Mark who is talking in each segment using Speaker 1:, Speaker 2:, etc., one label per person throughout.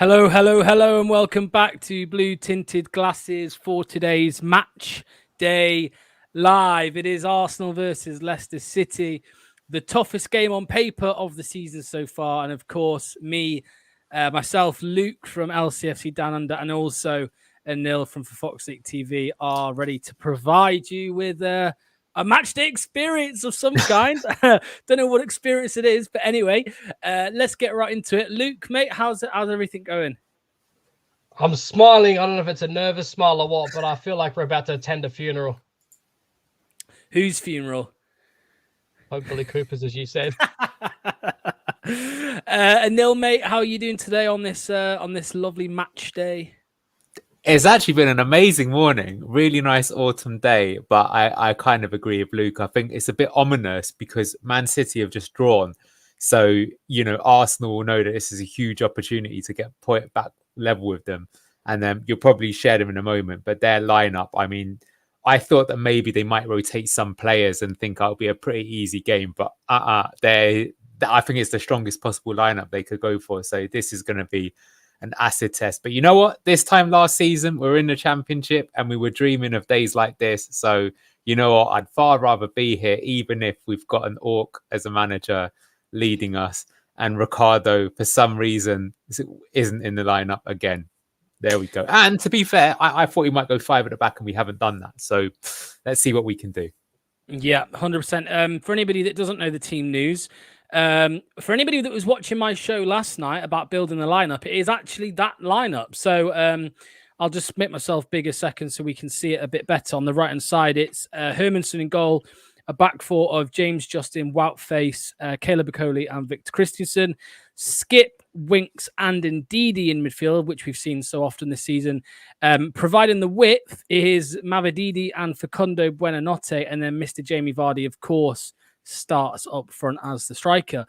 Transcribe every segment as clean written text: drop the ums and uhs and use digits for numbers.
Speaker 1: Hello, hello, hello, and welcome back to Blue Tinted Glasses for today's match day live. It is Arsenal versus Leicester City, the toughest game on paper of the season so far. And of course, myself, Luke from LCFC Down Under, and also Anil from Fox League TV are ready to provide you with a match day experience of some kind. Don't know what experience it is, but anyway, let's get right into it. Luke, mate, how's everything going?
Speaker 2: I'm smiling. I don't know if it's a nervous smile or what, but I feel like we're about to attend a funeral.
Speaker 1: Whose funeral?
Speaker 2: Hopefully Cooper's, as you said.
Speaker 1: Anil, mate, how are you doing today on this lovely match day?
Speaker 3: It's actually been an amazing morning, really nice autumn day, but I kind of agree with Luke. I think it's a bit ominous because Man City have just drawn. So, Arsenal will know that this is a huge opportunity to get point back level with them. And then you'll probably share them in a moment, but their lineup, I mean, I thought that maybe they might rotate some players and think it'll be a pretty easy game, but I think it's the strongest possible lineup they could go for. So this is going to be an acid test. But you know what? This time last season, we were in the Championship and we were dreaming of days like this. So, you know what? I'd far rather be here, even if we've got an Orc as a manager leading us. And Ricardo, for some reason, isn't in the lineup again. There we go. And to be fair, I thought he might go 5 at the back and we haven't done that. So let's see what we can do.
Speaker 1: Yeah, 100%. For anybody that doesn't know the team news, for anybody that was watching my show last night about building the lineup, it is actually that lineup. So I'll just make myself big a second so we can see it a bit better. On the right-hand side, it's Hermanson in goal, a back four of James Justin, Woutface, Caleb Bacoli and Victor Christensen. Skip, Winks and Ndidi in midfield, which we've seen so often this season. Providing the width is Mavididi and Facundo Buonanotte, and then Mr. Jamie Vardy, of course, starts up front as the striker.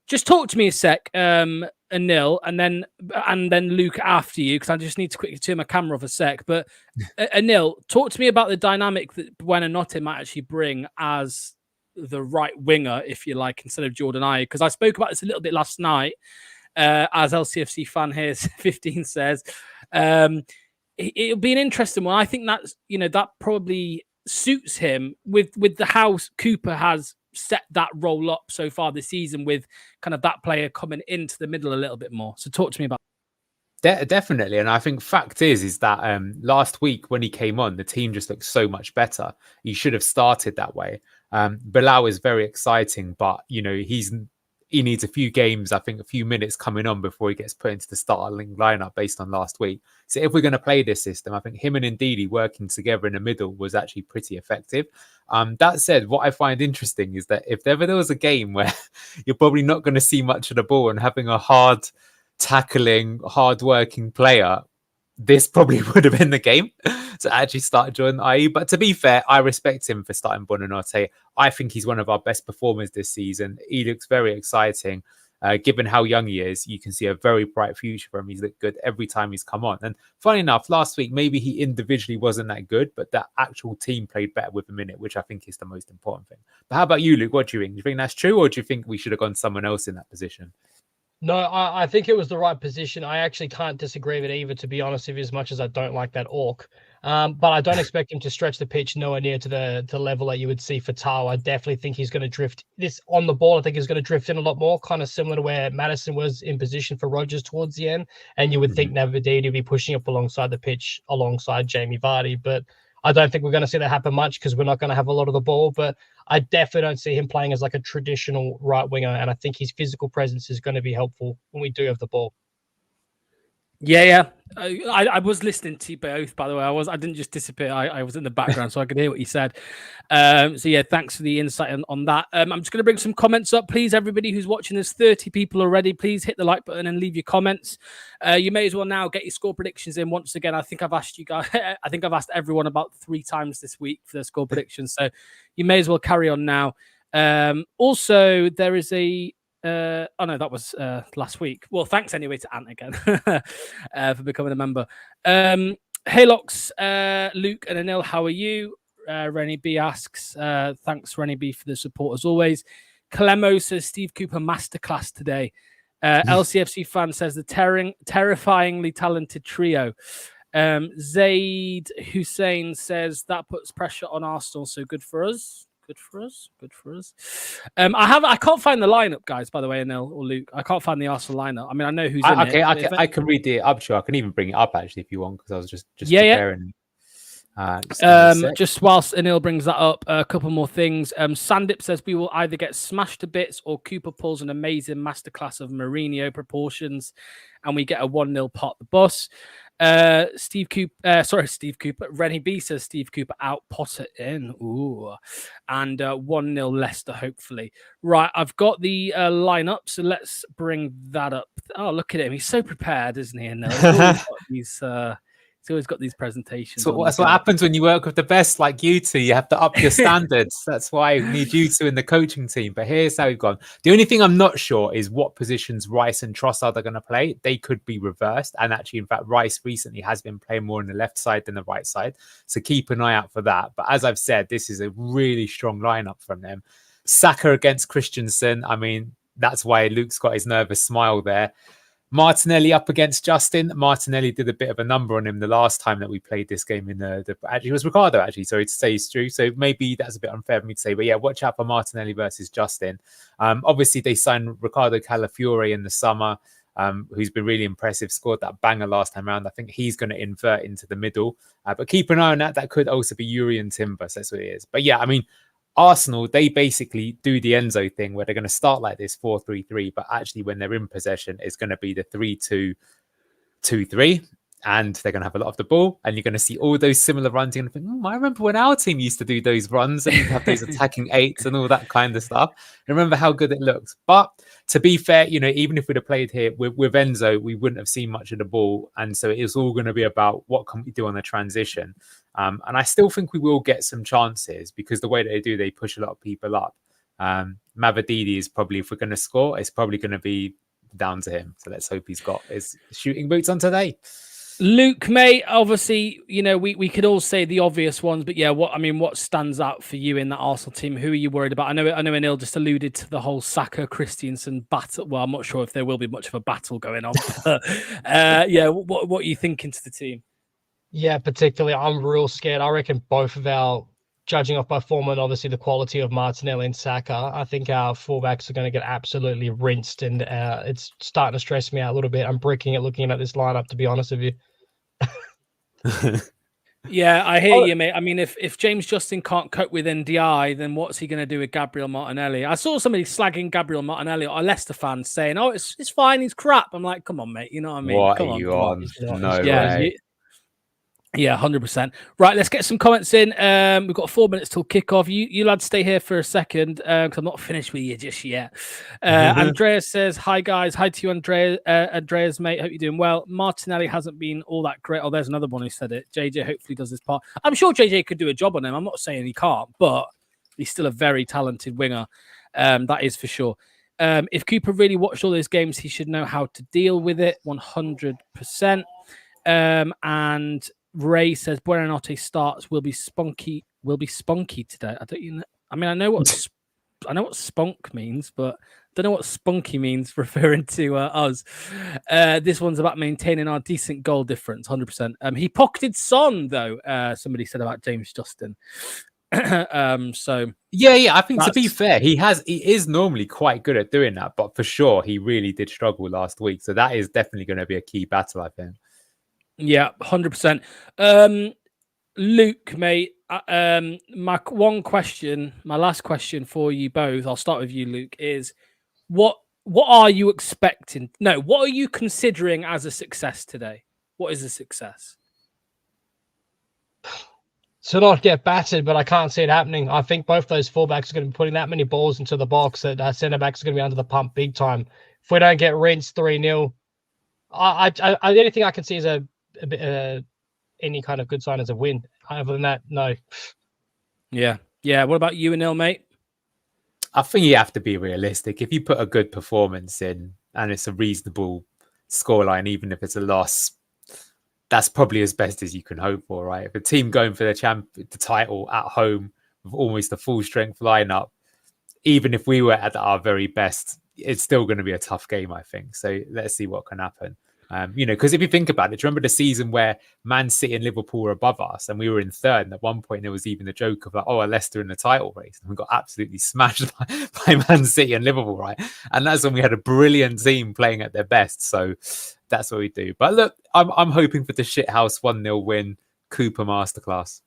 Speaker 1: Just talk to me a sec, Anil, and then Luke after you, because I just need to quickly turn my camera off a sec. But Anil, talk to me about the dynamic that Buonanotte might actually bring as the right winger, if you like, instead of Jordan Ayew, because I spoke about this a little bit last night, as LCFC fan here 15 says. It'll be an interesting one. I think that's that probably suits him with the house Cooper has set that role up so far this season, with kind of that player coming into the middle a little bit more. So talk to me about
Speaker 3: Definitely. And I think fact is that last week when he came on, the team just looked so much better. He should have started that way. Bilal is very exciting, but he needs a few games, I think a few minutes coming on before he gets put into the starting lineup based on last week. So if we're going to play this system, I think him and Ndidi working together in the middle was actually pretty effective. That said, what I find interesting is that if ever there was a game where you're probably not going to see much of the ball and having a hard tackling, hard-working player, this probably would have been the game to actually start Jordan Ayew. But to be fair, I respect him for starting Buonanotte. I think he's one of our best performers this season. He looks very exciting. Given how young he is, you can see a very bright future for him. He's looked good every time he's come on. And funny enough, last week, maybe he individually wasn't that good, but that actual team played better with him in it, which I think is the most important thing. But how about you, Luke? What do you think? Do you think that's true, or do you think we should have gone someone else in that position?
Speaker 2: No, I think it was the right position. I actually can't disagree with either, to be honest with you, as much as I don't like that Orc. But I don't expect him to stretch the pitch nowhere near to the level that you would see for Tau. I definitely think he's going to drift this on the ball. I think he's going to drift in a lot more, kind of similar to where Maddison was in position for Rodgers towards the end. And you would think Navididi would be pushing up alongside the pitch alongside Jamie Vardy. But I don't think we're going to see that happen much because we're not going to have a lot of the ball. But I definitely don't see him playing as like a traditional right winger. And I think his physical presence is going to be helpful when we do have the ball.
Speaker 1: Yeah. I was listening to you both, by the way. I didn't just disappear. I was in the background, so I could hear what you said. So yeah, thanks for the insight on that. I'm just going to bring some comments up, please. Everybody who's watching, there's 30 people already. Please hit the like button and leave your comments. You may as well now get your score predictions in. Once again, I think I've asked you guys. I think I've asked everyone about 3 times this week for their score predictions. So you may as well carry on now. Also, there is a. Oh no, that was last week. Well, thanks anyway to Ant again for becoming a member. Hey Locks, Luke and Anil, how are you? Rennie B asks, thanks Rennie B for the support as always. Clemo says Steve Cooper masterclass today. LCFC fan says the terrifyingly talented trio. Zaid Hussein says that puts pressure on Arsenal, so good for us. Good for us. Good for us. I can't find the lineup, guys. By the way, Anil or Luke, I can't find the Arsenal lineup. I mean, I know who's in it.
Speaker 3: I can read it up to you. I can even bring it up actually if you want, because I was just preparing.
Speaker 1: Just whilst Anil brings that up, a couple more things. Sandip says we will either get smashed to bits or Cooper pulls an amazing masterclass of Mourinho proportions, and we get a 1-0 pot the bus. Steve Cooper. Rennie B says Steve Cooper out Potter in. Ooh. And 1-0 Leicester, hopefully. Right, I've got the lineup, so let's bring that up. Oh, look at him. He's so prepared, isn't he? And he's always got these presentations.
Speaker 3: So that's what happens when you work with the best like you two. You have to up your standards. That's why I need you two in the coaching team. But here's how we've gone. The only thing I'm not sure is what positions Rice and Trossard are going to play. They could be reversed. And actually, in fact, Rice recently has been playing more on the left side than the right side. So keep an eye out for that. But as I've said, this is a really strong lineup from them. Saka against Christensen. I mean, that's why Luke's got his nervous smile there. Martinelli up against Justin. Martinelli did a bit of a number on him the last time that we played this game actually it was Ricardo, actually, sorry to say it's true. So maybe that's a bit unfair for me to say, but yeah, watch out for Martinelli versus Justin. Obviously they signed Ricardo Calafiore in the summer, who's been really impressive, scored that banger last time around. I think he's going to invert into the middle, but keep an eye on that. That could also be Yuri and Timber. So that's what it is. But yeah, I mean, Arsenal, they basically do the Enzo thing where they're going to start like this 4-3-3, but actually when they're in possession, it's going to be the 3-2-2-3, and they're going to have a lot of the ball, and you're going to see all those similar runs. You're going to think, I remember when our team used to do those runs and you'd have those attacking eights and all that kind of stuff. And remember how good it looks. But to be fair, you know, even if we'd have played here with Enzo, we wouldn't have seen much of the ball. And so it's all going to be about what can we do on the transition. And I still think we will get some chances because the way that they push a lot of people up. Mavadidi is probably, if we're going to score, it's probably going to be down to him. So let's hope he's got his shooting boots on today.
Speaker 1: Luke, mate, obviously, you know, we could all say the obvious ones, but yeah, what stands out for you in that Arsenal team? Who are you worried about? I know Anil just alluded to the whole Saka Christensen battle. Well, I'm not sure if there will be much of a battle going on. But, yeah, what are you thinking to the team?
Speaker 2: Yeah, particularly, I'm real scared. I reckon both of our, judging off by form and obviously the quality of Martinelli and Saka, I think our fullbacks are going to get absolutely rinsed, and it's starting to stress me out a little bit. I'm bricking it looking at this lineup, to be honest with you.
Speaker 1: Yeah, I hear you, mate. I mean, if James Justin can't cope with NDI, then what's he going to do with Gabriel Martinelli? I saw somebody slagging Gabriel Martinelli, or a Leicester fan, saying, "Oh, it's fine, he's crap." I'm like, "Come on, mate, you know what I mean?
Speaker 3: What
Speaker 1: come
Speaker 3: are you
Speaker 1: on?"
Speaker 3: No way.
Speaker 1: Yeah, 100%. Right, let's get some comments in. We've got 4 minutes till kickoff. You lads stay here for a second because I'm not finished with you just yet. Andreas says, hi, guys. Hi to you, Andreas, mate. Hope you're doing well. Martinelli hasn't been all that great. Oh, there's another one who said it. JJ hopefully does this part. I'm sure JJ could do a job on him. I'm not saying he can't, but he's still a very talented winger. That is for sure. If Cooper really watched all those games, he should know how to deal with it 100%. And Ray says Buonanotte starts will be spunky today. I know what spunk means, but I don't know what spunky means referring to us. This one's about maintaining our decent goal difference, 100%. He pocketed Son though. Somebody said about James Justin. So
Speaker 3: yeah, I think to be fair, he is normally quite good at doing that, but for sure he really did struggle last week. So that is definitely going to be a key battle, I think. Yeah,
Speaker 1: 100%. Luke, mate, my last question for you both, I'll start with you, Luke, is what are you expecting? No, what are you considering as a success today? What is a success?
Speaker 2: To not get battered, but I can't see it happening. I think both those fullbacks are going to be putting that many balls into the box that our centre-backs are going to be under the pump big time. If we don't get rinsed 3-0, the only thing I can see is any kind of good sign as a win. Other than that, no.
Speaker 1: Yeah. What about you, Anil, mate?
Speaker 3: I think you have to be realistic. If you put a good performance in and it's a reasonable scoreline, even if it's a loss, that's probably as best as you can hope for, right? If a team going for the title at home with almost a full strength lineup, even if we were at our very best, it's still going to be a tough game, I think. So let's see what can happen. Because if you think about it, do you remember the season where Man City and Liverpool were above us and we were in third? And at one point, there was even the joke of like, oh, Leicester in the title race. And we got absolutely smashed by Man City and Liverpool, right? And that's when we had a brilliant team playing at their best. So that's what we do. But look, I'm hoping for the shithouse 1-0 win, Cooper masterclass.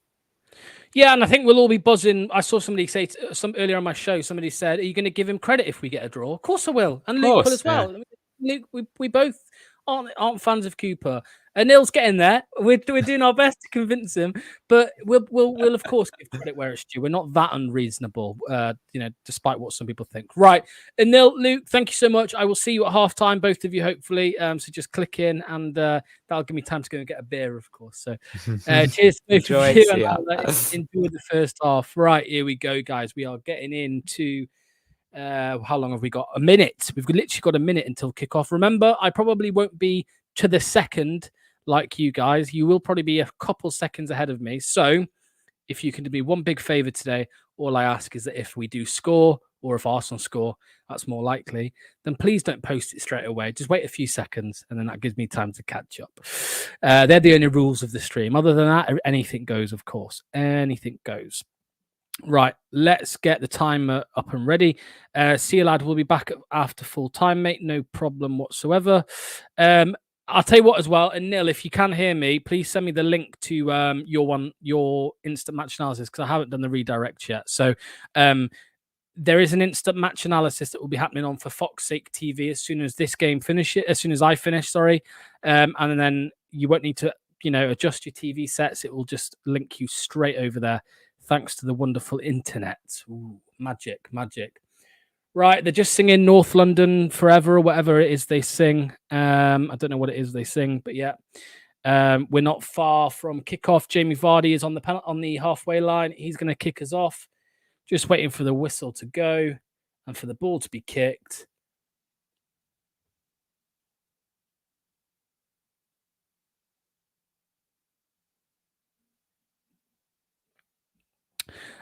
Speaker 1: Yeah, and I think we'll all be buzzing. I saw somebody say earlier on my show, somebody said, are you going to give him credit if we get a draw? Of course I will. And Luke will as well. Yeah. Luke, we both aren't fans of Cooper. And Neil's getting there. We're doing our best to convince him, but we'll of course give credit where it's due. We're not that unreasonable, despite what some people think. Right, and Neil, Luke, thank you so much. I will see you at halftime, both of you, hopefully. So just click in, and that'll give me time to go and get a beer, of course. So cheers,
Speaker 3: enjoy,
Speaker 1: you, and enjoy the first half. Right, here we go, guys. We are getting into. How long have we got? A minute. We've literally got a minute until kickoff. Remember, I probably won't be to the second like you guys. You will probably be a couple seconds ahead of me. So if you can do me one big favor today, all I ask is that if we do score, or if Arsenal score, that's more likely, then please don't post it straight away. Just wait a few seconds, and then that gives me time to catch up. They're the only rules of the stream. Other than that, anything goes, of course. Anything goes. Right, let's get the timer up and ready. See you, lad. We'll be back after full time, mate. No problem whatsoever. I'll tell you what as well. And Neil, if you can hear me, please send me the link to your instant match analysis, because I haven't done the redirect yet. So there is an instant match analysis that will be happening on for Fox's Sake TV as soon as this game finishes. As soon as I finish, sorry, and then you won't need to adjust your TV sets. It will just link you straight over there. Thanks to the wonderful internet. Ooh, magic. Right, they're just singing North London Forever or whatever it is they sing. I don't know what it is they sing, but yeah. We're not far from kickoff. Jamie Vardy is on the halfway line. He's going to kick us off. Just waiting for the whistle to go and for the ball to be kicked.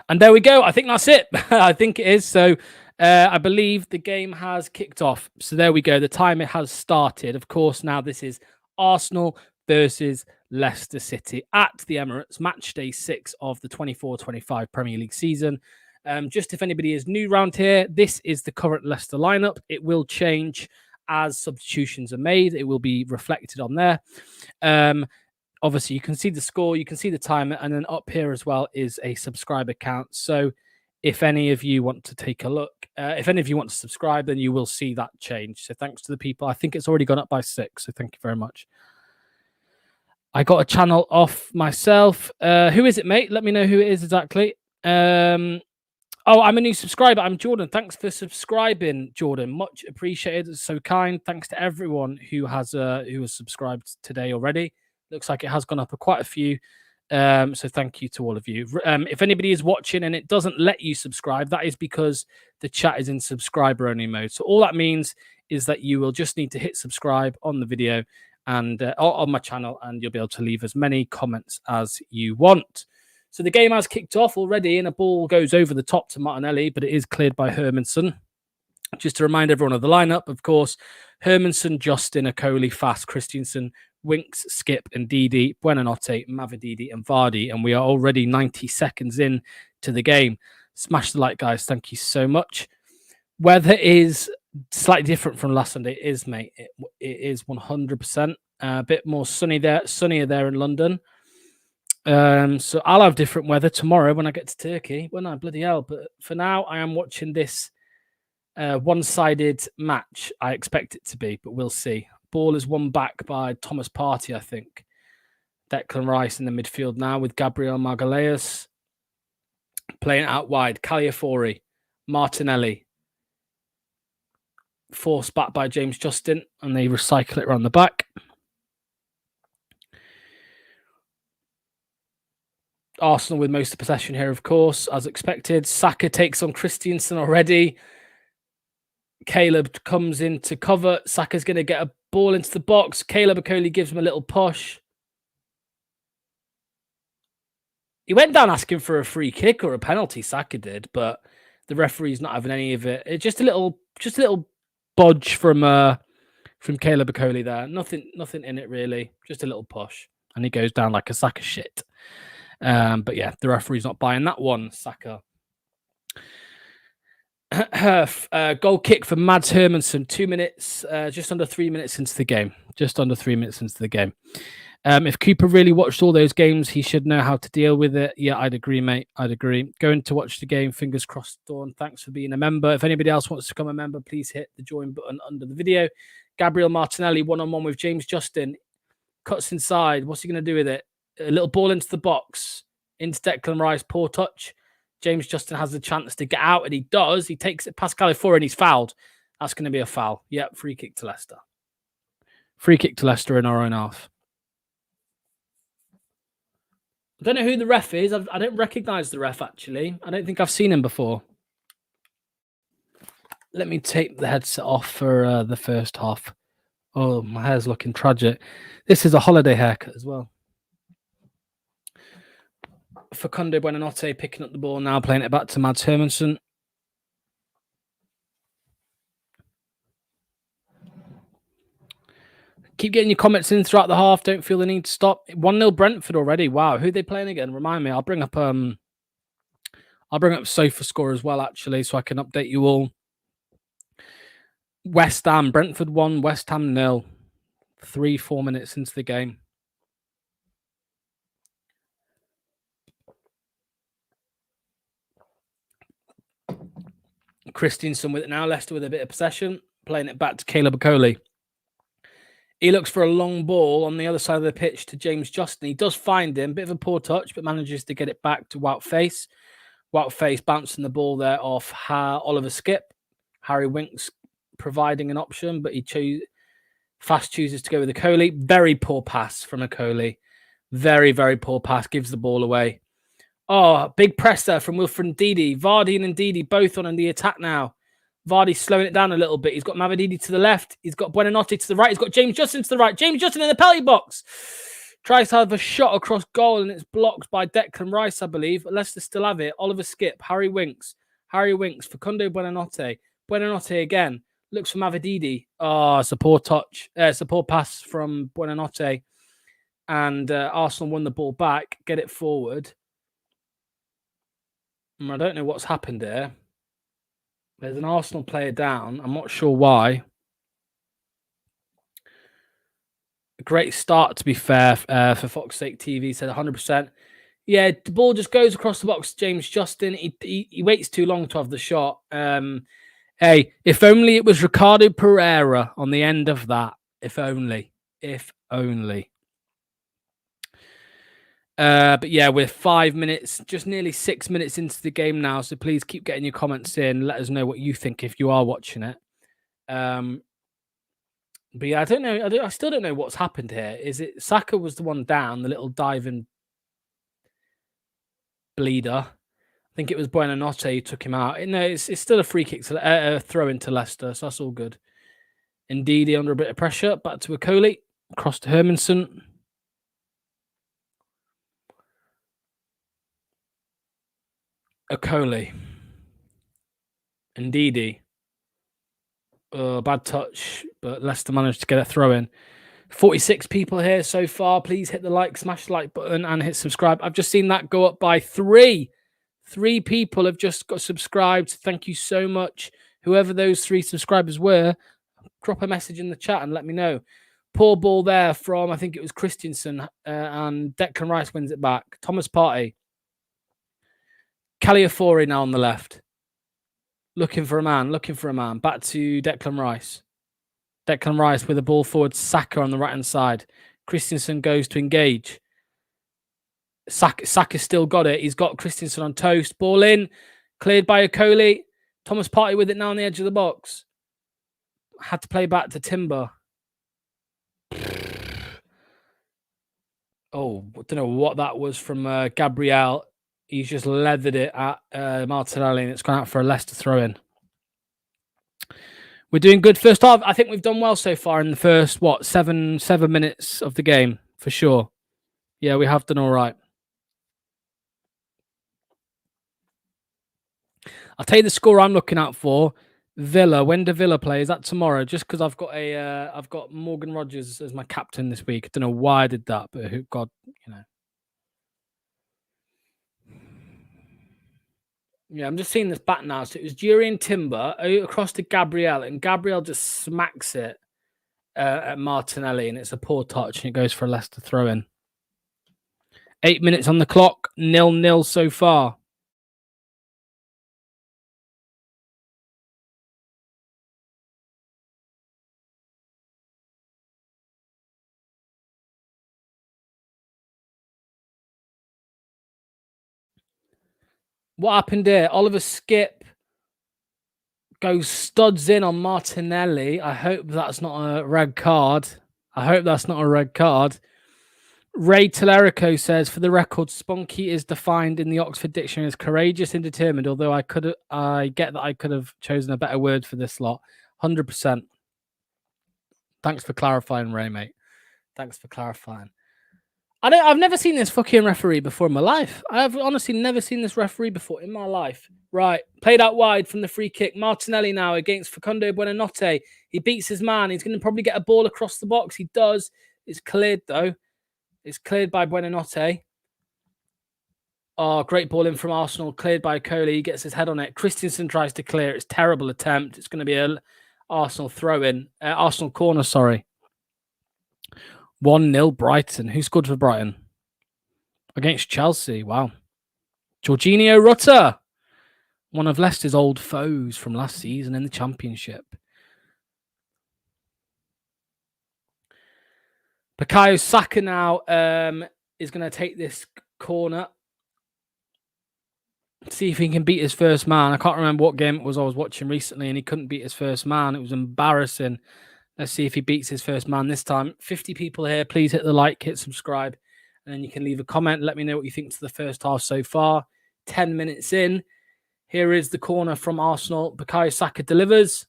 Speaker 1: And there we go. I think that's it. I think it is. So I believe the game has kicked off. So there we go. The timer has started. Of course, now this is Arsenal versus Leicester City at the Emirates, match day 6 of the 24-25 Premier League season. Just if anybody is new around here, this is the current Leicester lineup. It will change as substitutions are made. It will be reflected on there. Obviously, you can see the score, you can see the timer, and then up here as well is a subscriber count. So if any of you want to take a look, if any of you want to subscribe, then you will see that change. So thanks to the people. I think it's already gone up by 6, so thank you very much. I got a channel off myself. Who is it, mate? Let me know who it is exactly. I'm a new subscriber. I'm Jordan. Thanks for subscribing, Jordan. Much appreciated. It's so kind. Thanks to everyone who has subscribed today already. Looks like it has gone up quite a few. So thank you to all of you. If anybody is watching and it doesn't let you subscribe, that is because the chat is in subscriber only mode. So all that means is that you will just need to hit subscribe on the video and on my channel, and you'll be able to leave as many comments as you want. So the game has kicked off already, and a ball goes over the top to Martinelli, but it is cleared by Hermanson. Just to remind everyone of the lineup, of course, Hermanson, Justin, Okoli, Fast, Christensen, Winks, Skip, and Didi, Buonanotte, Mavididi, and Vardy. And we are already 90 seconds in to the game. Smash the like, guys. Thank you so much. Weather is slightly different from last Sunday. It is, mate. It is 100%. A bit more sunnier there in London. So I'll have different weather tomorrow when I get to Turkey. Well, no, bloody hell. But for now, I am watching this one-sided match. I expect it to be, but we'll see. Ball is won back by Thomas Partey, I think. Declan Rice in the midfield now with Gabriel Magalhaes. Playing out wide. Caliafori, Martinelli. Forced back by James Justin, and they recycle it around the back. Arsenal with most of the possession here, of course, as expected. Saka takes on Christensen already. Caleb comes in to cover. Saka's going to get a ball into the box. Caleb Okoli gives him a little push. He went down asking for a free kick or a penalty, Saka did, but the referee's not having any of it. It's just a little budge from Caleb Okoli there. Nothing in it really. Just a little push, and he goes down like a sack of shit. But yeah, the referee's not buying that one. Saka. Goal kick for Mads Hermansen. 2 minutes, just under 3 minutes into the game. If Cooper really watched all those games, he should know how to deal with it. Yeah, I'd agree, mate. I'd agree. Going to watch the game. Fingers crossed, Dawn. Thanks for being a member. If anybody else wants to become a member, please hit the join button under the video. Gabriel Martinelli, one-on-one with James Justin. Cuts inside. What's he going to do with it? A little ball into the box. Into Declan Rice. Poor touch. James Justin has the chance to get out, and he does. He takes it past Califor, and he's fouled. That's going to be a foul. Yep, free kick to Leicester. Free kick to Leicester in our own half. I don't know who the ref is. I don't recognise the ref, actually. I don't think I've seen him before. Let me take the headset off for the first half. Oh, my hair's looking tragic. This is a holiday haircut as well. Facundo Buonanotte picking up the ball now, playing it back to Mads Hermansen. Keep getting your comments in throughout the half. Don't feel the need to stop. 1-0 Brentford already. Wow, who are they playing again? Remind me. I'll bring up Sofa score as well, actually, so I can update you all. West Ham, Brentford 1, West Ham 0. 3-4 minutes into the game. Christensen with it now. Leicester with a bit of possession. Playing it back to Caleb Okoli. He looks for a long ball on the other side of the pitch to James Justin. He does find him. Bit of a poor touch, but manages to get it back to Wout Faes. Wout Faes bouncing the ball there off Oliver Skip. Harry Winks providing an option, but he chooses to go with Okoli. Very poor pass from Okoli. Very, very poor pass. Gives the ball away. Oh, big press there from Wilfred Ndidi. Vardy and Ndidi both on the attack now. Vardy's slowing it down a little bit. He's got Mavididi to the left. He's got Buonanotte to the right. He's got James Justin to the right. James Justin in the penalty box. Tries to have a shot across goal, and it's blocked by Declan Rice, I believe. But Leicester still have it. Oliver Skip, Harry Winks, Facundo Buonanotte. Buonanotte again. Looks for Mavididi. Oh, it's a poor touch. It's a poor pass from Buonanotte. And Arsenal won the ball back. Get it forward. I don't know what's happened here. There's an Arsenal player down. I'm not sure why. A great start, to be fair, for Fox Sake TV. Said 100%. Yeah, the ball just goes across the box to James Justin. He waits too long to have the shot. Hey, if only it was Ricardo Pereira on the end of that. If only. But yeah, we're 5 minutes, just nearly 6 minutes into the game now. So please keep getting your comments in. Let us know what you think if you are watching it. But yeah, I don't know. I still don't know what's happened here. Is it Saka was the one down, the little diving bleeder? I think it was Buonanotte who took him out. No, it's still a free kick, a throw into Leicester. So that's all good. Ndidi under a bit of pressure. Back to Okoli. Across to Hermansen. Okoli. Ndidi. Bad touch, but Leicester managed to get a throw in. 46 people here so far. Please hit the like, smash the like button and hit subscribe. I've just seen that go up by 3. 3 people have just got subscribed. Thank you so much. Whoever those 3 subscribers were, drop a message in the chat and let me know. Poor ball there from, I think it was Christensen, and Declan Rice wins it back. Thomas Partey. Caliafori now on the left. Looking for a man. Back to Declan Rice. Declan Rice with the ball forward. Saka on the right-hand side. Christensen goes to engage. Saka's still got it. He's got Christensen on toast. Ball in. Cleared by Okoli. Thomas Partey with it now on the edge of the box. Had to play back to Timber. Oh, I don't know what that was from Gabriel. He's just leathered it at Martinelli, and it's gone out for a Leicester throw-in. We're doing good first half. I think we've done well so far in the first, 7 minutes of the game, for sure. Yeah, we have done all right. I'll tell you the score I'm looking out for. Villa. When do Villa play? Is that tomorrow? Just because I've got Morgan Rogers as my captain this week. I don't know why I did that, but God, you know. Yeah, I'm just seeing this back now. So it was Jurien Timber across to Gabriel, and Gabriel just smacks it at Martinelli, and it's a poor touch, and it goes for a Leicester throw-in. 8 minutes on the clock, 0-0 so far. What happened here? Oliver Skip goes studs in on Martinelli. I hope that's not a red card. Ray Tellerico says, for the record, spunky is defined in the Oxford Dictionary as courageous and determined, although I get that I could have chosen a better word for this lot. 100%. Thanks for clarifying, Ray, mate. Thanks for clarifying. I've never seen this fucking referee before in my life. I've honestly never seen this referee before in my life. Right, played out wide from the free kick. Martinelli now against Facundo Buonanotte. He beats his man. He's going to probably get a ball across the box. He does. It's cleared, though. It's cleared by Buonanotte. Oh, great ball in from Arsenal. Cleared by Coley. He gets his head on it. Christensen tries to clear. It's a terrible attempt. It's going to be an Arsenal throw-in. Arsenal corner, sorry. 1-0 Brighton. Who scored for Brighton? Against Chelsea. Wow. Jorginho Rutter. One of Leicester's old foes from last season in the Championship. Bukayo Saka now is going to take this corner. See if he can beat his first man. I can't remember what game it was I was watching recently, and he couldn't beat his first man. It was embarrassing. Let's see if he beats his first man this time. 50 people here. Please hit the like, hit subscribe, and then you can leave a comment. Let me know what you think to the first half so far. 10 minutes in. Here is the corner from Arsenal. Bukayo Saka delivers.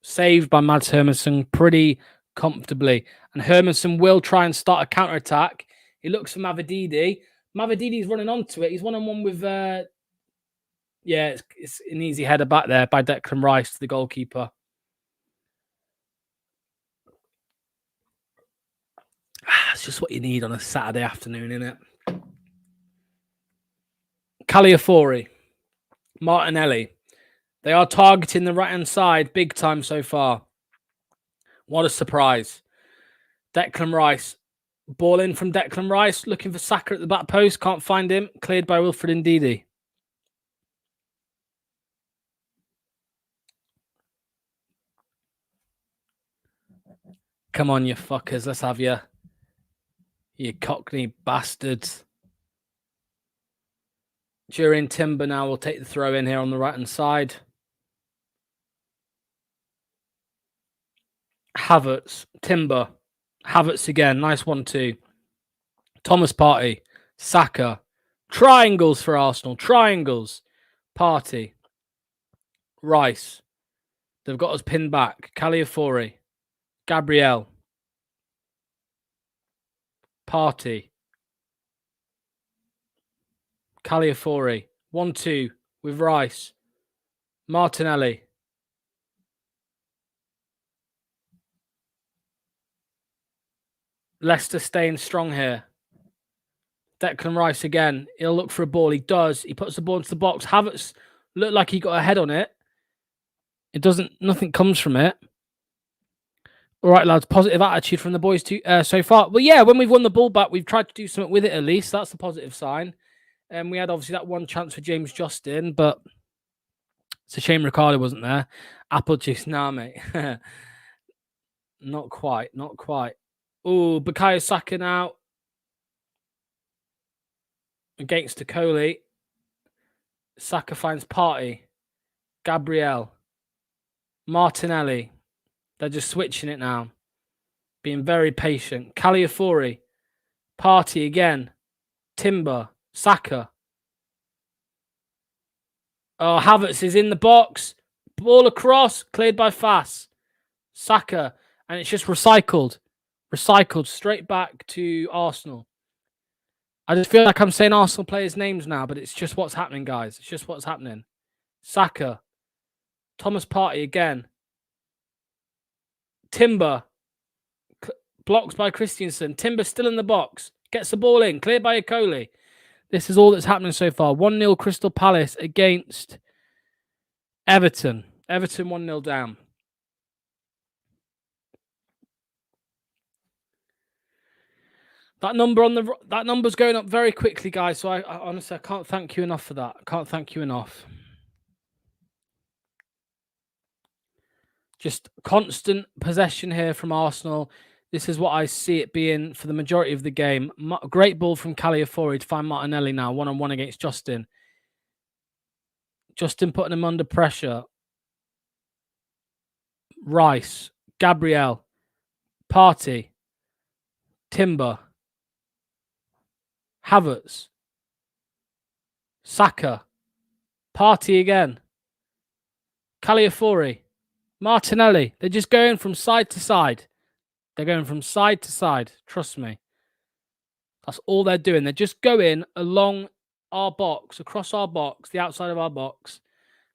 Speaker 1: Saved by Mads Hermansen pretty comfortably. And Hermansen will try and start a counter-attack. He looks for Mavididi. Mavididi's running onto it. He's one-on-one with... it's an easy header back there by Declan Rice, the goalkeeper. It's just what you need on a Saturday afternoon, isn't it? Caliafori, Martinelli. They are targeting the right-hand side big time so far. What a surprise. Declan Rice. Ball in from Declan Rice. Looking for Saka at the back post. Can't find him. Cleared by Wilfred Ndidi. Come on, you fuckers. Let's have you. You cockney bastards. Jurien Timber now will take the throw in here on the right-hand side. Havertz. Timber. Havertz again. Nice 1-2. Thomas Partey. Saka. Triangles for Arsenal. Triangles. Partey. Rice. They've got us pinned back. Caliafori. Gabriel. Partey. Caliafori. 1-2 with Rice. Martinelli. Leicester staying strong here. Declan Rice again. He'll look for a ball. He does. He puts the ball into the box. Havertz looked like he got a head on it. It doesn't. Nothing comes from it. All right, lads. Positive attitude from the boys too, so far. Well, yeah, when we've won the ball back, we've tried to do something with it at least. That's the positive sign. And we had obviously that one chance for James Justin, but it's a shame Ricardo wasn't there. Apple juice, nah, mate. Not quite. Not quite. Oh, Bukayo Saka now against Coley. Saka finds Partey. Gabriel. Martinelli. They're just switching it now. Being very patient. Caliafori. Partey again. Timber. Saka. Oh, Havertz is in the box. Ball across. Cleared by Fass. Saka. And it's just recycled. Recycled straight back to Arsenal. I just feel like I'm saying Arsenal players' names now, but it's just what's happening, guys. It's just what's happening. Saka. Thomas Partey again. Timber. Blocks by Christensen. Timber still in the box. Gets the ball in. Cleared by Akoli. This is all that's happening so far. 1-0 Crystal Palace against Everton. Everton 1-0 down. That number's going up very quickly, guys. So I honestly, I can't thank you enough for that. I can't thank you enough. Just constant possession here from Arsenal. This is what I see it being for the majority of the game. Great ball from Caliafori to find Martinelli now, one-on-one against Justin. Justin putting him under pressure. Rice, Gabriel, Partey, Timber, Havertz, Saka, Partey again, Caliafori, Martinelli. They're just going from side to side. They're going from side to side. Trust me. That's all they're doing. They're just going along our box, across our box, the outside of our box.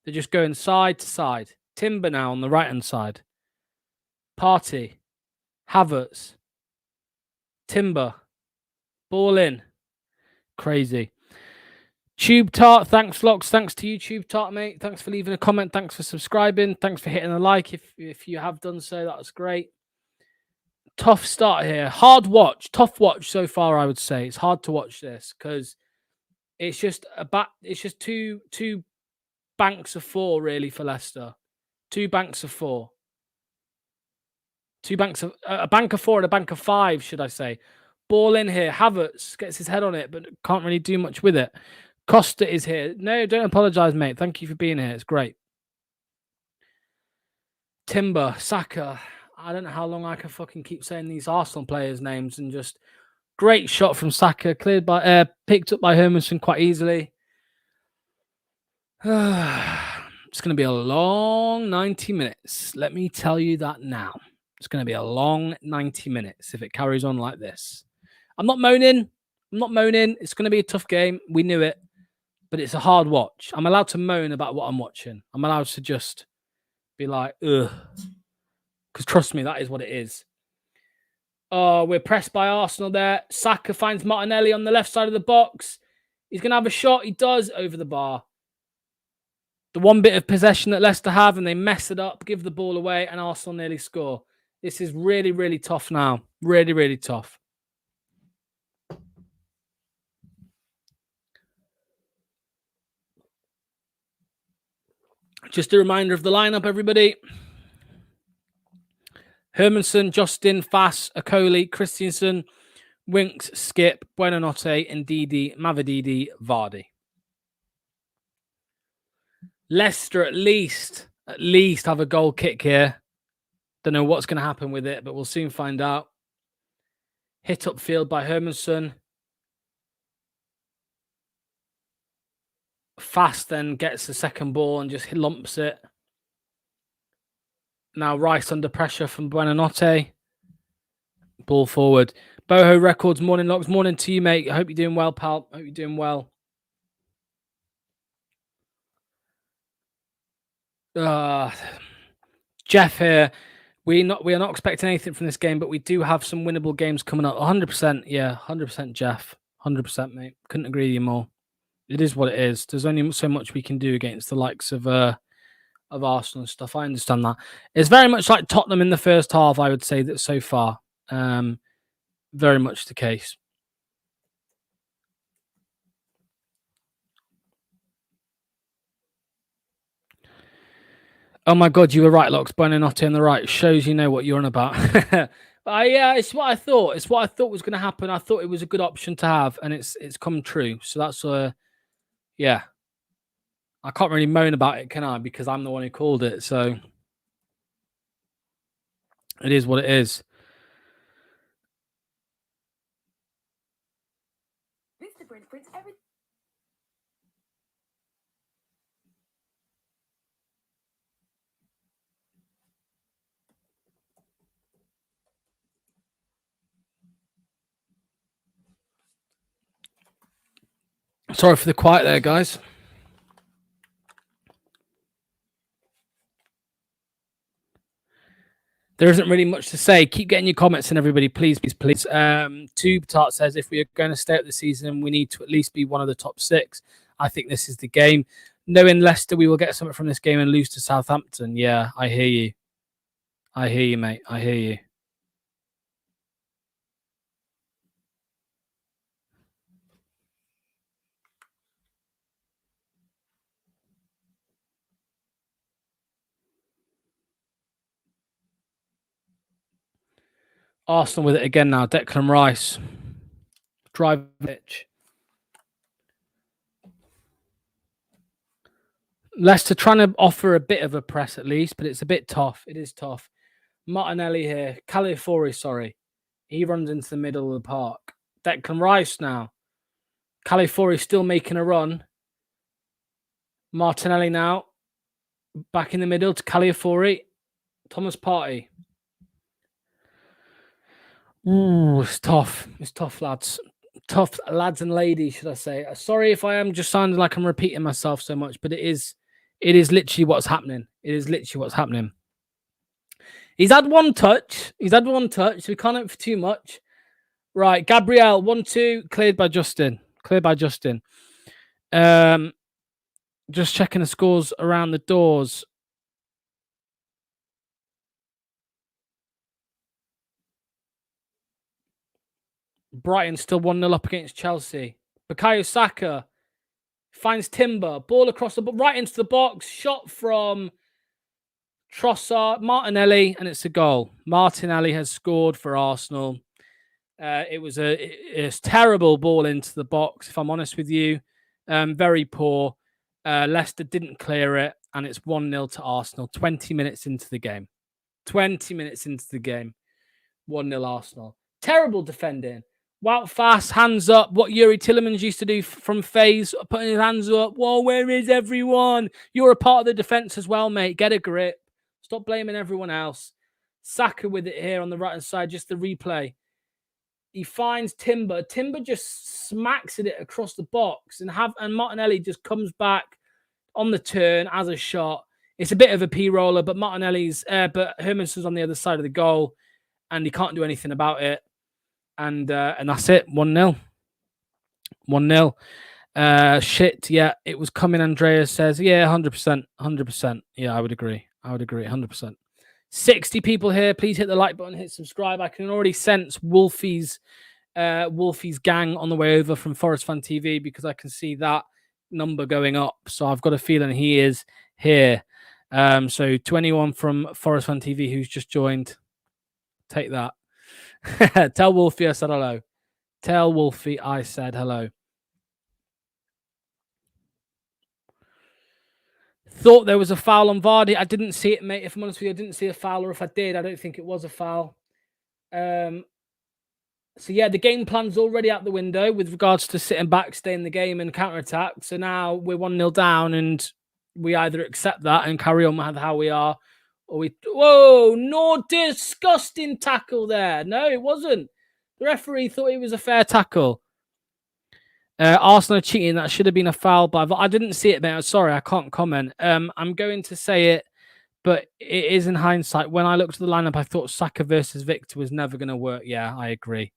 Speaker 1: They're just going side to side. Timber now on the right-hand side. Partey, Havertz, Timber, ball in. Crazy. Tube Tart, thanks, Locks. Thanks to you, Tube Tart, mate. Thanks for leaving a comment. Thanks for subscribing. Thanks for hitting a like if you have done so. That was great. Tough start here. Hard watch. Tough watch so far, I would say. It's hard to watch this because it's just two banks of four, really, for Leicester. 2 banks of 4. 2 banks of a bank of 4 and a bank of 5, should I say. Ball in here. Havertz gets his head on it, but can't really do much with it. Costa is here. No, don't apologize, mate. Thank you for being here. It's great. Timber, Saka. I don't know how long I can fucking keep saying these Arsenal players' names, and just great shot from Saka, picked up by Hermanson quite easily. It's going to be a long 90 minutes. Let me tell you that now. It's going to be a long 90 minutes if it carries on like this. I'm not moaning. It's going to be a tough game. We knew it. But it's a hard watch. I'm allowed to moan about what I'm watching. I'm allowed to just be like, ugh. Because trust me, that is what it is. Oh, we're pressed by Arsenal there. Saka finds Martinelli on the left side of the box. He's going to have a shot. He does, over the bar. The one bit of possession that Leicester have, and they mess it up, give the ball away, and Arsenal nearly score. This is really, really tough now. Really, really tough. Just a reminder of the lineup, everybody. Hermanson, Justin, Fass, Akoli, Christensen, Winks, Skip, Buonanotte, and Didi, Mavididi, Vardy. Leicester at least have a goal kick here. Don't know what's going to happen with it, but we'll soon find out. Hit upfield by Hermanson. Fast then gets the second ball and just lumps it. Now Rice under pressure from Buonanotte. Ball forward. Boho Records, morning, Locks. Morning to you, mate. I hope you're doing well, pal. Hope you're doing well. Jeff here. We are not expecting anything from this game, but we do have some winnable games coming up. 100%, yeah, 100%, Jeff. 100%, mate. Couldn't agree with you more. It is what it is. There's only so much we can do against the likes of Arsenal and stuff. I understand that. It's very much like Tottenham in the first half, I would say, that so far. Very much the case. Oh my God, you were right, Locks. Buonanotte on the right. Shows you know what you're on about. Yeah, it's what I thought. It's what I thought was going to happen. I thought it was a good option to have, and it's come true. So that's yeah. I can't really moan about it, can I? Because I'm the one who called it. So it is what it is. Sorry for the quiet there, guys. There isn't really much to say. Keep getting your comments in, everybody. Please, please, please. Tube Tart says, if we are going to stay up the season, we need to at least be one of the top 6. I think this is the game. Knowing Leicester, we will get something from this game and lose to Southampton. Yeah, I hear you. I hear you, mate. I hear you. Arsenal with it again now. Declan Rice. Drive pitch. Leicester trying to offer a bit of a press at least, but it's a bit tough. It is tough. Martinelli here. Califorri, sorry. He runs into the middle of the park. Declan Rice now. Califorri still making a run. Martinelli now. Back in the middle to Califorri. Thomas Partey. Ooh, it's tough. It's tough, lads. Tough lads and ladies, should I say. Sorry if I am just sounding like I'm repeating myself so much, but it is literally what's happening. It is literally what's happening. He's had one touch. So we can't hope for too much. Right, Gabriel, 1-2, cleared by Justin. Just checking the scores around the doors. Brighton still 1-0 up against Chelsea. Bukayo Saka finds Timber. Ball across the right into the box. Shot from Trossard, Martinelli, and it's a goal. Martinelli has scored for Arsenal. It was a terrible ball into the box, if I'm honest with you. Very poor. Leicester didn't clear it, and it's 1-0 to Arsenal. 20 minutes into the game. 1-0 Arsenal. Terrible defending. Wout fast, hands up. What Yuri Tillemans used to do from phase, putting his hands up. Whoa, where is everyone? You're a part of the defense as well, mate. Get a grip. Stop blaming everyone else. Saka with it here on the right-hand side, just the replay. He finds Timber. Timber just smacks at it across the box, and Martinelli just comes back on the turn as a shot. It's a bit of a P-roller, but but Hermansson's on the other side of the goal, and he can't do anything about it. And that's it. 1-0. 1-0. Shit. Yeah, it was coming. Andreas says, yeah, 100%. 100%. Yeah, I would agree. 100%. 60 people here. Please hit the like button, hit subscribe. I can already sense Wolfie's gang on the way over from Forest Fan TV because I can see that number going up. So I've got a feeling he is here. So to anyone from Forest Fan TV who's just joined, take that. Tell Wolfie I said hello. Tell Wolfie I said hello. Thought there was a foul on Vardy. I didn't see it, mate. If I'm honest with you, I didn't see a foul, or if I did, I don't think it was a foul. So yeah, the game plan's already out the window with regards to sitting back, stay in the game and counter-attack. So now we're 1-0 down, and we either accept that and carry on with how we are, or we... Whoa, no disgusting tackle there. No, it wasn't. The referee thought it was a fair tackle. Arsenal cheating. That should have been a foul by... I didn't see it, mate. I'm sorry, I can't comment. I'm going to say it, but it is in hindsight. When I looked at the lineup, I thought Saka versus Victor was never going to work. Yeah, I agree.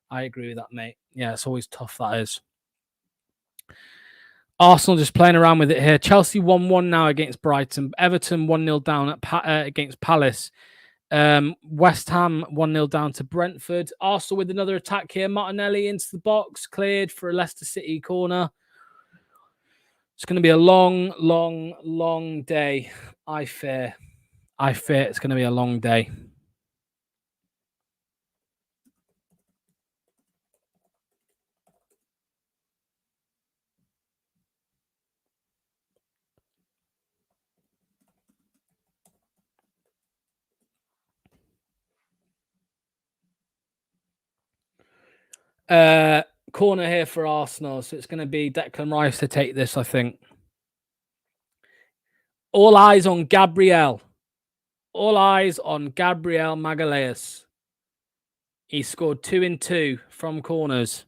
Speaker 1: I agree with that, mate. Yeah, it's always tough, that is. Arsenal just playing around with it here. Chelsea 1-1 now against Brighton. Everton 1-0 down against Palace. West Ham 1-0 down to Brentford. Arsenal with another attack here. Martinelli into the box. Cleared for a Leicester City corner. It's going to be a long, long, long day, I fear. I fear it's going to be a long day. Corner here for Arsenal, so it's going to be Declan Rice to take this, I think. All eyes on Gabriel. All eyes on Gabriel Magalhaes. He scored 2 in 2 from corners.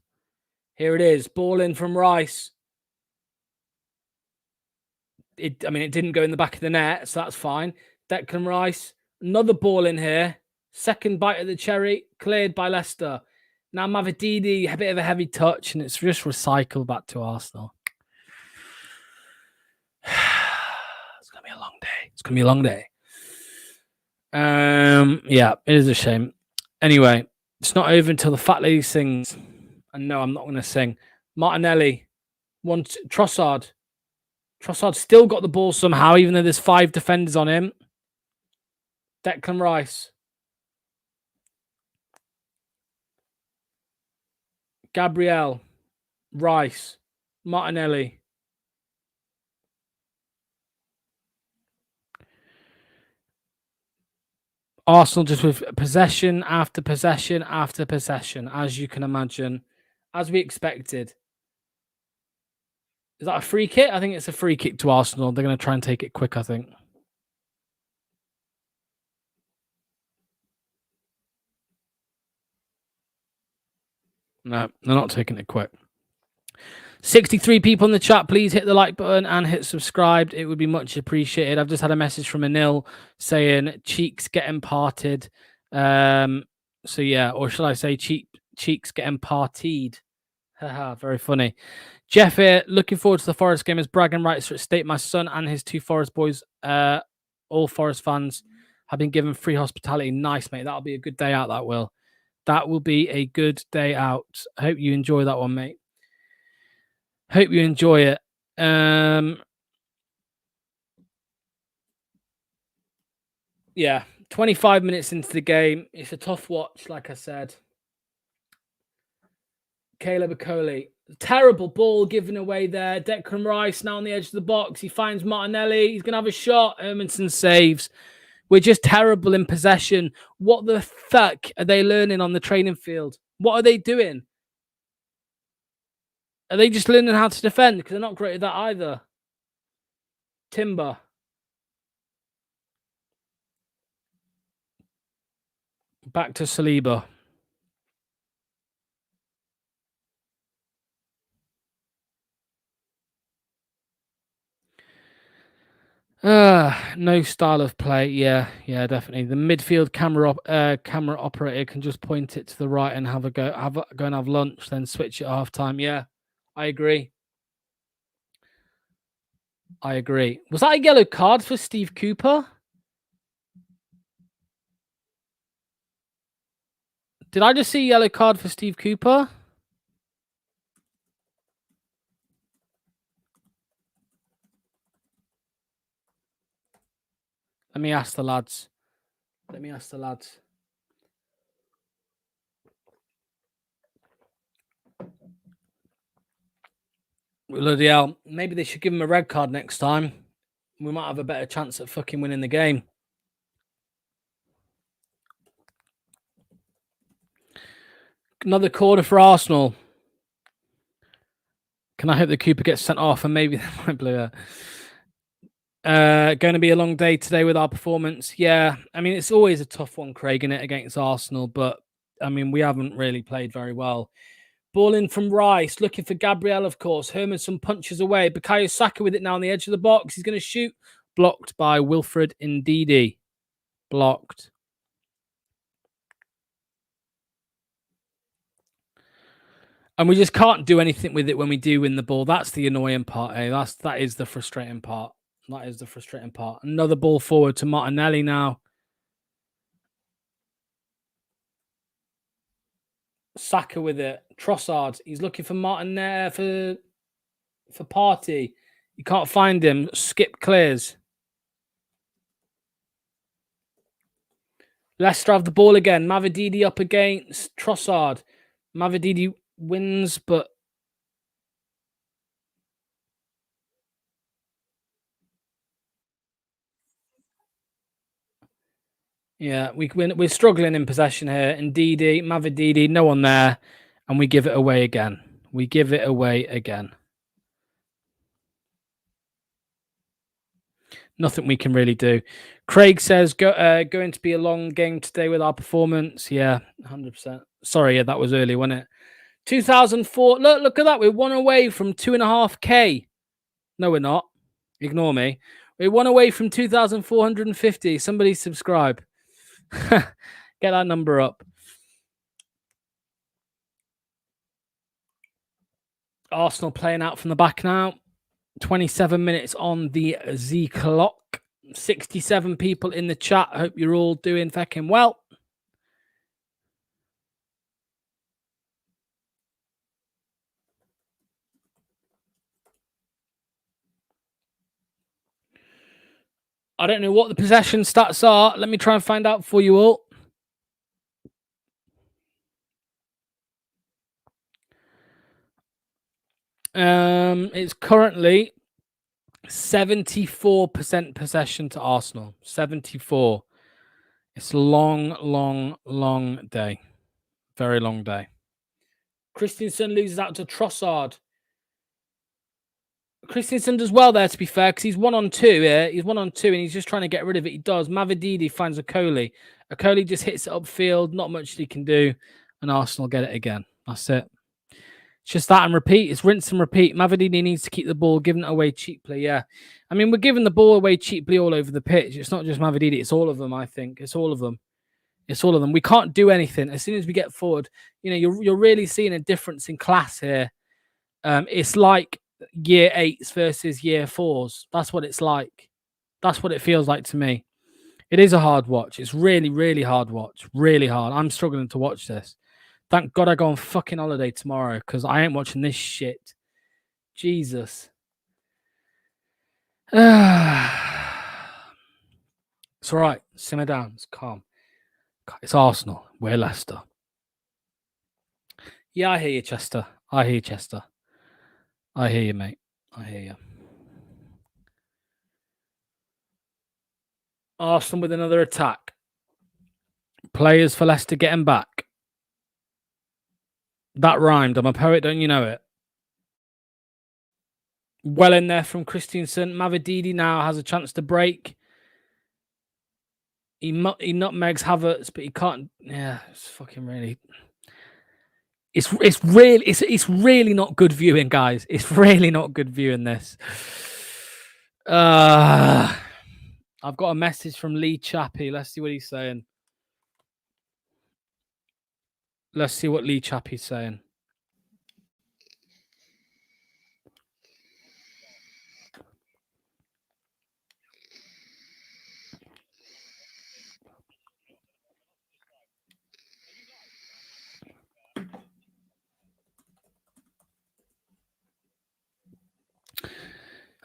Speaker 1: Here it is, ball in from Rice. It didn't go in the back of the net, so that's fine. Declan Rice, another ball in here. Second bite of the cherry, cleared by Leicester. Now Mavididi, a bit of a heavy touch, and it's just recycled back to Arsenal. It's going to be a long day. It's going to be a long day. Yeah, it is a shame. Anyway, it's not over until the fat lady sings. And no, I'm not going to sing. Martinelli, Trossard. Trossard still got the ball somehow, even though there's 5 defenders on him. Declan Rice. Gabriel. Rice. Martinelli. Arsenal just with possession after possession after possession, as you can imagine, as we expected. Is that a free kick? I think it's a free kick to Arsenal. They're going to try and take it quick, I think. No, they're not taking it quick. 63 people in the chat. Please hit the like button and hit subscribe. It would be much appreciated. I've just had a message from Anil saying cheeks getting parted. So yeah, or shall I say cheeks getting partied? Haha, very funny. Jeff here, looking forward to the Forest game as bragging rights at stake. My son and his 2 Forest boys, all Forest fans, have been given free hospitality. Nice, mate. That'll be a good day out, that will. That will be a good day out. I hope you enjoy that one, mate. Hope you enjoy it. Yeah, 25 minutes into the game. It's a tough watch, like I said. Caleb Okoli. Terrible ball given away there. Declan Rice now on the edge of the box. He finds Martinelli. He's going to have a shot. Hermanson saves. We're just terrible in possession. What the fuck are they learning on the training field? What are they doing? Are they just learning how to defend? Because they're not great at that either. Timber. Back to Saliba. No style of play. Yeah, definitely. The midfield camera operator can just point it to the right and go and have lunch, then switch it at half time. Yeah, I agree. Was that a yellow card for Steve Cooper? Did I just see a yellow card for Steve Cooper? Let me ask the lads. Bloody hell. Maybe they should give him a red card next time. We might have a better chance at fucking winning the game. Another corner for Arsenal. Can I hope the Cooper gets sent off and maybe they might blow it? Going to be a long day today with our performance. Yeah, I mean, it's always a tough one, Craig, in it against Arsenal, but I mean, we haven't really played very well. Ball in from Rice, looking for Gabriel, of course. Hermanson punches away. Bukayo Saka with it now on the edge of the box. He's going to shoot. Blocked by Wilfred Ndidi. Blocked. And we just can't do anything with it when we do win the ball. That's the annoying part, eh? That is the frustrating part. Another ball forward to Martinelli now. Saka with it. Trossard. He's looking for Martinelli for Partey. You can't find him. Skip clears. Leicester have the ball again. Mavididi up against Trossard. Mavididi wins, but yeah, we're struggling in possession here. Ndidi, Mavididi, no one there, and we give it away again. Nothing we can really do. Craig says going to be a long game today with our performance. Yeah, 100%. Sorry, yeah, that was early, wasn't it? 2004. Look at that. We're 1 away from 2.5K. No, we're not. Ignore me. We're 1 away from 2,450. Somebody subscribe. Get that number up. Arsenal playing out from the back now. 27 minutes on the Z clock. 67 people in the chat. Hope you're all doing fucking well. I don't know what the possession stats are. Let me try and find out for you all. It's currently 74% possession to Arsenal. 74. It's a long day. Very long day. Christensen loses out to Trossard. Christensen does well there, to be fair, because he's 1-on-2 here. He's 1-on-2, and he's just trying to get rid of it. He does. Mavididi finds Okoli. Okoli just hits it upfield. Not much he can do. And Arsenal get it again. That's it. It's just that and repeat. It's rinse and repeat. Mavididi needs to keep the ball, giving it away cheaply. Yeah. I mean, we're giving the ball away cheaply all over the pitch. It's not just Mavididi. It's all of them, I think. It's all of them. It's all of them. We can't do anything. As soon as we get forward, you know, you're really seeing a difference in class here. It's like year 8s versus year 4s. That's what it's like. That's what it feels like to me. It is a hard watch. It's really hard watch. Really hard. I'm struggling to watch this. Thank God I go on fucking holiday tomorrow because I ain't watching this shit. Jesus. It's all right. Simmer down. It's calm. It's Arsenal. We're Leicester. Yeah, I hear you, Chester. I hear you, Chester. I hear you, mate. I hear you. Arsenal with another attack. Players for Leicester getting back. That rhymed. I'm a poet, don't you know it? Well in there from Christensen. Mavididi now has a chance to break. He nutmegs Havertz, but he can't. Yeah, it's fucking really. It's really not good viewing, guys. It's really not good viewing this. I've got a message from Lee Chappie. Let's see what he's saying. Let's see what Lee Chappie's saying.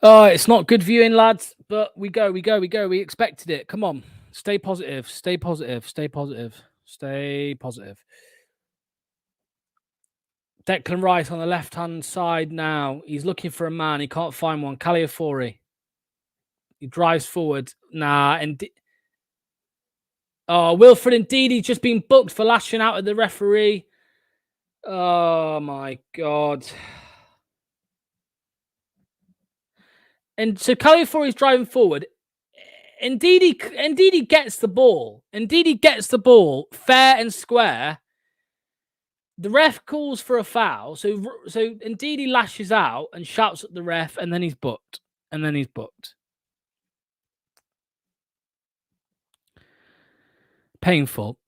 Speaker 1: Oh, it's not good viewing, lads, but we go. We expected it. Come on. Stay positive. Stay positive. Stay positive. Stay positive. Declan Rice on the left-hand side now. He's looking for a man. He can't find one. Caliafori. He drives forward. Nah. Wilfred Ndidi just been booked for lashing out at the referee. Oh, my God. And so Caliafori's driving forward. Ndidi gets the ball. Ndidi gets the ball fair and square. The ref calls for a foul. So Ndidi lashes out and shouts at the ref, and then he's booked. Painful.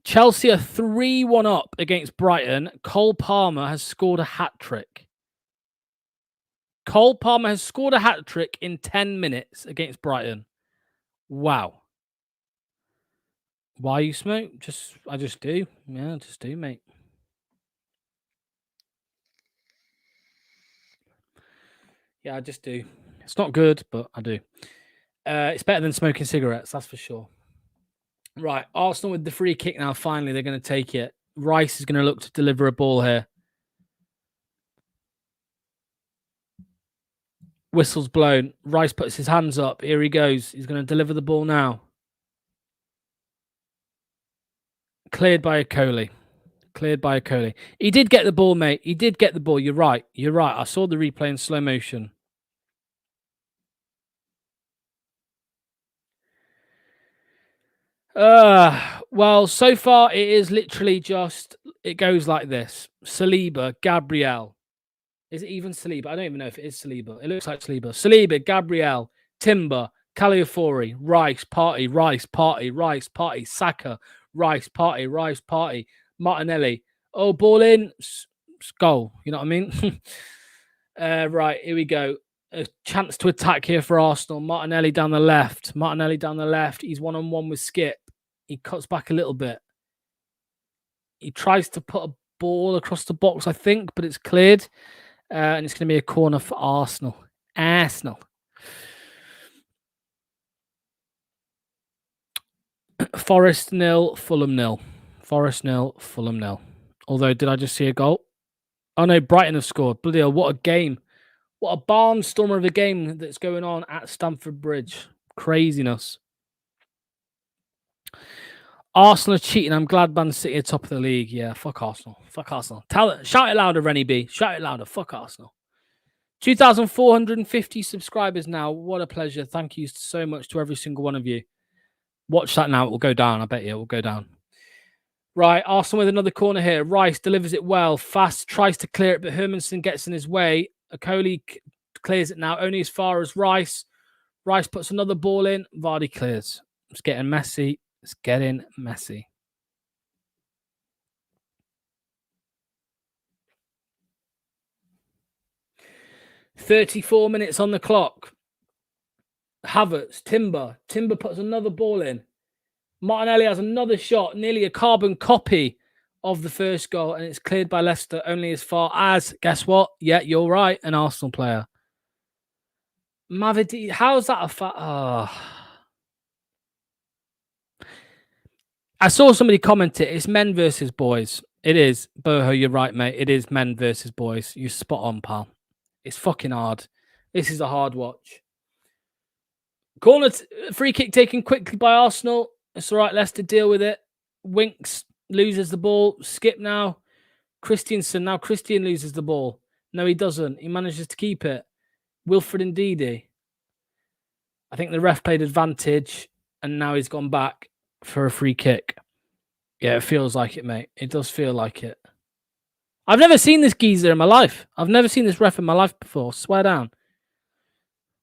Speaker 1: Chelsea are 3-1 up against Brighton. Cole Palmer has scored a hat-trick. Cole Palmer has scored a hat-trick in 10 minutes against Brighton. Wow. Why you smoke? I just do. Yeah, I just do, mate. Yeah, I just do. It's not good, but I do. It's better than smoking cigarettes, that's for sure. Right, Arsenal with the free kick now. Finally, they're going to take it. Rice is going to look to deliver a ball here. Whistle's blown. Rice puts his hands up. Here he goes. He's going to deliver the ball now. Cleared by Okoli. He did get the ball, mate. He did get the ball. You're right. I saw the replay in slow motion. Well, so far it is literally just, it goes like this. Saliba, Gabriel. Is it even Saliba? I don't even know if it is Saliba. It looks like Saliba. Saliba, Gabriel, Timber, Caliafori, Rice, Partey, Saka, Rice, party. Martinelli. Oh, ball in. Goal. You know what I mean? Right, here we go. A chance to attack here for Arsenal. Martinelli down the left. He's one-on-one with Skip. He cuts back a little bit. He tries to put a ball across the box, I think, but it's cleared. And it's going to be a corner for Arsenal. Forest 0, Fulham 0. Forest 0, Fulham 0. Although, did I just see a goal? Oh no, Brighton have scored. Bloody hell, what a game. What a barnstormer of a game that's going on at Stamford Bridge. Craziness. Arsenal are cheating. I'm glad Man City are top of the league. Yeah, fuck Arsenal. Shout it louder, Rennie B. Shout it louder. Fuck Arsenal. 2,450 subscribers now. What a pleasure. Thank you so much to every single one of you. Watch that now. It will go down. I bet you it will go down. Right, Arsenal with another corner here. Rice delivers it well. Fast tries to clear it, but Hermanson gets in his way. Okoli clears it now, only as far as Rice. Rice puts another ball in. Vardy clears. It's getting messy. 34 minutes on the clock. Havertz, Timber puts another ball in. Martinelli has another shot, nearly a carbon copy of the first goal, and it's cleared by Leicester only as far as, guess what? Yeah, you're right, an Arsenal player. Mavidi, how's that a fact? I saw somebody comment it. It's men versus boys. It is. Boho, you're right, mate. It is men versus boys. You're spot on, pal. It's fucking hard. This is a hard watch. Corner, free kick taken quickly by Arsenal. It's all right. Leicester deal with it. Winks loses the ball. Skip now. Christiansen. Now Christian loses the ball. No, he doesn't. He manages to keep it. Wilfred Ndidi. I think the ref played advantage, and now he's gone back for a free kick. Yeah, it feels like it, mate. It does feel like it. I've never seen this geezer in my life. I've never seen this ref in my life before. Swear down.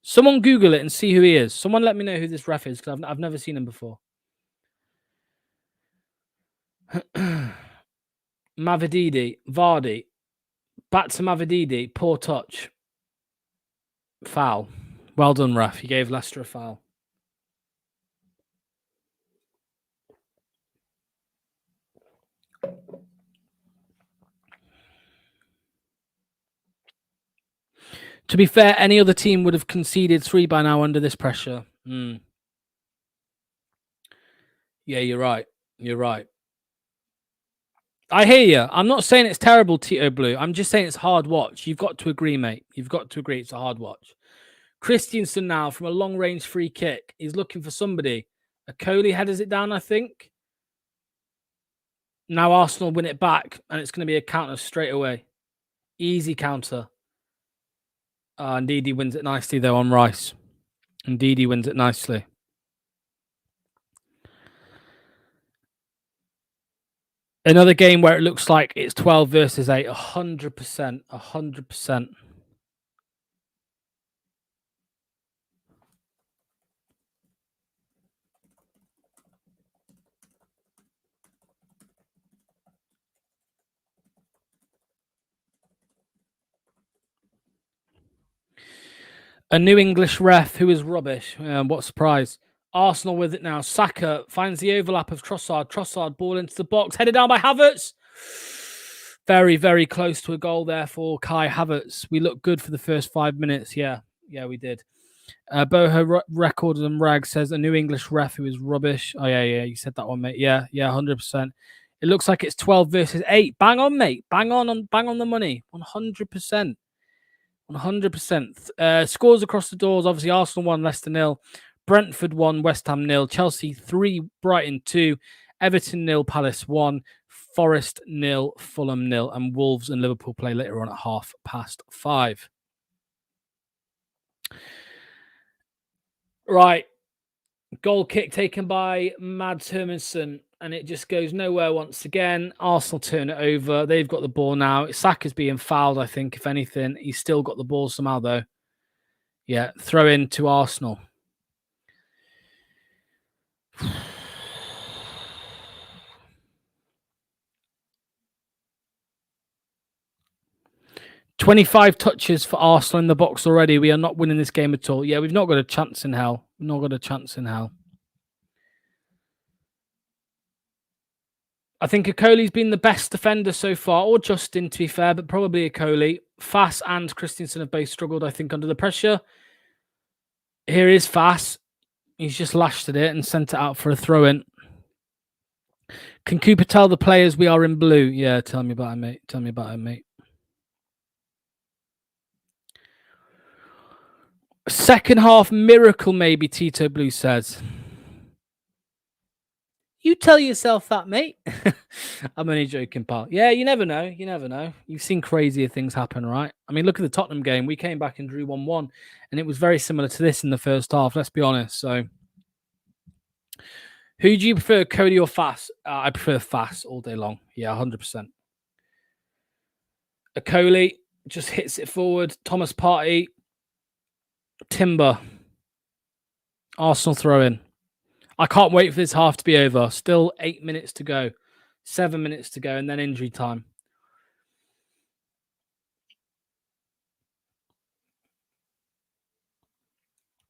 Speaker 1: Someone Google it and see who he is. Someone let me know who this ref is, because I've never seen him before. Mavididi. Vardy. Back to Mavididi. Poor touch. Foul. Well done, ref. He gave Leicester a foul. To be fair, any other team would have conceded 3 by now under this pressure. Yeah, you're right. I hear you. I'm not saying it's terrible, Tito Blue. I'm just saying it's hard watch. You've got to agree, mate. You've got to agree it's a hard watch. Christiansen now from a long-range free kick. He's looking for somebody. Okoli headers it down, I think. Now Arsenal win it back, and it's going to be a counter straight away. Easy counter. Ndidi wins it nicely, though, on Rice. Ndidi wins it nicely. Another game where it looks like it's 12 versus 8. 100%. 100%. A new English ref who is rubbish. What surprise. Arsenal with it now. Saka finds the overlap of Trossard. Trossard ball into the box. Headed down by Havertz. Very, very close to a goal there for Kai Havertz. We looked good for the first 5 minutes. Yeah, we did. Boho Records and Rag says a new English ref who is rubbish. Oh, yeah. You said that one, mate. Yeah, 100%. It looks like it's 12 versus 8. Bang on, mate. Bang on the money. 100%. 100%. Scores across the doors. Obviously, Arsenal 1, Leicester 0. Brentford 1, West Ham 0. Chelsea 3, Brighton 2. Everton 0, Palace 1. Forest 0, Fulham 0. And Wolves and Liverpool play later on at 5:30. Right. Goal kick taken by Mads Hermansen. And it just goes nowhere once again. Arsenal turn it over. They've got the ball now. Saka's being fouled, I think, if anything. He's still got the ball somehow, though. Yeah, throw in to Arsenal. 25 touches for Arsenal in the box already. We are not winning this game at all. Yeah, we've not got a chance in hell. We've not got a chance in hell. I think Okoli's been the best defender so far, or Justin, to be fair, but probably Okoli. Fass and Christensen have both struggled, I think, under the pressure. Here is Fass. He's just lashed at it and sent it out for a throw-in. Can Cooper tell the players we are in blue? Yeah, tell me about it, mate. Tell me about it, mate. Second half miracle, maybe, Tito Blue says. You tell yourself that, mate. I'm only joking, pal. Yeah, you never know. You never know. You've seen crazier things happen, right? I mean, look at the Tottenham game. We came back and drew 1-1, and it was very similar to this in the first half, let's be honest. So, who do you prefer, Cody or Fass? I prefer Fass all day long. Yeah, 100%. Okoli just hits it forward. Thomas Partey. Timber. Arsenal throw in. I can't wait for this half to be over. Still 8 minutes to go. 7 minutes to go, and then injury time.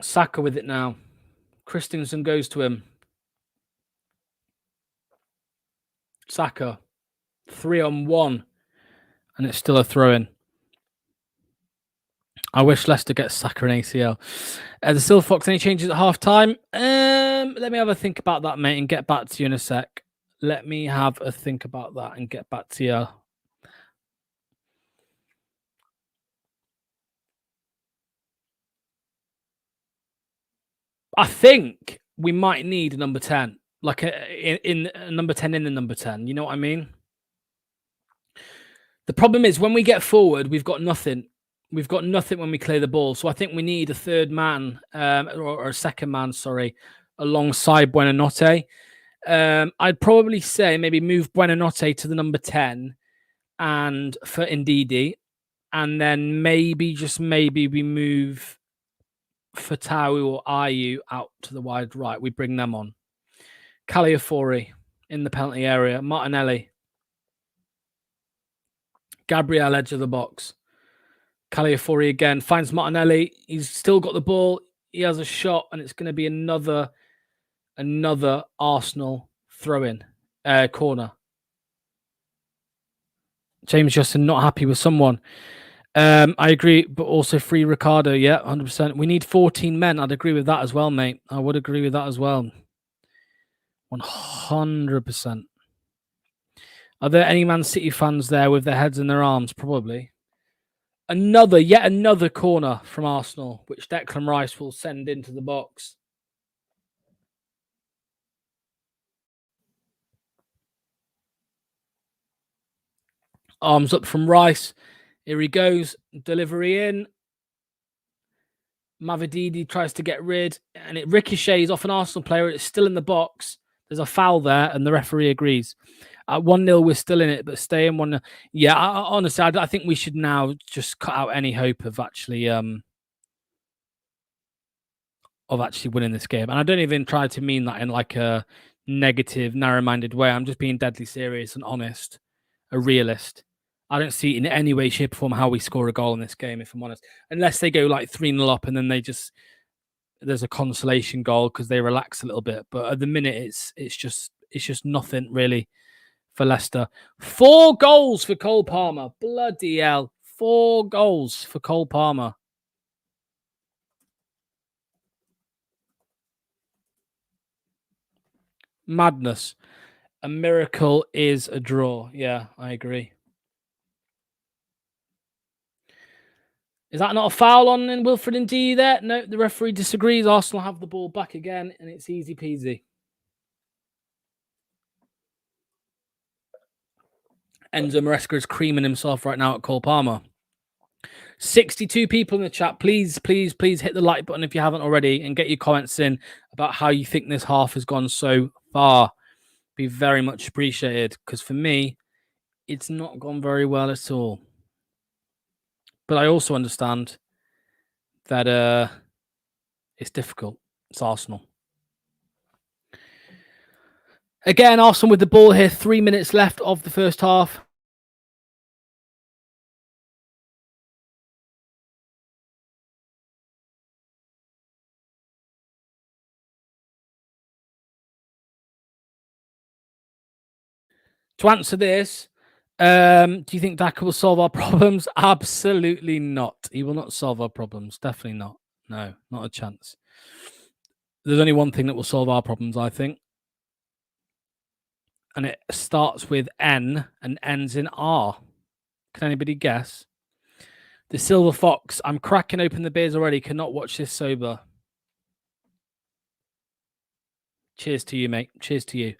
Speaker 1: Saka with it now. Christensen goes to him. Saka. 3-on-1. And it's still a throw-in. I wish Leicester gets Saka and ACL. The Silver Fox, any changes at half-time? Let me have a think about that, mate, and get back to you in a sec. Let me have a think about that and get back to you. I think we might need a number 10, like in number 10 in the number 10. You know what I mean? The problem is when we get forward, we've got nothing. We've got nothing when we clear the ball. So I think we need a third man or a second man, sorry, alongside Buonanotte. I'd probably say maybe move Buonanotte to the number 10 and for Ndidi. And then maybe, just maybe, we move Fatawu or Ayew out to the wide right. We bring them on. Caliafori in the penalty area. Martinelli. Gabriel, edge of the box. Caliafori again. Finds Martinelli. He's still got the ball. He has a shot, and it's going to be another Arsenal throw-in. Corner. James Justin not happy with someone. I agree, but also free Ricardo. Yeah, 100%. We need 14 men. I'd agree with that as well, mate. I would agree with that as well. 100%. Are there any Man City fans there with their heads in their arms? Probably. Yet another corner from Arsenal, which Declan Rice will send into the box. Arms up from Rice. Here he goes. Delivery in. Mavididi tries to get rid, and it ricochets off an Arsenal player. It's still in the box. There's a foul there, and the referee agrees. At 1-0, we're still in it, but stay in 1-0. Yeah, honestly, I think we should now just cut out any hope of actually winning this game. And I don't even try to mean that in like a negative, narrow-minded way. I'm just being deadly serious and honest, a realist. I don't see in any way, shape, or form how we score a goal in this game, if I'm honest. Unless they go like 3-0 up and then there's a consolation goal because they relax a little bit. But at the minute, it's just nothing really for Leicester. 4 goals for Cole Palmer. Bloody hell. 4 goals for Cole Palmer. Madness. A miracle is a draw. Yeah, I agree. Is that not a foul on Wilfred Ndidi there? No, the referee disagrees. Arsenal have the ball back again, and it's easy peasy. Enzo Maresca is creaming himself right now at Cole Palmer. 62 people in the chat. Please, please, please hit the like button if you haven't already and get your comments in about how you think this half has gone so far. Be very much appreciated, because for me, it's not gone very well at all. But I also understand that it's difficult. It's Arsenal. Again, Arsenal with the ball here. 3 minutes left of the first half. To answer this, do you think Daka will solve our problems? Absolutely not. He will not solve our problems. Definitely not. No, not a chance. There's only one thing that will solve our problems, I think. And it starts with N and ends in R. Can anybody guess? The Silver Fox. I'm cracking open the beers already. Cannot watch this sober. Cheers to you, mate. Cheers to you.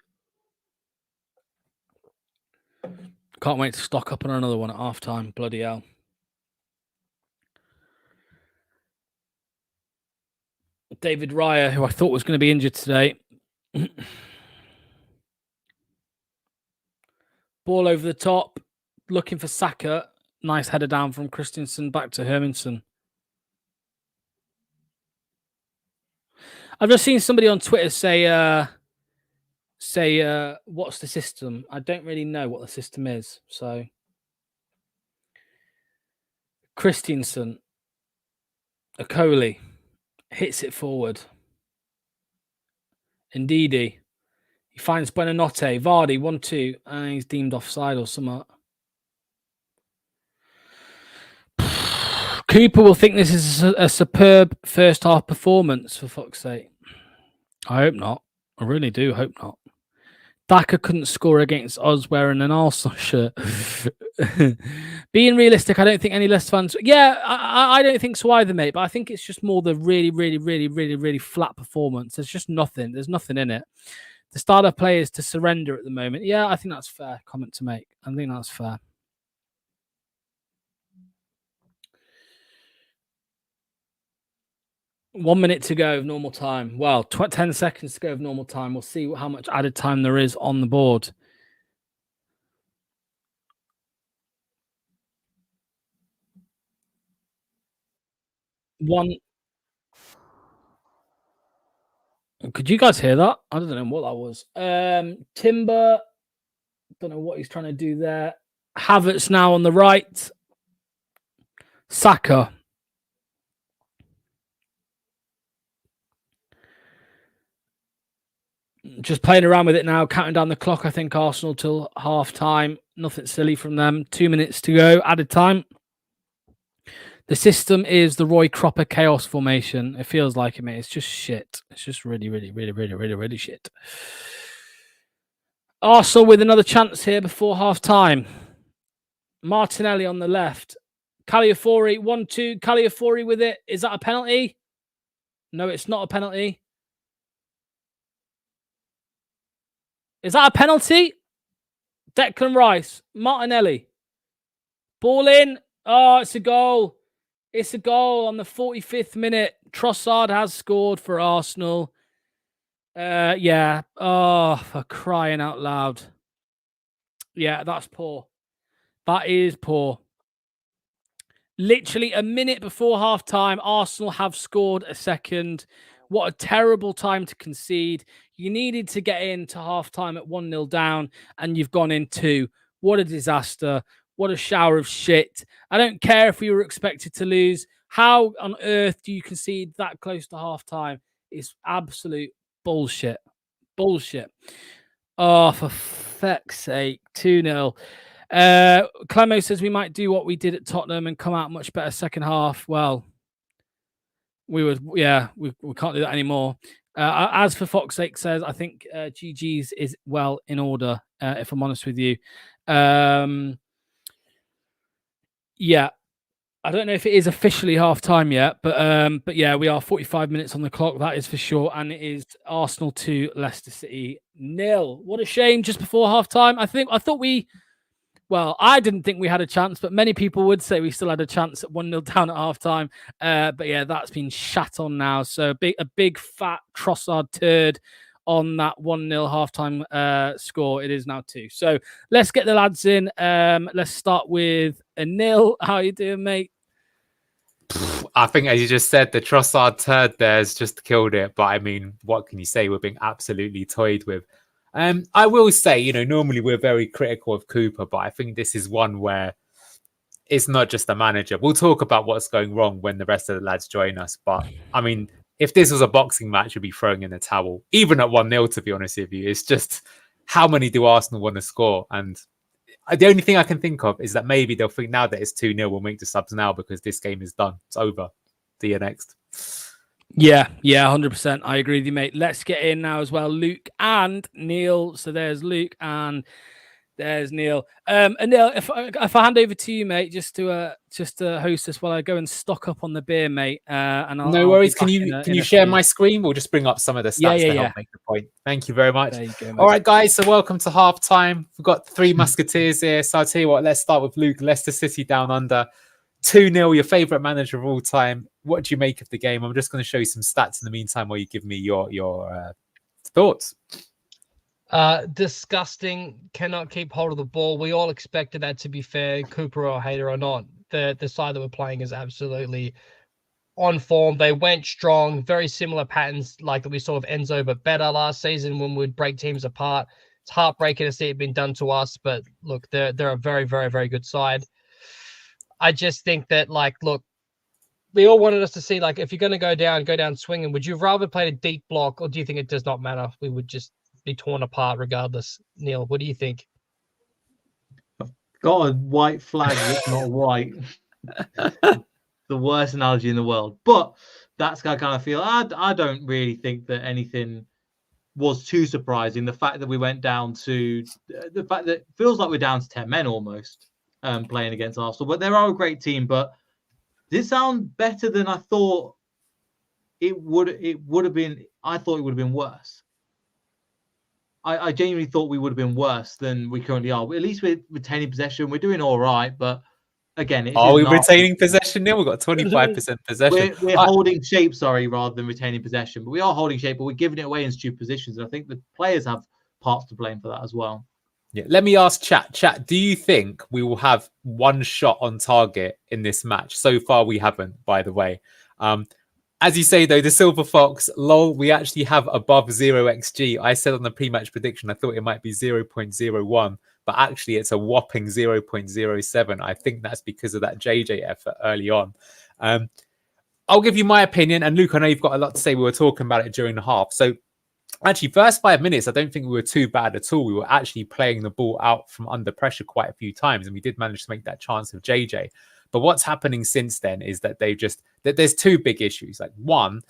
Speaker 1: Can't wait to stock up on another one at half time. Bloody hell. David Raya, who I thought was going to be injured today. Ball over the top. Looking for Saka. Nice header down from Christensen back to Hermanson. I've just seen somebody on Twitter say, what's the system? I don't really know what the system is. So, Christensen, Okoli, hits it forward. Ndidi, he finds Buonanotte, Vardy, 1-2, and he's deemed offside or something. Cooper will think this is a superb first half performance, for fuck's sake. I hope not. I really do hope not. Daka couldn't score against us wearing an Arsenal shirt. Being realistic, I don't think any Leicester fans... Yeah, I don't think so either, mate. But I think it's just more the really flat performance. There's just nothing. There's nothing in it. The starter players to surrender at the moment. Yeah, I think that's a fair comment to make. I think that's fair. One minute to go of normal time. Well, 10 seconds to go of normal time. We'll see how much added time there is on the board. One. Could you guys hear that? I don't know what that was. Timber. Don't know what he's trying to do there. Havertz now on the right. Saka. Just playing around with it now, counting down the clock. I think Arsenal till half time. Nothing silly from them. 2 minutes to go. Added time. The system is the Roy Cropper chaos formation. It feels like it, mate. It's just shit. It's just really shit. Arsenal with another chance here before half time. Martinelli on the left. Caliafori 1-2. Caliafori with it. Is that a penalty? No, it's not a penalty. Is that a penalty? Declan Rice, Martinelli. Ball in. Oh, it's a goal. It's a goal on the 45th minute. Trossard has scored for Arsenal. Yeah. Oh, for crying out loud. Yeah, that's poor. That is poor. Literally a minute before half time, Arsenal have scored a second. What a terrible time to concede. You needed to get into half-time at 1-0 down, and you've gone in 2. What a disaster. What a shower of shit. I don't care if we were expected to lose. How on earth do you concede that close to half-time? It's absolute bullshit. Bullshit. Oh, for fuck's sake. 2-0. Clemo says we might do what we did at Tottenham and come out much better second half. Well, we can't do that anymore. As for Fox's sake says, I think GG's is well in order, if I'm honest with you. Yeah, I don't know if it is officially half time yet, but yeah, we are 45 minutes on the clock, that is for sure, and it is Arsenal 2, Leicester City 0. What a shame! Just before half time, I didn't think we had a chance, but many people would say we still had a chance at 1-0 down at half-time. But yeah, that's been shat on now. So a big fat Trossard turd on that 1-0 half-time score. It is now 2. So let's get the lads in. Let's start with Anil. How you doing, mate?
Speaker 3: I think, as you just said, the Trossard turd there has just killed it. But I mean, what can you say? We're being absolutely toyed with. I will say, normally we're very critical of Cooper, but I think this is one where it's not just the manager. We'll talk about what's going wrong when the rest of the lads join us. But I mean, if this was a boxing match, we'd be throwing in the towel, even at 1-0, to be honest with you. It's just how many do Arsenal want to score? And the only thing I can think of is that maybe they'll think now that it's 2-0, we'll make the subs now because this game is done. It's over. See you next.
Speaker 1: Yeah, 100%. I agree with you, mate. Let's get in now as well, Luke and Neil. So there's Luke and there's Neil. And Neil, if I hand over to you, mate, just to host us while I go and stock up on the beer, mate. And
Speaker 3: no worries. Can you share my screen? We'll just bring up some of the stats to help make the point. Thank you very much.
Speaker 1: There you go, mate.
Speaker 3: All right, guys. So welcome to halftime. We've got 3 Musketeers here. So I'll tell you what. Let's start with Luke. Leicester City down under 2-0. Your favourite manager of all time. What do you make of the game? I'm just going to show you some stats in the meantime while you give me your thoughts.
Speaker 2: Disgusting. Cannot keep hold of the ball. We all expected that, to be fair, Cooper or Hader or not. The side that we're playing is absolutely on form. They went strong. Very similar patterns like that we saw with Enzo, but better last season when we'd break teams apart. It's heartbreaking to see it being done to us, but look, they're a very, very, very good side. I just think that, look, we all wanted us to see, if you're going to go down swinging. Would you rather play a deep block, or do you think it does not matter? We would just be torn apart regardless. Neil, what do you think?
Speaker 4: Got a white flag that's not white. The worst analogy in the world. But that's how I kind of feel. I don't really think that anything was too surprising. The fact that we went down to the fact that it feels like we're down to 10 men almost playing against Arsenal. But they are a great team. But did it sound better than I thought it would have been? I thought it would have been worse. I genuinely thought we would have been worse than we currently are. At least we're retaining possession. We're doing all right, but again,
Speaker 3: are we retaining possession now? We've got 25% possession.
Speaker 4: We're holding shape, rather than retaining possession. But we are holding shape, but we're giving it away in stupid positions. And I think the players have parts to blame for that as well.
Speaker 3: Yeah. Let me ask Chat, do you think we will have one shot on target in this match? So far, we haven't, by the way. As you say, though, the Silver Fox, lol, we actually have above 0 XG. I said on the pre-match prediction, I thought it might be 0.01, but actually it's a whopping 0.07. I think that's because of that JJ effort early on. I'll give you my opinion. And Luke, I know you've got a lot to say. We were talking about it during the half. So actually, first 5 minutes, I don't think we were too bad at all. We were actually playing the ball out from under pressure quite a few times. And we did manage to make that chance of JJ. But what's happening since then is that there's 2 big issues. One,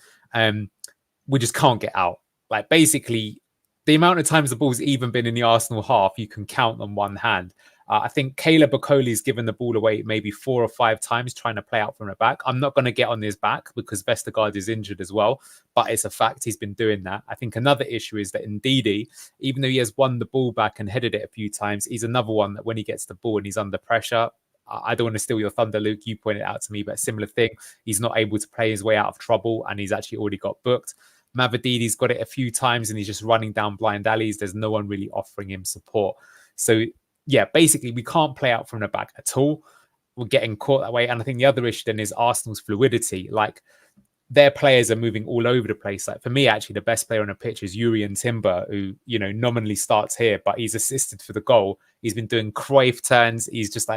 Speaker 3: we just can't get out. Basically, the amount of times the ball's even been in the Arsenal half, you can count on one hand. I think Caleb Okoli's given the ball away maybe 4 or 5 times trying to play out from the back. I'm not going to get on his back because Vestergaard is injured as well, but it's a fact he's been doing that. I think another issue is that Ndidi, even though he has won the ball back and headed it a few times, he's another one that when he gets the ball and he's under pressure, I don't want to steal your thunder, Luke. You pointed out to me, but a similar thing. He's not able to play his way out of trouble, and he's actually already got booked. Mavadidi's got it a few times, and he's just running down blind alleys. There's no one really offering him support. So, yeah, basically, we can't play out from the back at all. We're getting caught that way. And I think the other issue then is Arsenal's fluidity. Their players are moving all over the place. For me, actually, the best player on the pitch is Urian Timber, who, nominally starts here, but he's assisted for the goal. He's been doing Cruyff turns. He's just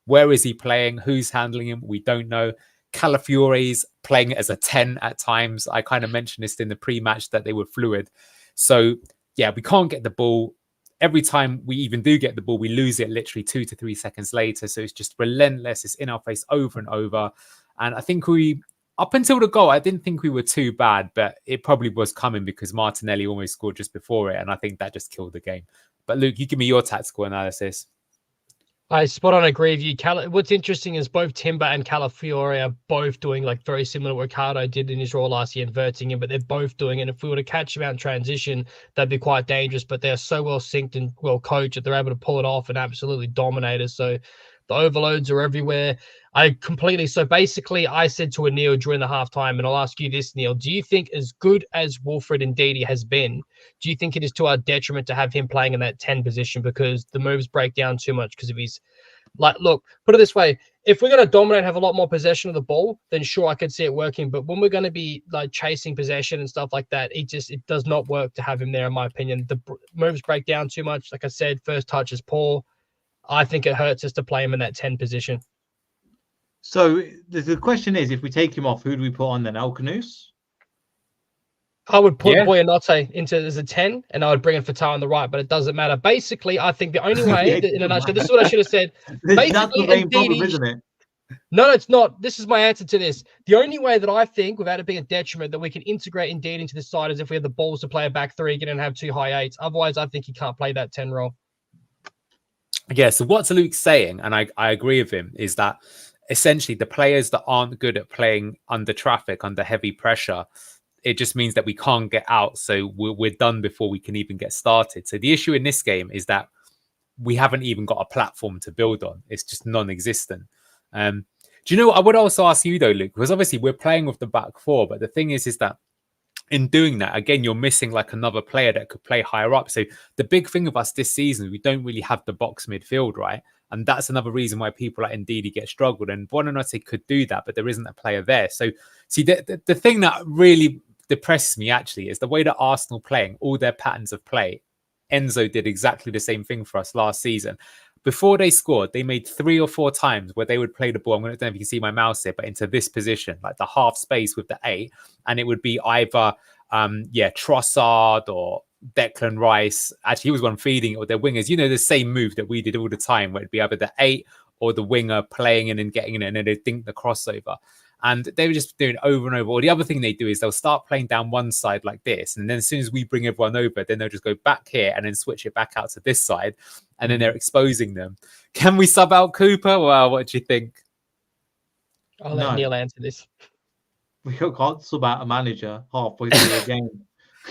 Speaker 3: where is he playing? Who's handling him? We don't know. Calafiori's playing as a 10 at times. I kind of mentioned this in the pre-match that they were fluid. So, yeah, we can't get the ball. Every time we even do get the ball, we lose it literally 2 to 3 seconds later. So it's just relentless. It's in our face over and over. And I think up until the goal, I didn't think we were too bad, but it probably was coming because Martinelli almost scored just before it. And I think that just killed the game. But Luke, you give me your tactical analysis.
Speaker 2: I spot on agree with you. What's interesting is both Timber and Calafiori are both doing very similar to what Ricardo did in his role last year, inverting him, but they're both doing it. If we were to catch him out in transition, that'd be quite dangerous, but they're so well synced and well coached that they're able to pull it off and absolutely dominate us. So the overloads are everywhere. So basically I said to Neil during the halftime, and I'll ask you this, Neil, do you think as good as Wilfred Ndidi has been, do you think it is to our detriment to have him playing in that 10 position because the moves break down too much because of his, look, put it this way, if we're going to dominate, have a lot more possession of the ball, then sure, I could see it working. But when we're going to be chasing possession and stuff like that, it does not work to have him there, in my opinion. The moves break down too much. Like I said, first touch is poor. I think it hurts us to play him in that 10 position.
Speaker 4: So the question is, if we take him off, who do we put on then? El Khanous?
Speaker 2: I would put
Speaker 3: Yeah.
Speaker 2: Boyanote into as a 10, and I would bring in Fatah on the right, but it doesn't matter. Basically, I think the only way, in a nutshell, this is what I should have said.
Speaker 4: That's
Speaker 2: Basically,
Speaker 4: the main problem,
Speaker 2: Ndidi,
Speaker 4: isn't it?
Speaker 2: no, it's not. This is my answer to this. The only way that I think, without it being a detriment, that we can integrate Ndidi into this side is if we have the balls to play a back three again and have 2 high 8s. Otherwise, I think he can't play that 10 role.
Speaker 3: Yeah, so what Luke's saying, and I agree with him, is that essentially the players that aren't good at playing under traffic, under heavy pressure, it just means that we can't get out. So we're done before we can even get started. So the issue in this game is that we haven't even got a platform to build on. It's just non-existent. Do you know what I would also ask you though, Luke? Because obviously we're playing with the back four, but the thing is that in doing that, again, you're missing like another player that could play higher up. So the big thing of us this season, we don't really have the box midfield, right? And that's another reason why people like Ndidi get struggled. And Buonanotte could do that, but there isn't a player there. So see, the thing that really depresses me actually is the way that Arsenal playing, all their patterns of play. Enzo did exactly the same thing for us last season. Before they scored, they made 3 or 4 times where they would play the ball. I don't know if you can see my mouse here, but into this position, like the half space with the 8, and it would be either Trossard or Declan Rice. Actually, he was one feeding it, or their wingers. You know, the same move that we did all the time, where it'd be either the 8 or the winger playing in and getting in, and then they'd think the crossover. And they were just doing it over and over. Or the other thing they do is they'll start playing down one side like this. And then as soon as we bring everyone over, then they'll just go back here and then switch it back out to this side. And then they're exposing them. Can we sub out Cooper? Well, what do you think?
Speaker 2: I'll let Neil answer this.
Speaker 4: We can't sub out a manager halfway through the game.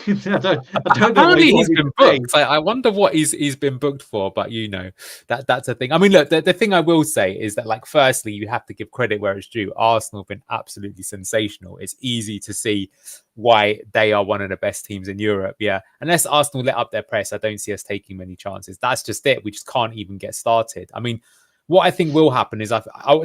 Speaker 4: I don't know.
Speaker 3: Apparently he's been booked. I wonder what he's been booked for, but you know, that's a thing. I mean, look, the thing I will say is that, like, firstly, you have to give credit where it's due. Arsenal have been absolutely sensational. It's easy to see why they are one of the best teams in Europe. Yeah, unless Arsenal let up their press, I don't see us taking many chances. That's just it. We just can't even get started. I mean, what I think will happen is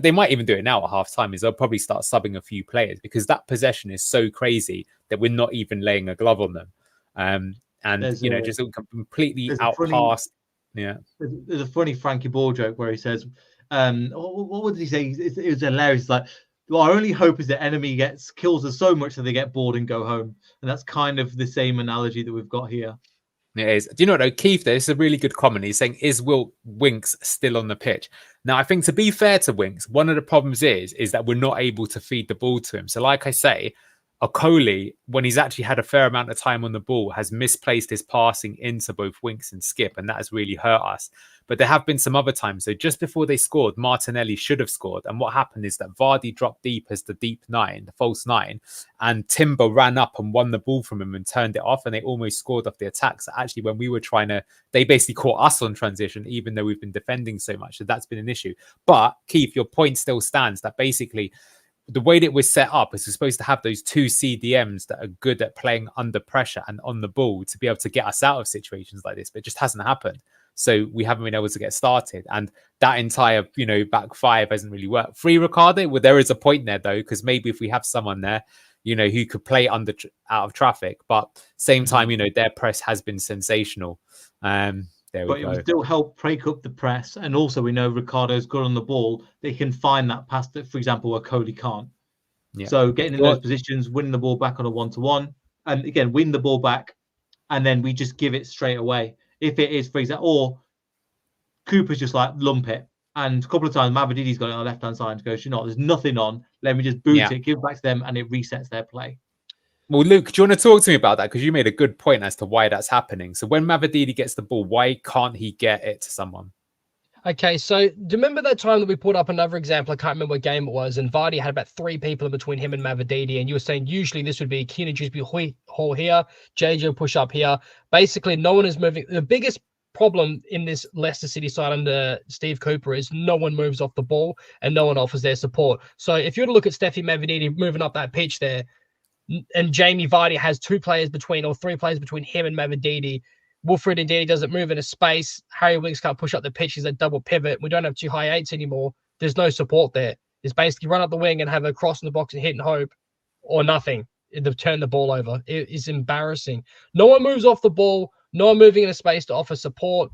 Speaker 3: they might even do it now at half time, is they'll probably start subbing a few players because that possession is so crazy that we're not even laying a glove on them. And just completely out past. Yeah.
Speaker 4: There's a funny Frankie Ball joke where he says, what would he say? It was hilarious. Like, well, our only hope is the enemy kills us so much that they get bored and go home. And that's kind of the same analogy that we've got here.
Speaker 3: It is. Do you know what, though? Keith, this is a really good comment. He's saying, is Winks still on the pitch? Now, I think to be fair to Winks, one of the problems is that we're not able to feed the ball to him. So like I say, Okoli, when he's actually had a fair amount of time on the ball, has misplaced his passing into both Winks and Skip, and that has really hurt us. But there have been some other times. So just before they scored, Martinelli should have scored. And what happened is that Vardy dropped deep as the deep 9, the false 9, and Timber ran up and won the ball from him and turned it off, and they almost scored off the attack. So actually, when we were they basically caught us on transition, even though we've been defending so much. So that's been an issue. But Keith, your point still stands that basically the way that we're set up is we're supposed to have those 2 CDMs that are good at playing under pressure and on the ball to be able to get us out of situations like this, but it just hasn't happened. So we haven't been able to get started. And that entire, back 5 hasn't really worked. Free Ricardo, well, there is a point there, though, because maybe if we have someone there, who could play out of traffic, but same time, their press has been sensational. There we go.
Speaker 4: It will still help break up the press. And also, we know Ricardo's good on the ball. They can find that pass that, for example, where Cody can't. Yeah. So getting in those positions, winning the ball back on a 1-to-1, and again, win the ball back, and then we just give it straight away. If it is, for example, or Cooper's just like lump it. And a couple of times, Mavadidi's got it on the left-hand side and goes, there's nothing on. Let me just boot it, give it back to them, and it resets their play.
Speaker 3: Well, Luke, do you want to talk to me about that? Because you made a good point as to why that's happening. So when Mavadidi gets the ball, why can't he get it to someone?
Speaker 2: Okay, so do you remember that time that we put up another example? I can't remember what game it was, and Vardy had about 3 people in between him and Mavadidi, and you were saying usually this would be Keenan Jusby Hall here, JJ push up here. Basically, no one is moving. The biggest problem in this Leicester City side under Steve Cooper is no one moves off the ball and no one offers their support. So if you were to look at Steffi Mavadidi moving up that pitch there, and Jamie Vardy has 2 players between, or 3 players between him and Mavadidi. Wilfred Ndidi doesn't move into space. Harry Winks can't push up the pitch. He's a double pivot. We don't have 2 high 8s anymore. There's no support there. It's basically run up the wing and have a cross in the box and hit and hope, or nothing. They've turned the ball over. It is embarrassing. No one moves off the ball. No one moving into space to offer support.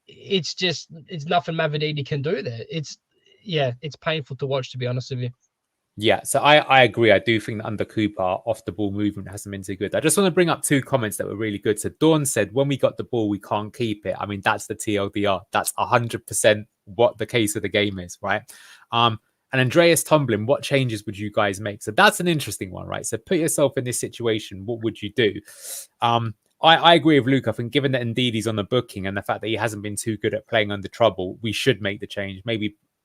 Speaker 2: It's nothing Mavadidi can do there. It's painful to watch, to be honest with you.
Speaker 3: Yeah, so I agree. I do think that under Cooper, off the ball movement hasn't been too good. I just want to bring up two comments that were really good. So Dawn said, when we got the ball, we can't keep it. I mean, that's the TLDR. That's 100% what the case of the game is, right? And Andreas Tomlin, what changes would you guys make? So that's an interesting one, right? So put yourself in this situation. What would you do? I agree with Luke. I think given that Ndidi's on the booking and the fact that he hasn't been too good at playing under trouble, we should make the change.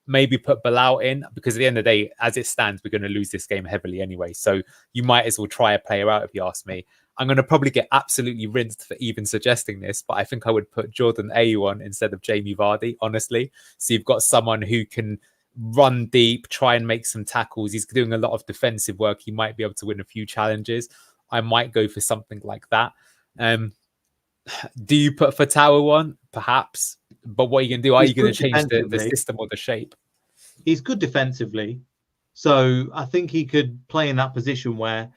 Speaker 3: Maybe put Bilal in, because at the end of the day, as it stands, we're going to lose this game heavily anyway. So you might as well try a player out if you ask me. I'm going to probably get absolutely rinsed for even suggesting this, but I think I would put Jordan Ayew on instead of Jamie Vardy, honestly. So you've got someone who can run deep, try and make some tackles. He's doing a lot of defensive work. He might be able to win a few challenges. I might go for something like that. Do you put Fatawa on? Perhaps. But what are you going to do? Are you going to change the system or the shape?
Speaker 4: He's good defensively. So I think he could play in that position where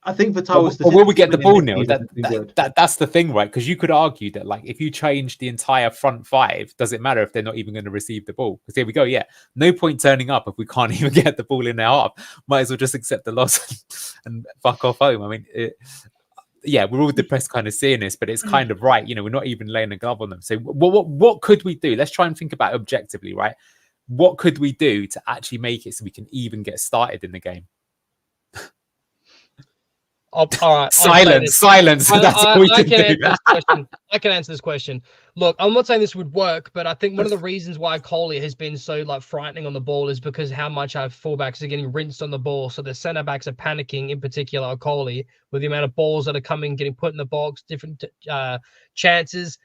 Speaker 4: I think Fatawa...
Speaker 3: Or will we get the ball, Neil? That's the thing, right? Because you could argue that, like, if you change the entire front five, does it matter if they're not even going to receive the ball? Because here we go, yeah. No point turning up if we can't even get the ball in their half. Might as well just accept the loss and fuck off home. I mean... yeah, we're all depressed kind of seeing this, but it's kind of right. You know, we're not even laying a glove on them. So what could we do? Let's try and think about it objectively, right? What could we do to actually make it so we can even get started in the game?
Speaker 2: All right.
Speaker 3: Silence. That's all we can do.
Speaker 2: I can answer this question. Look, I'm not saying this would work, but I think one of the reasons why Coley has been so frightening on the ball is because how much our fullbacks are getting rinsed on the ball. So the centre backs are panicking, in particular Coley, with the amount of balls that are coming, getting put in the box, different chances.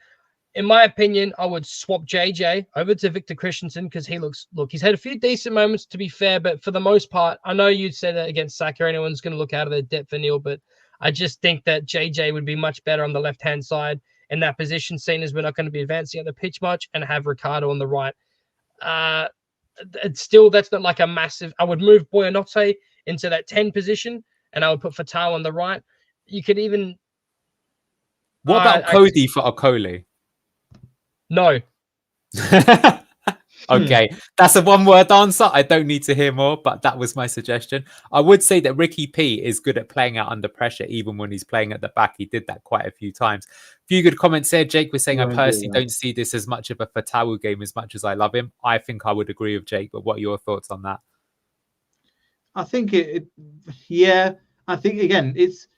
Speaker 2: In my opinion, I would swap JJ over to Victor Christensen because he's had a few decent moments, to be fair, but for the most part, I know you'd say that against Saka, anyone's going to look out of their depth for Neil, but I just think that JJ would be much better on the left-hand side in that position, seeing as we're not going to be advancing at the pitch much, and have Ricardo on the right. That's not like a massive... I would move Boyanote into that 10 position, and I would put Fatawa on the right. You could even...
Speaker 3: What about Cody for Okoli?
Speaker 2: No.
Speaker 3: Okay, that's a one-word answer. I don't need to hear more, but that was my suggestion. I would say that Ricky P is good at playing out under pressure, even when he's playing at the back. He did that quite a few times. A few good comments there. Jake was saying, I personally don't see this as much of a Fatawu game as much as I love him. I think I would agree with Jake, but what are your thoughts on that?
Speaker 4: I think I think, again, it's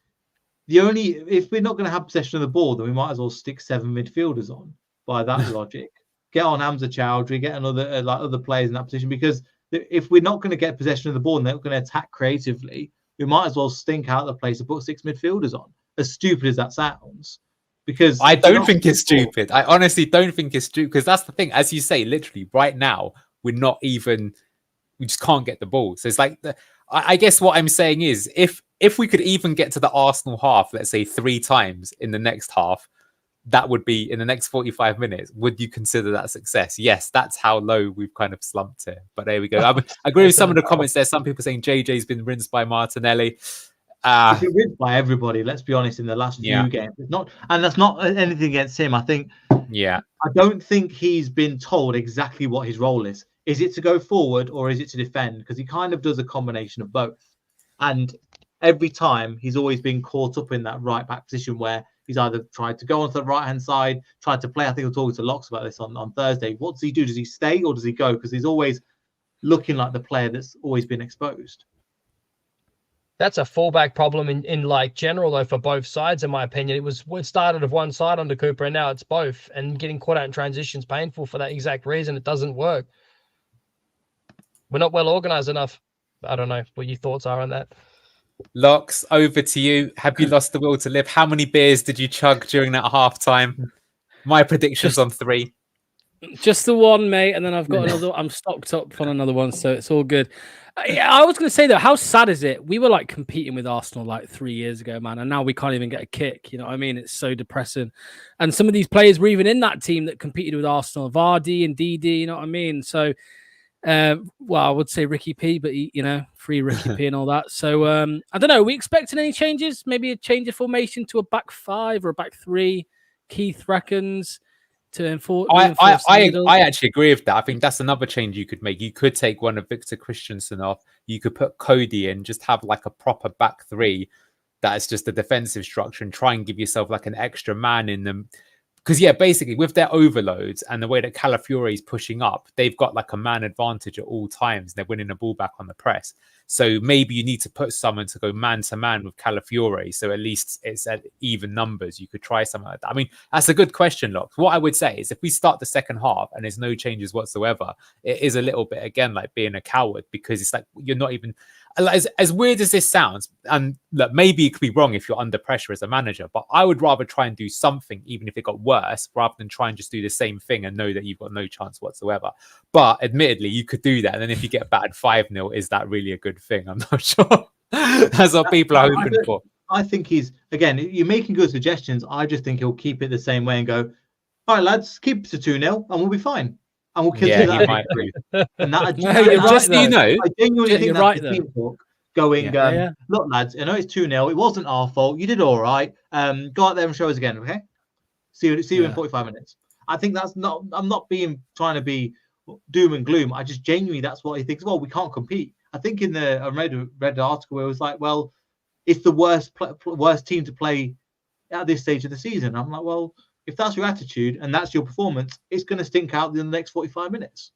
Speaker 4: the only... If we're not going to have possession of the ball, then we might as well stick 7 midfielders on. By that logic, get on Hamza Chowdhury, get another other players in that position, because if we're not going to get possession of the ball and they're not going to attack creatively, we might as well stink out the place and put 6 midfielders on. As stupid as that sounds, because
Speaker 3: I don't think it's stupid. I honestly don't think it's stupid, because that's the thing. As you say, literally right now, we just can't get the ball. So it's like I guess what I'm saying is if we could even get to the Arsenal half, let's say 3 times in the next half, that would be in the next 45 minutes. Would you consider that success? Yes, that's how low we've kind of slumped here. But there we go. I agree with some of the comments there. Some people saying JJ's been rinsed by Martinelli.
Speaker 4: He's been rinsed by everybody, let's be honest, in the last few games. And that's not anything against him. I think, I don't think he's been told exactly what his role is. Is it to go forward or is it to defend? Because he kind of does a combination of both. And every time he's always been caught up in that right back position where he's either tried to go onto the right-hand side, tried to play. I think we're talking to Locks about this on Thursday. What does he do? Does he stay or does he go? Because he's always looking like the player that's always been exposed.
Speaker 2: That's a fullback problem in like general, though, for both sides, in my opinion. It started of one side under Cooper, and now it's both. And getting caught out in transition is painful for that exact reason. It doesn't work. We're not well organized enough. I don't know what your thoughts are on that.
Speaker 3: Locks, over to you. Have you lost the will to live? How many beers did you chug during that half-time? My prediction's on 3.
Speaker 1: Just the one, mate, and then I've got another. I'm stocked up on another one, so it's all good. I was going to say, though, how sad is it? We were like competing with Arsenal like 3 years ago, man, and now we can't even get a kick. You know what I mean? It's so depressing. And some of these players were even in that team that competed with Arsenal, Vardy and Didi, you know what I mean? So, well, I would say Ricky P, but free Ricky P and all that. So I don't know. Are we expecting any changes? Maybe a change of formation to a back 5 or a back 3. Keith reckons. to enforce.
Speaker 3: I actually agree with that. I think that's another change you could make. You could take one of Victor Christensen off. You could put Cody in, just have like a proper back three that's just a defensive structure, and try and give yourself like an extra man in them. Because yeah, basically with their overloads and the way that Calafiore is pushing up, they've got like a man advantage at all times. They're winning the ball back on the press. So maybe you need to put someone to go man to man with Calafiore. So at least it's at even numbers. You could try something like that. I mean, that's a good question, Locke. What I would say is if we start the second half and there's no changes whatsoever, it is a little bit, again, like being a coward, because it's like you're not even... As weird as this sounds, and look, maybe it could be wrong if you're under pressure as a manager, but I would rather try and do something, even if it got worse, rather than try and just do the same thing and know that you've got no chance whatsoever. But admittedly, you could do that. And then if you get battered 5-0, is that really a good thing? I'm not sure. That's what people are hoping for.
Speaker 4: I think he's, again, you're making good suggestions. I just think he'll keep it the same way and go, all right, lads, keep it to 2-0 and we'll be fine. And we'll continue that.
Speaker 3: Might agree.
Speaker 4: And that,
Speaker 1: No, you're right,
Speaker 3: just so you know,
Speaker 4: I genuinely think
Speaker 1: right,
Speaker 4: that's the team talk going, look, lads, I know it's 2-0. It wasn't our fault. You did all right. Go out there and show us again, okay? See you in 45 minutes. I think that's not, I'm not trying to be doom and gloom. I just genuinely, that's what he thinks. Well, we can't compete. I think I read the article where it was like, well, it's the worst team to play at this stage of the season. I'm like, well, if that's your attitude and that's your performance, it's going to stink out in the next 45 minutes.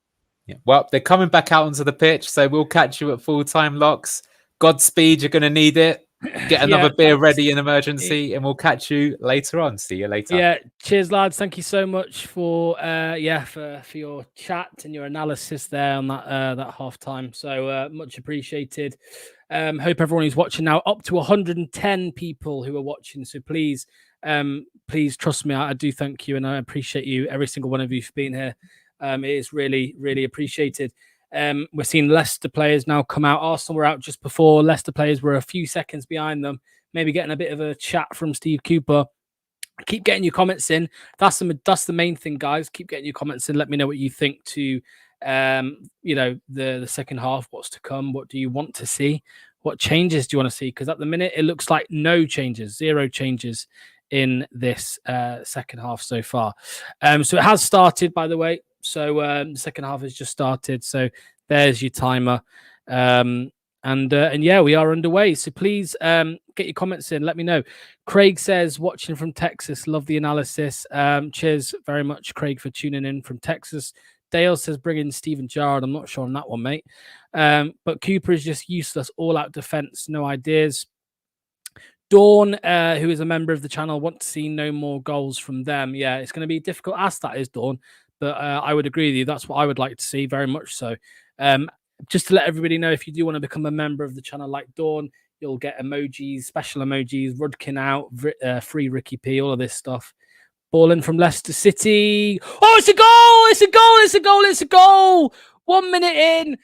Speaker 3: Yeah. Well, they're coming back out onto the pitch, so we'll catch you at full-time, Locks. Godspeed, you're going to need it. Get another beer ready in emergency, and we'll catch you later on. See you later.
Speaker 1: Yeah, cheers, lads. Thank you so much for your chat and your analysis there on that halftime. So much appreciated. Hope everyone who's watching now, up to 110 people who are watching. So please trust me. I do thank you, and I appreciate you, every single one of you, for being here. It is really, really appreciated. We're seeing Leicester players now come out. Arsenal were out just before. Leicester players were a few seconds behind them. Maybe getting a bit of a chat from Steve Cooper. Keep getting your comments in. That's the main thing, guys. Keep getting your comments in. Let me know what you think to the second half. What's to come? What do you want to see? What changes do you want to see? Because at the minute it looks like no changes, zero changes in this second half so far. So it has started, by the way. So the second half has just started. So there's your timer. And yeah, we are underway. So please get your comments in. Let me know. Craig says, watching from Texas, love the analysis. Cheers very much, Craig, for tuning in from Texas. Dale says, bring in Steven Gerrard. I'm not sure on that one, mate. But Cooper is just useless, all-out defense, no ideas. Dawn, who is a member of the channel, want to see no more goals from them. Yeah, it's going to be a difficult ask, that is, Dawn. But I would agree with you. That's what I would like to see, very much so. Just to let everybody know, if you do want to become a member of the channel like Dawn, you'll get emojis, special emojis, Rudkin out, free Ricky P, all of this stuff. Ball in from Leicester City. Oh, it's a goal! It's a goal! It's a goal! It's a goal! 1 minute in.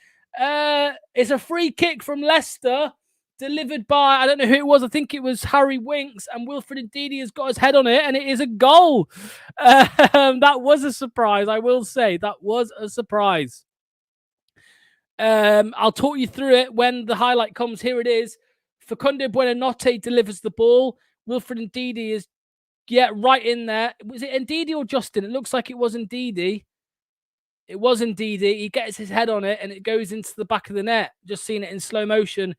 Speaker 1: It's a free kick from Leicester, delivered by, I don't know who it was. I think it was Harry Winks, and Wilfred Ndidi has got his head on it, and it is a goal. That was a surprise, I will say. That was a surprise. I'll talk you through it when the highlight comes. Here it is. Facundo Buonanotte delivers the ball. Wilfred Ndidi is right in there. Was it Ndidi or Justin? It looks like it was Ndidi. It was Ndidi. He gets his head on it, and it goes into the back of the net. Just seeing it in slow motion.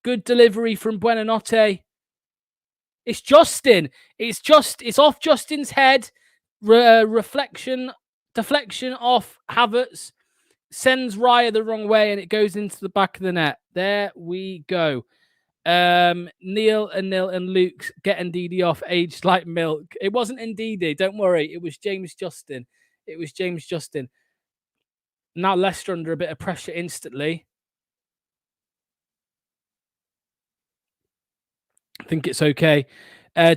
Speaker 1: Good delivery from Buonanotte. It's Justin. It's off Justin's head. Deflection off Havertz. Sends Raya the wrong way, and it goes into the back of the net. There we go. Neil and Luke get Ndidi off, aged like milk. It wasn't Ndidi, don't worry. It was James Justin. Now Leicester under a bit of pressure instantly. I think it's okay.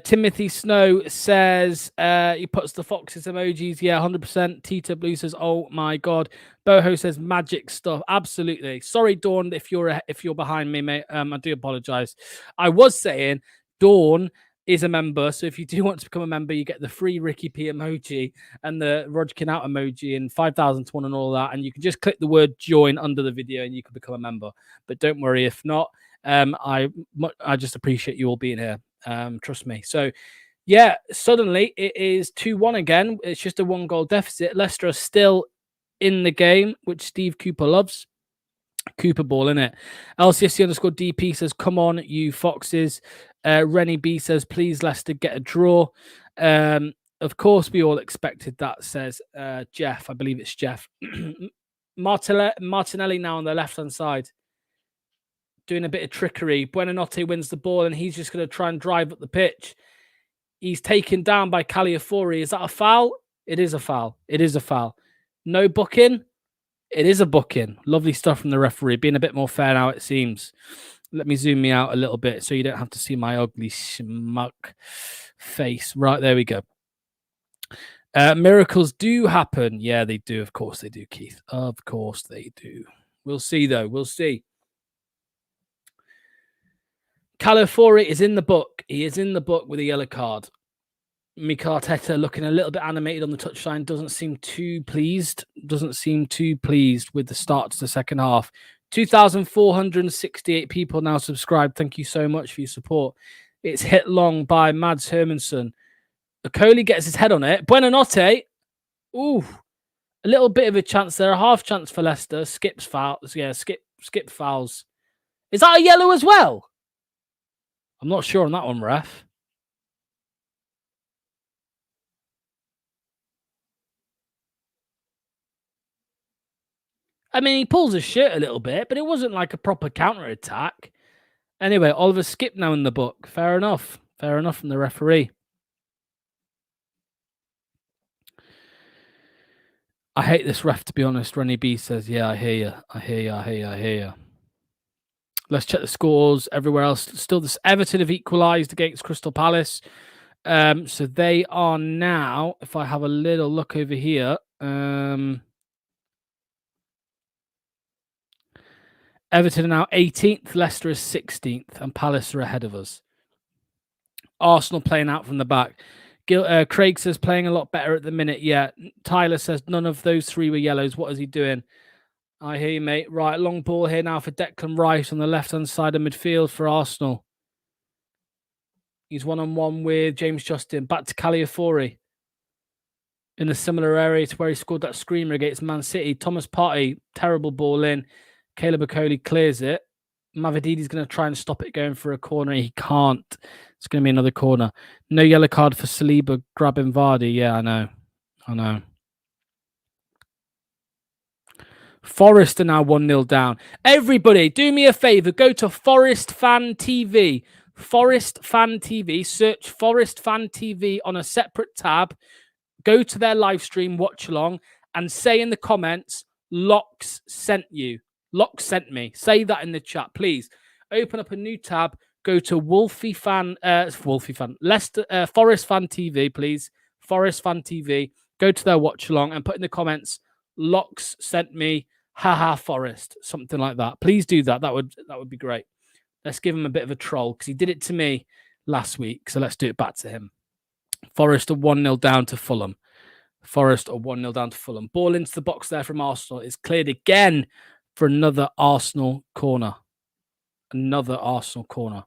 Speaker 1: Timothy Snow says, he puts the foxes emojis. Yeah, 100%. Tito Blue says, oh my God. Boho says, magic stuff. Absolutely. Sorry, Dawn, if you're behind me, mate. I do apologize. I was saying Dawn is a member. So if you do want to become a member, you get the free Ricky P emoji and the Rodkin out emoji and 5,000 to 1 and all that. And you can just click the word join under the video and you can become a member. But don't worry if not. I just appreciate you all being here. Trust me. So Yeah, suddenly it is 2-1 again. It's just a 1-goal deficit. Leicester are still in the game, which Steve Cooper loves. Cooper ball, innit? LCFC_DP says, come on, you foxes. Rennie B says, please, Leicester, get a draw. Of course, we all expected that, says Jeff. I believe it's Jeff. Martinelli now on the left-hand side, doing a bit of trickery. Buonanotte wins the ball, and he's just going to try and drive up the pitch. He's taken down by Caliafori. Is that a foul? It is a foul. It is a foul. No booking? It is a booking. Lovely stuff from the referee. Being a bit more fair now, it seems. Let me zoom me out a little bit so you don't have to see my ugly schmuck face. Right, there we go. Miracles do happen. Yeah, they do. Of course they do, Keith. Of course they do. We'll see, though. We'll see. Caliafori is in the book. He is in the book with a yellow card. Mikel Arteta looking a little bit animated on the touchline. Doesn't seem too pleased. Doesn't seem too pleased with the start to the second half. 2,468 people now subscribed. Thank you so much for your support. It's hit long by Mads Hermansson. Okoli gets his head on it. Buonanotte. Ooh. A little bit of a chance there. A half chance for Leicester. Skips fouls. Yeah, skip fouls. Is that a yellow as well? I'm not sure on that one, ref. I mean, he pulls his shirt a little bit, but it wasn't like a proper counter-attack. Anyway, Oliver Skip now in the book. Fair enough. Fair enough from the referee. I hate this ref, to be honest. Rennie B says, yeah, I hear you. I hear you. I hear you. I hear you. Let's check the scores everywhere else. Still, this Everton have equalised against Crystal Palace. So they are now, if I have a little look over here, Everton are now 18th, Leicester is 16th, and Palace are ahead of us. Arsenal playing out from the back. Craig says playing a lot better at the minute. Yeah. Tyler says none of those three were yellows. What is he doing? I hear you, mate. Right, long ball here now for Declan Rice on the left-hand side of midfield for Arsenal. He's one-on-one with James Justin. Back to Caliafori. In a similar area to where he scored that screamer against Man City. Thomas Partey, terrible ball in. Caleb Okoli clears it. Mavadidi's going to try and stop it going for a corner. He can't. It's going to be another corner. No yellow card for Saliba grabbing Vardy. Yeah, I know. I know. Forest are now 1-0 down. Everybody, do me a favour. Go to Forest Fan TV. Forest Fan TV. Search Forest Fan TV on a separate tab. Go to their live stream, watch along, and say in the comments, Locks sent you. Locks sent me. Say that in the chat, please. Open up a new tab. Go to Leicester Forest Fan TV, please. Forest Fan TV. Go to their watch along and put in the comments, Locks sent me. Haha, Forest. Something like that. Please do that. That would be great. Let's give him a bit of a troll because he did it to me last week. So let's do it back to him. Forest are 1-0 down to Fulham. Forest are 1-0 down to Fulham. Ball into the box there from Arsenal. It's cleared again for another Arsenal corner. Another Arsenal corner.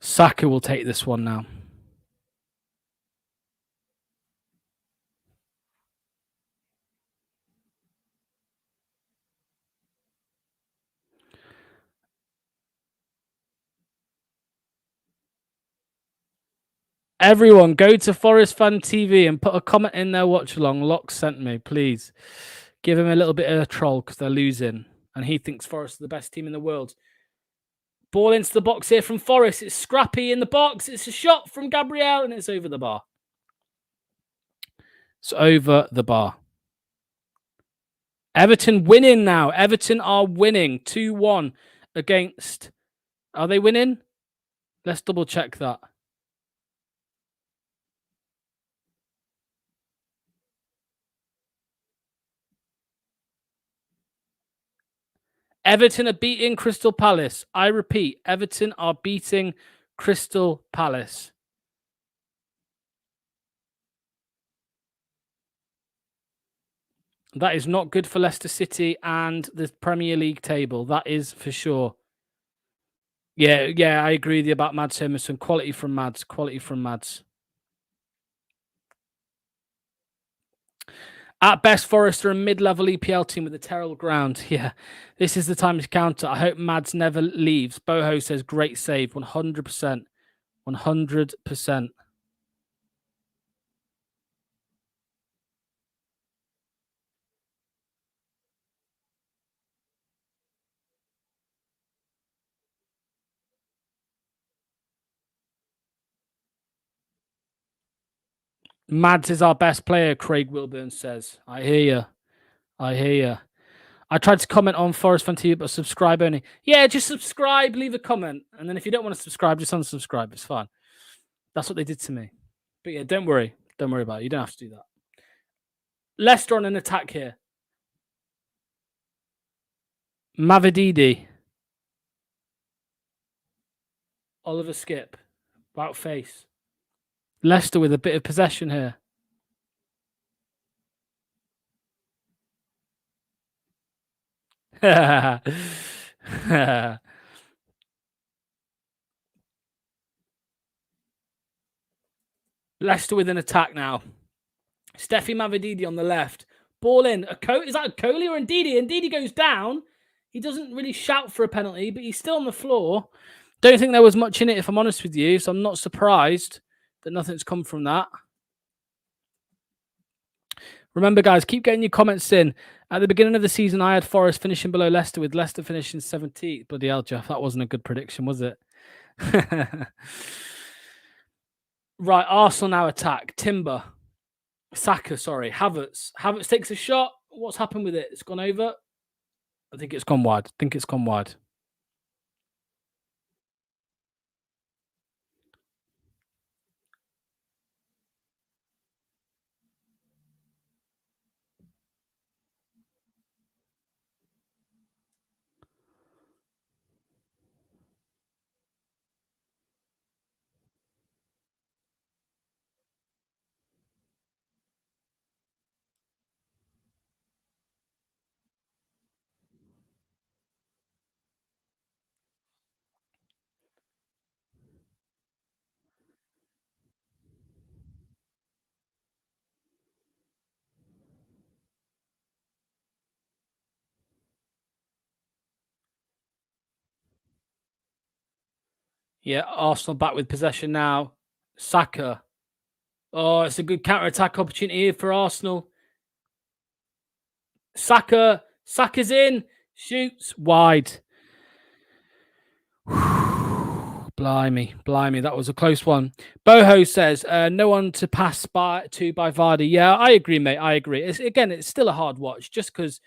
Speaker 1: Saka will take this one now. Everyone, go to Forest Fan TV and put a comment in there. Watch along. Locke sent me, please. Give him a little bit of a troll because they're losing. And he thinks Forest are the best team in the world. Ball into the box here from Forest. It's scrappy in the box. It's a shot from Gabriel and it's over the bar. It's over the bar. Everton winning now. Everton are winning 2-1 against... Are they winning? Let's double check that. Everton are beating Crystal Palace. I repeat, Everton are beating Crystal Palace. That is not good for Leicester City and the Premier League table. That is for sure. Yeah, I agree with you about Mads Hermansen. Quality from Mads. Quality from Mads. At best, Forest are a mid-level EPL team with a terrible ground. Yeah, this is the time to counter. I hope Mads never leaves. Boho says, great save. 100%. 100%. Mads is our best player, Craig Wilburn says. I hear you. I hear you. I tried to comment on Forest Fan TV, but subscribe only. Yeah, just subscribe, leave a comment. And then if you don't want to subscribe, just unsubscribe. It's fine. That's what they did to me. But yeah, don't worry. Don't worry about it. You don't have to do that. Leicester on an attack here. Mavididi. Oliver Skip. About face. Leicester with a bit of possession here. Leicester with an attack now. Steffi Mavididi on the left. Ball in. Is that a Coley or Ndidi? Ndidi goes down. He doesn't really shout for a penalty, but he's still on the floor. Don't think there was much in it, if I'm honest with you, so I'm not surprised that nothing's come from that. Remember, guys, keep getting your comments in. At the beginning of the season, I had Forest finishing below Leicester, with Leicester finishing 17th. Bloody hell, Jeff, that wasn't a good prediction, was it? Right, Arsenal now attack. Timber. Saka, sorry. Havertz. Havertz takes a shot. What's happened with it? It's gone over. I think it's gone wide. Yeah, Arsenal back with possession now. Saka. Oh, it's a good counter-attack opportunity here for Arsenal. Saka. Saka's in. Shoots. Wide. Blimey. That was a close one. Boho says, no one to pass by Vardy. Yeah, I agree, mate. I agree. It's still a hard watch just because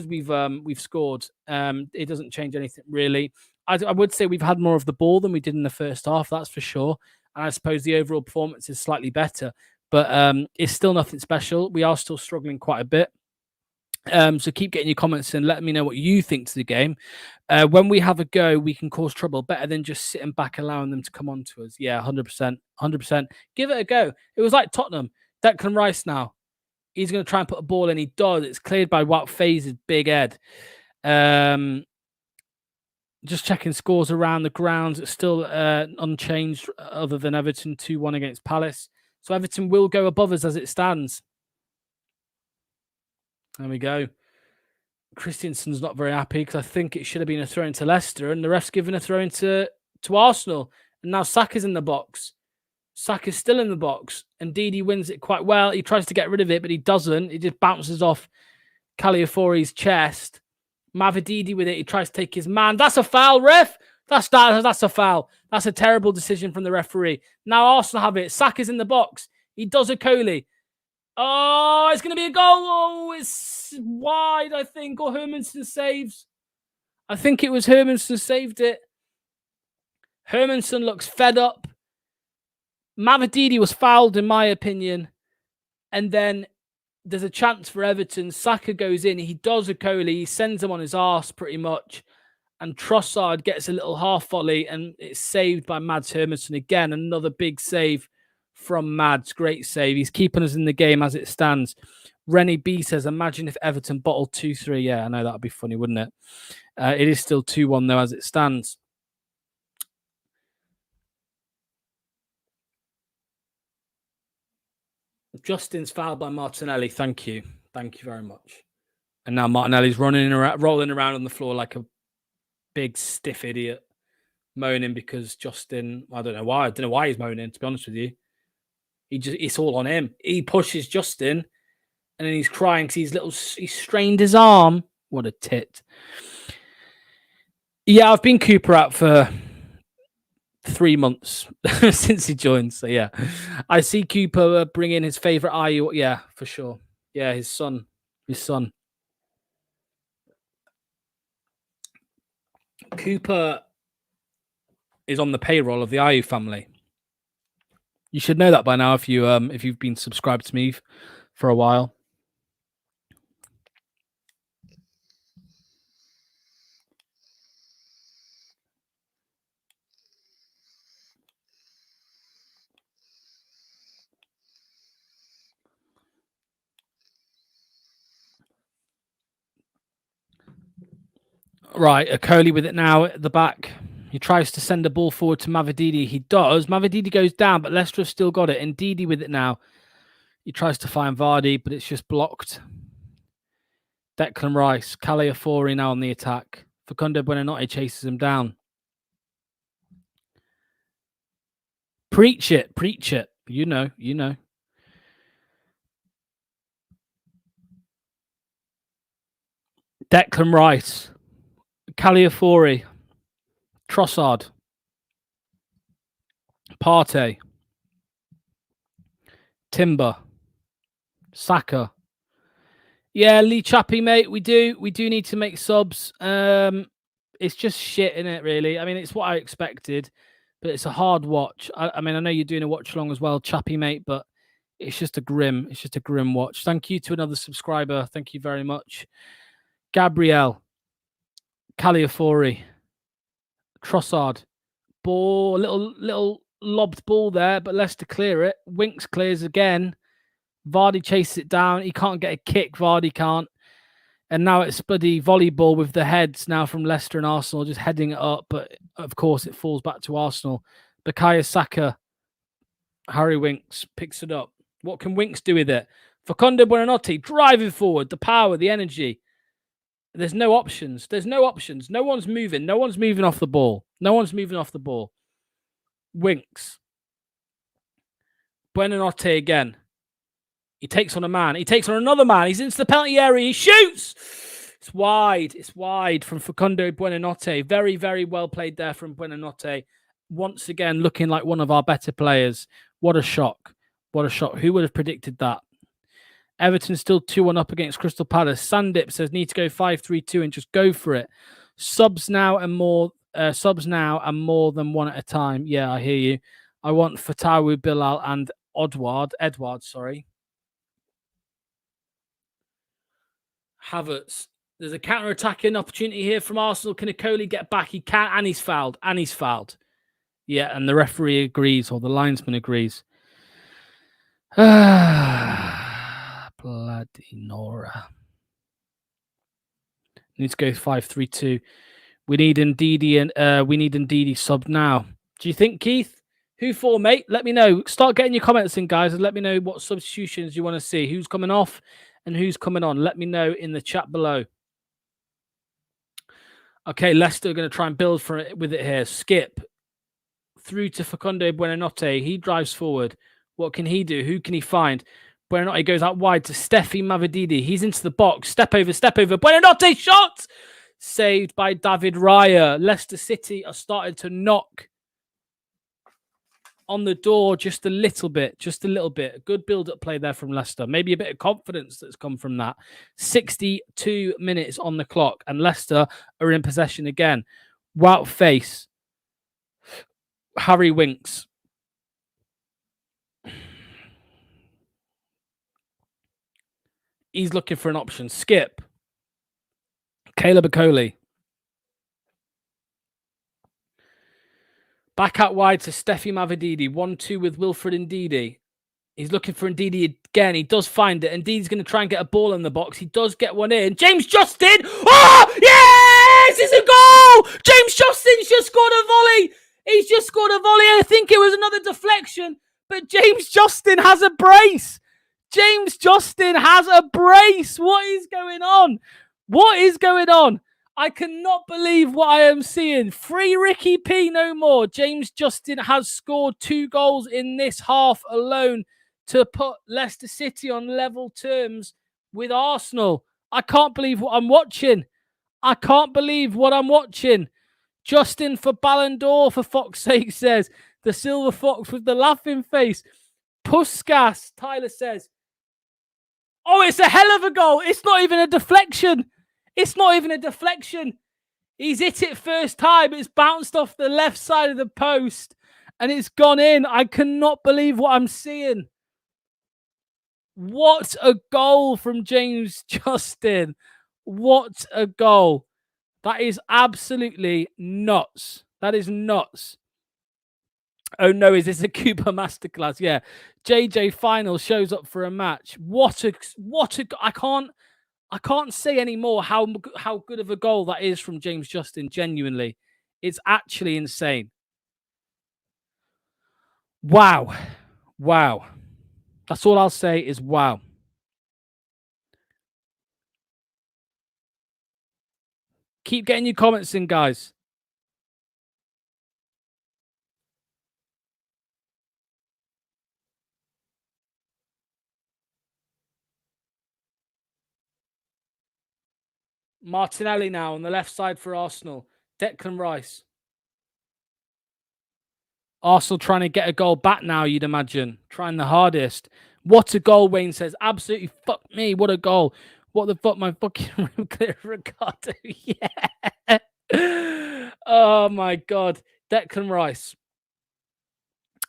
Speaker 1: we've scored. It doesn't change anything really. I would say we've had more of the ball than we did in the first half, that's for sure. And I suppose the overall performance is slightly better, but it's still nothing special. We are still struggling quite a bit. So keep getting your comments in. Let me know what you think to the game. When we have a go, we can cause trouble better than just sitting back, allowing them to come on to us. Yeah, 100%. 100%. Give it a go. It was like Tottenham. Declan Rice now. He's going to try and put a ball in. He does. It's cleared by Wout Faze's big head. Just checking scores around the grounds. It's still unchanged other than Everton 2-1 against Palace. So Everton will go above us as it stands. There we go. Christensen's not very happy because I think it should have been a throw into Leicester and the ref's given a throw into Arsenal. And now Saka's in the box. Saka's still in the box. And Ndidi wins it quite well. He tries to get rid of it, but he doesn't. It just bounces off Caliafori's chest. Mavididi with it. He tries to take his man. That's a foul, ref. That's a foul. That's a terrible decision from the referee. Now Arsenal have it. Saka's in the box. He does a Coley. Oh, it's going to be a goal. Oh, it's wide, I think. Or Hermansen saves. I think it was Hermansen saved it. Hermansen looks fed up. Mavididi was fouled, in my opinion. And then there's a chance for Everton. Saka goes in. He does a Coley. He sends him on his arse pretty much. And Trossard gets a little half volley. And it's saved by Mads Hermansen again. Another big save from Mads. Great save. He's keeping us in the game as it stands. Rennie B says, imagine if Everton bottled 2-3. Yeah, I know that would be funny, wouldn't it? It is still 2-1 though as it stands. Justin's fouled by Martinelli. Thank you. Thank you very much. And now Martinelli's rolling around on the floor like a big stiff idiot, moaning because Justin, I don't know why he's moaning, to be honest with you. It's all on him. He pushes Justin and then he's crying because he's strained his arm. What a tit. Yeah, I've been Cooper out for 3 months since he joined. So yeah, I see Cooper bring in his favorite IU. Yeah, for sure. Yeah, his son. Cooper is on the payroll of the IU family. You should know that by now if you've been subscribed to me for a while. Right, Okoli with it now at the back. He tries to send the ball forward to Mavididi. He does. Mavididi goes down, but Leicester have still got it. And Didi with it now. He tries to find Vardy, but it's just blocked. Declan Rice, Caliafori now on the attack. Facundo Buonanotte chases him down. Preach it. You know. Declan Rice, Caliafori, Trossard, Partey, Timber, Saka. Yeah, Lee Chappie, mate. We do need to make subs. It's just shit, in it, really. I mean, it's what I expected, but it's a hard watch. I mean, I know you're doing a watch along as well, Chappie, mate, but it's just a grim watch. Thank you to another subscriber. Thank you very much. Gabriel, Caliafori, Trossard, ball, little lobbed ball there, but Leicester clear it. Winks clears again. Vardy chases it down. He can't get a kick. Vardy can't. And now it's bloody volleyball with the heads now from Leicester and Arsenal just heading it up. But of course, it falls back to Arsenal. Bukayo Saka, Harry Winks picks it up. What can Winks do with it? Facundo Buonanotte driving forward. The power, the energy. There's no options. No one's moving. No one's moving off the ball. Winks. Buonanotte again. He takes on a man. He takes on another man. He's into the penalty area. He shoots. It's wide from Facundo Buonanotte. Very, very well played there from Buonanotte. Once again, looking like one of our better players. What a shock. Who would have predicted that? Everton still 2-1 up against Crystal Palace. Sandip says need to go 5-3-2 and just go for it. Subs now and more than one at a time. Yeah, I hear you. I want Fatawu, Bilal, and Edward, sorry. Havertz. There's a counter-attacking opportunity here from Arsenal. Can Okoli get back? He can, and he's fouled. Yeah, and the referee agrees, or the linesman agrees. Bloody Nora. Needs to go 5-3-2. We need Ndidi sub now. Do you think, Keith? Who for, mate? Let me know. Start getting your comments in, guys, and let me know what substitutions you want to see. Who's coming off and who's coming on? Let me know in the chat below. Okay, Leicester are going to try and build with it here. Skip through to Facundo Buonanotte. He drives forward. What can he do? Who can he find? Buonanotte goes out wide to Steffi Mavididi. He's into the box. Step over. Buonanotte shot! Saved by David Raya. Leicester City are starting to knock on the door just a little bit. A good build-up play there from Leicester. Maybe a bit of confidence that's come from that. 62 minutes on the clock, and Leicester are in possession again. Wout face. Harry Winks. He's looking for an option. Skip. Caleb Okoli. Back out wide to Steffi Mavididi. 1-2 with Wilfred Ndidi. He's looking for Ndidi again. He does find it. Ndidi's going to try and get a ball in the box. He does get one in. James Justin. Oh, yes! It's a goal! James Justin's just scored a volley. He's just scored a volley. I think it was another deflection, but James Justin has a brace. James Justin has a brace. What is going on? What is going on? I cannot believe what I am seeing. Free Ricky P, no more. James Justin has scored 2 goals in this half alone to put Leicester City on level terms with Arsenal. I can't believe what I'm watching. I can't believe what I'm watching. Justin for Ballon d'Or, for fuck's sake, says. The silver fox with the laughing face. Puskas, Tyler says. Oh, it's a hell of a goal. It's not even a deflection. It's not even a deflection. He's hit it first time. It's bounced off the left side of the post and it's gone in. I cannot believe what I'm seeing. What a goal from James Justin. What a goal. That is absolutely nuts. That is nuts. Oh no, is this a Cooper masterclass? Yeah. JJ Final shows up for a match. What a I can't say anymore how good of a goal that is from James Justin, genuinely. It's actually insane. Wow. Wow. That's all I'll say is wow. Keep getting your comments in, guys. Martinelli now on the left side for Arsenal. Declan Rice. Arsenal trying to get a goal back now, you'd imagine. Trying the hardest. What a goal, Wayne says. Absolutely fuck me. What a goal. What the fuck, my fucking Ricardo. Yeah. Oh, my God. Declan Rice.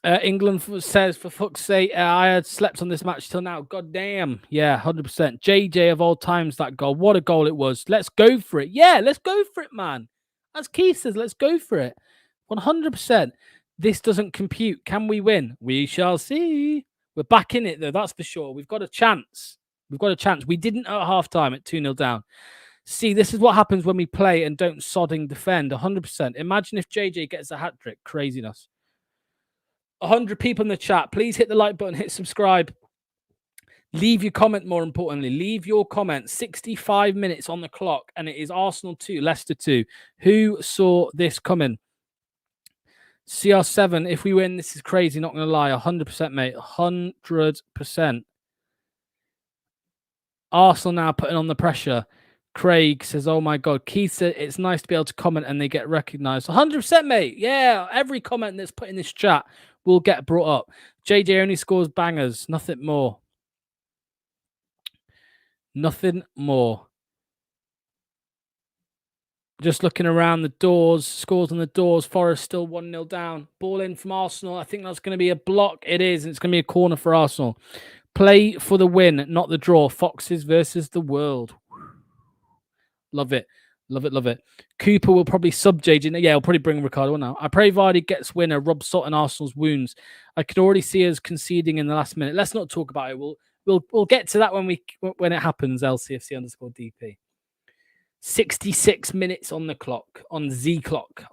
Speaker 1: England says, for fuck's sake, I had slept on this match till now. God damn. Yeah, 100%. JJ of all times, that goal. What a goal it was. Let's go for it. Yeah, let's go for it, man. As Keith says, let's go for it. 100%. This doesn't compute. Can we win? We shall see. We're back in it, though. That's for sure. We've got a chance. We've got a chance. We didn't at halftime at 2-0 down. See, this is what happens when we play and don't sodding defend. 100%. Imagine if JJ gets a hat-trick. Craziness. 100 people in the chat. Please hit the like button, hit subscribe. Leave your comment, more importantly. Leave your comment. 65 minutes on the clock, and it is Arsenal 2, Leicester 2. Who saw this coming? CR7, if we win, this is crazy, not going to lie. 100%, mate. 100%. Arsenal now putting on the pressure. Craig says, oh my God. Keith said, it's nice to be able to comment and they get recognized. 100%, mate. Yeah, every comment that's put in this chat will get brought up. JJ only scores bangers. Nothing more. Nothing more. Just looking around the doors. Scores on the doors. Forest still 1-0 down. Ball in from Arsenal. I think that's going to be a block. It is. It's going to be a corner for Arsenal. Play for the win, not the draw. Foxes versus the world. Love it. Love it, love it. Cooper will probably sub JJ. Yeah, he'll probably bring Ricardo now. I pray Vardy gets winner. Rob Sutton Arsenal's wounds. I could already see us conceding in the last minute. Let's not talk about it. We'll get to that when it happens. LCFC_DP. 66 minutes on the clock. On Z clock.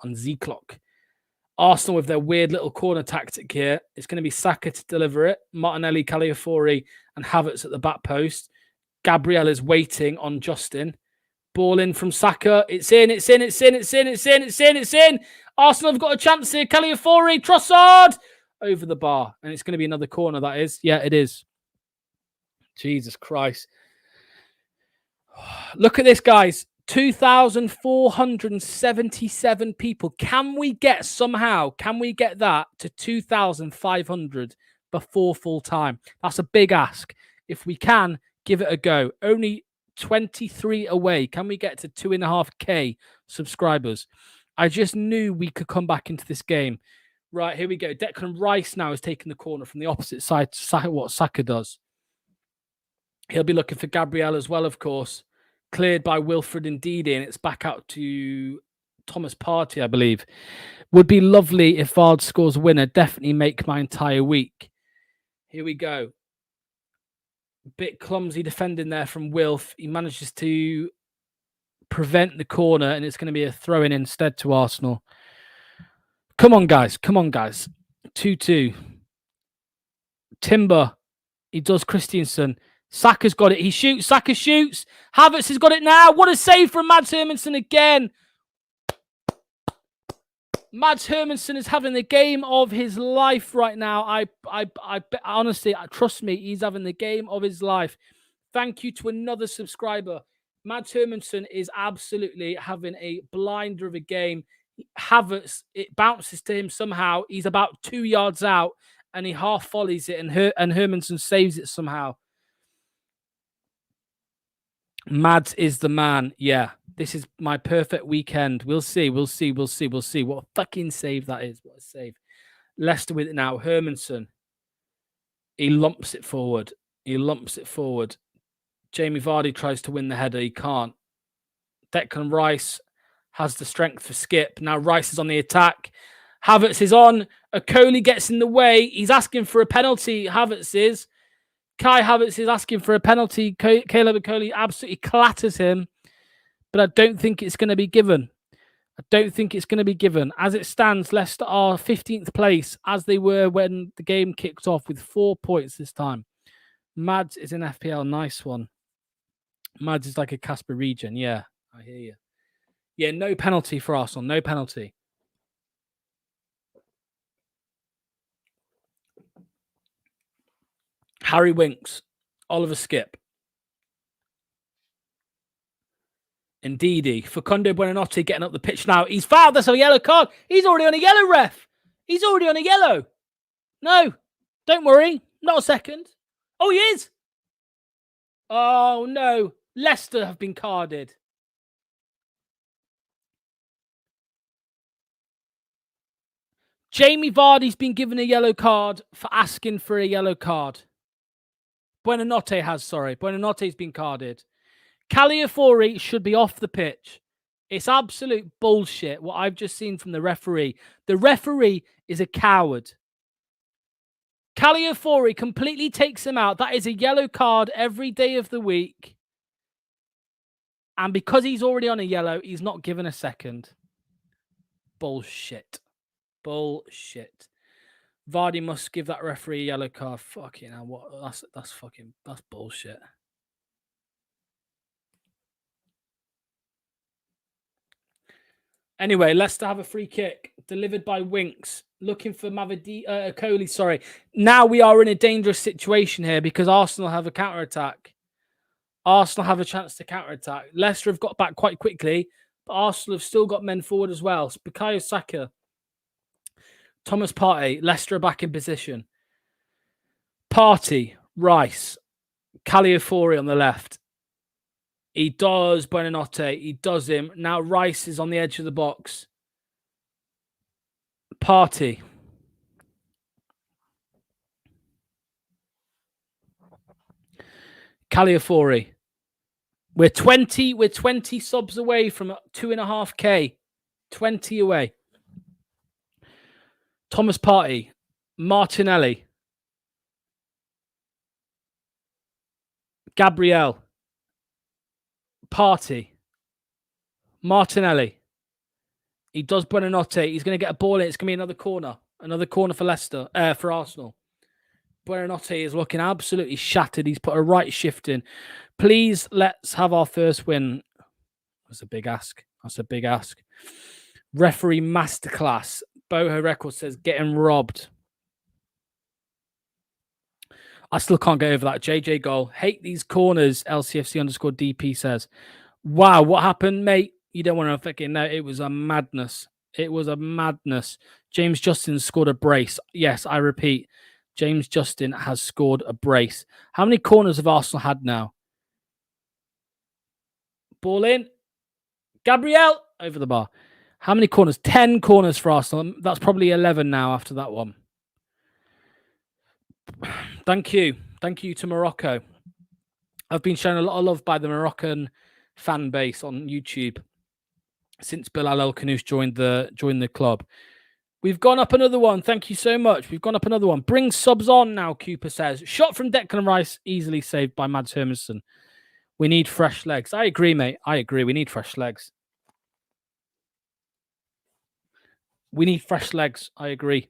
Speaker 1: Arsenal with their weird little corner tactic here. It's going to be Saka to deliver it. Martinelli, Calafiori, and Havertz at the back post. Gabriel is waiting on Justin. Ball in from Saka. It's in. Arsenal have got a chance here. Calafiori, Trossard over the bar. And it's going to be another corner, that is. Yeah, it is. Jesus Christ. Look at this, guys. 2,477 people. Can we get that to 2,500 before full time? That's a big ask. If we can, give it a go. Only 23 away. Can we get to 2.5K subscribers? I just knew we could come back into this game. Right, here we go. Declan Rice now is taking the corner from the opposite side to what Saka does. He'll be looking for Gabriel as well, of course. Cleared by Wilfred Ndidi, and it's back out to Thomas Partey, I believe. Would be lovely if Vard scores a winner. Definitely make my entire week. Here we go. Bit clumsy defending there from Wilf. He manages to prevent the corner, and it's going to be a throw-in instead to Arsenal. Come on, guys. 2-2. Timber. He does Christiansen. Saka's got it. He shoots. Saka shoots. Havertz has got it now. What a save from Mads Hermansen again. Mads Hermansen is having the game of his life right now. I honestly, trust me, he's having the game of his life. Thank you to another subscriber. Mads Hermansen is absolutely having a blinder of a game. Havertz, it bounces to him somehow. He's about 2 yards out, and he half volleys it, and Hermansen saves it somehow. Mads is the man. Yeah, this is my perfect weekend. We'll see. What a fucking save that is. What a save. Leicester with it now. Hermansen. He lumps it forward. Jamie Vardy tries to win the header. He can't. Declan Rice has the strength for skip. Now Rice is on the attack. Havertz is on. Okoli gets in the way. He's asking for a penalty. Havertz is. Kai Havertz is asking for a penalty. Caleb Okoli absolutely clatters him. But I don't think it's going to be given. As it stands, Leicester are 15th place, as they were when the game kicked off, with 4 points this time. Mads is in FPL. Nice one. Mads is like a Casper region. Yeah, I hear you. Yeah, no penalty for Arsenal. No penalty. Harry Winks. Oliver Skip. Indeedy. Facundo Buonanotte getting up the pitch now. He's fouled. That's a yellow card. He's already on a yellow, ref. He's already on a yellow. No, don't worry. Not a second. Oh, he is. Oh, no. Leicester have been carded. Jamie Vardy's been given a yellow card for asking for a yellow card. Buonanotte's been carded. Caliafori should be off the pitch. It's absolute bullshit what I've just seen from the referee. The referee is a coward. Caliafori completely takes him out. That is a yellow card every day of the week. And because he's already on a yellow, he's not given a second. Bullshit. Vardy must give that referee a yellow card. Fucking hell, what? That's bullshit. Anyway, Leicester have a free kick delivered by Winks, looking for Okoli. Sorry. Now we are in a dangerous situation here because Arsenal have a counter-attack. Arsenal have a chance to counter-attack. Leicester have got back quite quickly, but Arsenal have still got men forward as well. Bukayo Saka, Thomas Partey, Leicester are back in position. Partey, Rice, Caliafori on the left. He does Buonanotte. He does him. Now Rice is on the edge of the box. Partey. Caliafori. We're 20 subs away from 2.5K. 20 away. Thomas Partey. Martinelli. Gabriel. Partey. Martinelli. He does Buonanotte. He's going to get a ball in. It's going to be another corner. Another corner for Leicester, for Arsenal. Buonanotte is looking absolutely shattered. He's put a right shift in. Please, let's have our first win. That's a big ask. Referee masterclass. Boho Records says getting robbed. I still can't get over that. JJ goal. Hate these corners. LCFC_DP says. Wow, what happened, mate? You don't want to fucking know. It was a madness. James Justin scored a brace. Yes, I repeat. James Justin has scored a brace. How many corners have Arsenal had now? Ball in. Gabriel over the bar. How many corners? 10 corners for Arsenal. That's probably 11 now after that one. Thank you to Morocco. I've been shown a lot of love by the Moroccan fan base on YouTube since Bilal El Khanouch joined the club. We've gone up another one. Thank you so much. We've gone up another one. Bring subs on now, Cooper says. Shot from Declan Rice, easily saved by Mads Hermansen. We need fresh legs. I agree, mate. I agree. We need fresh legs. We need fresh legs. I agree.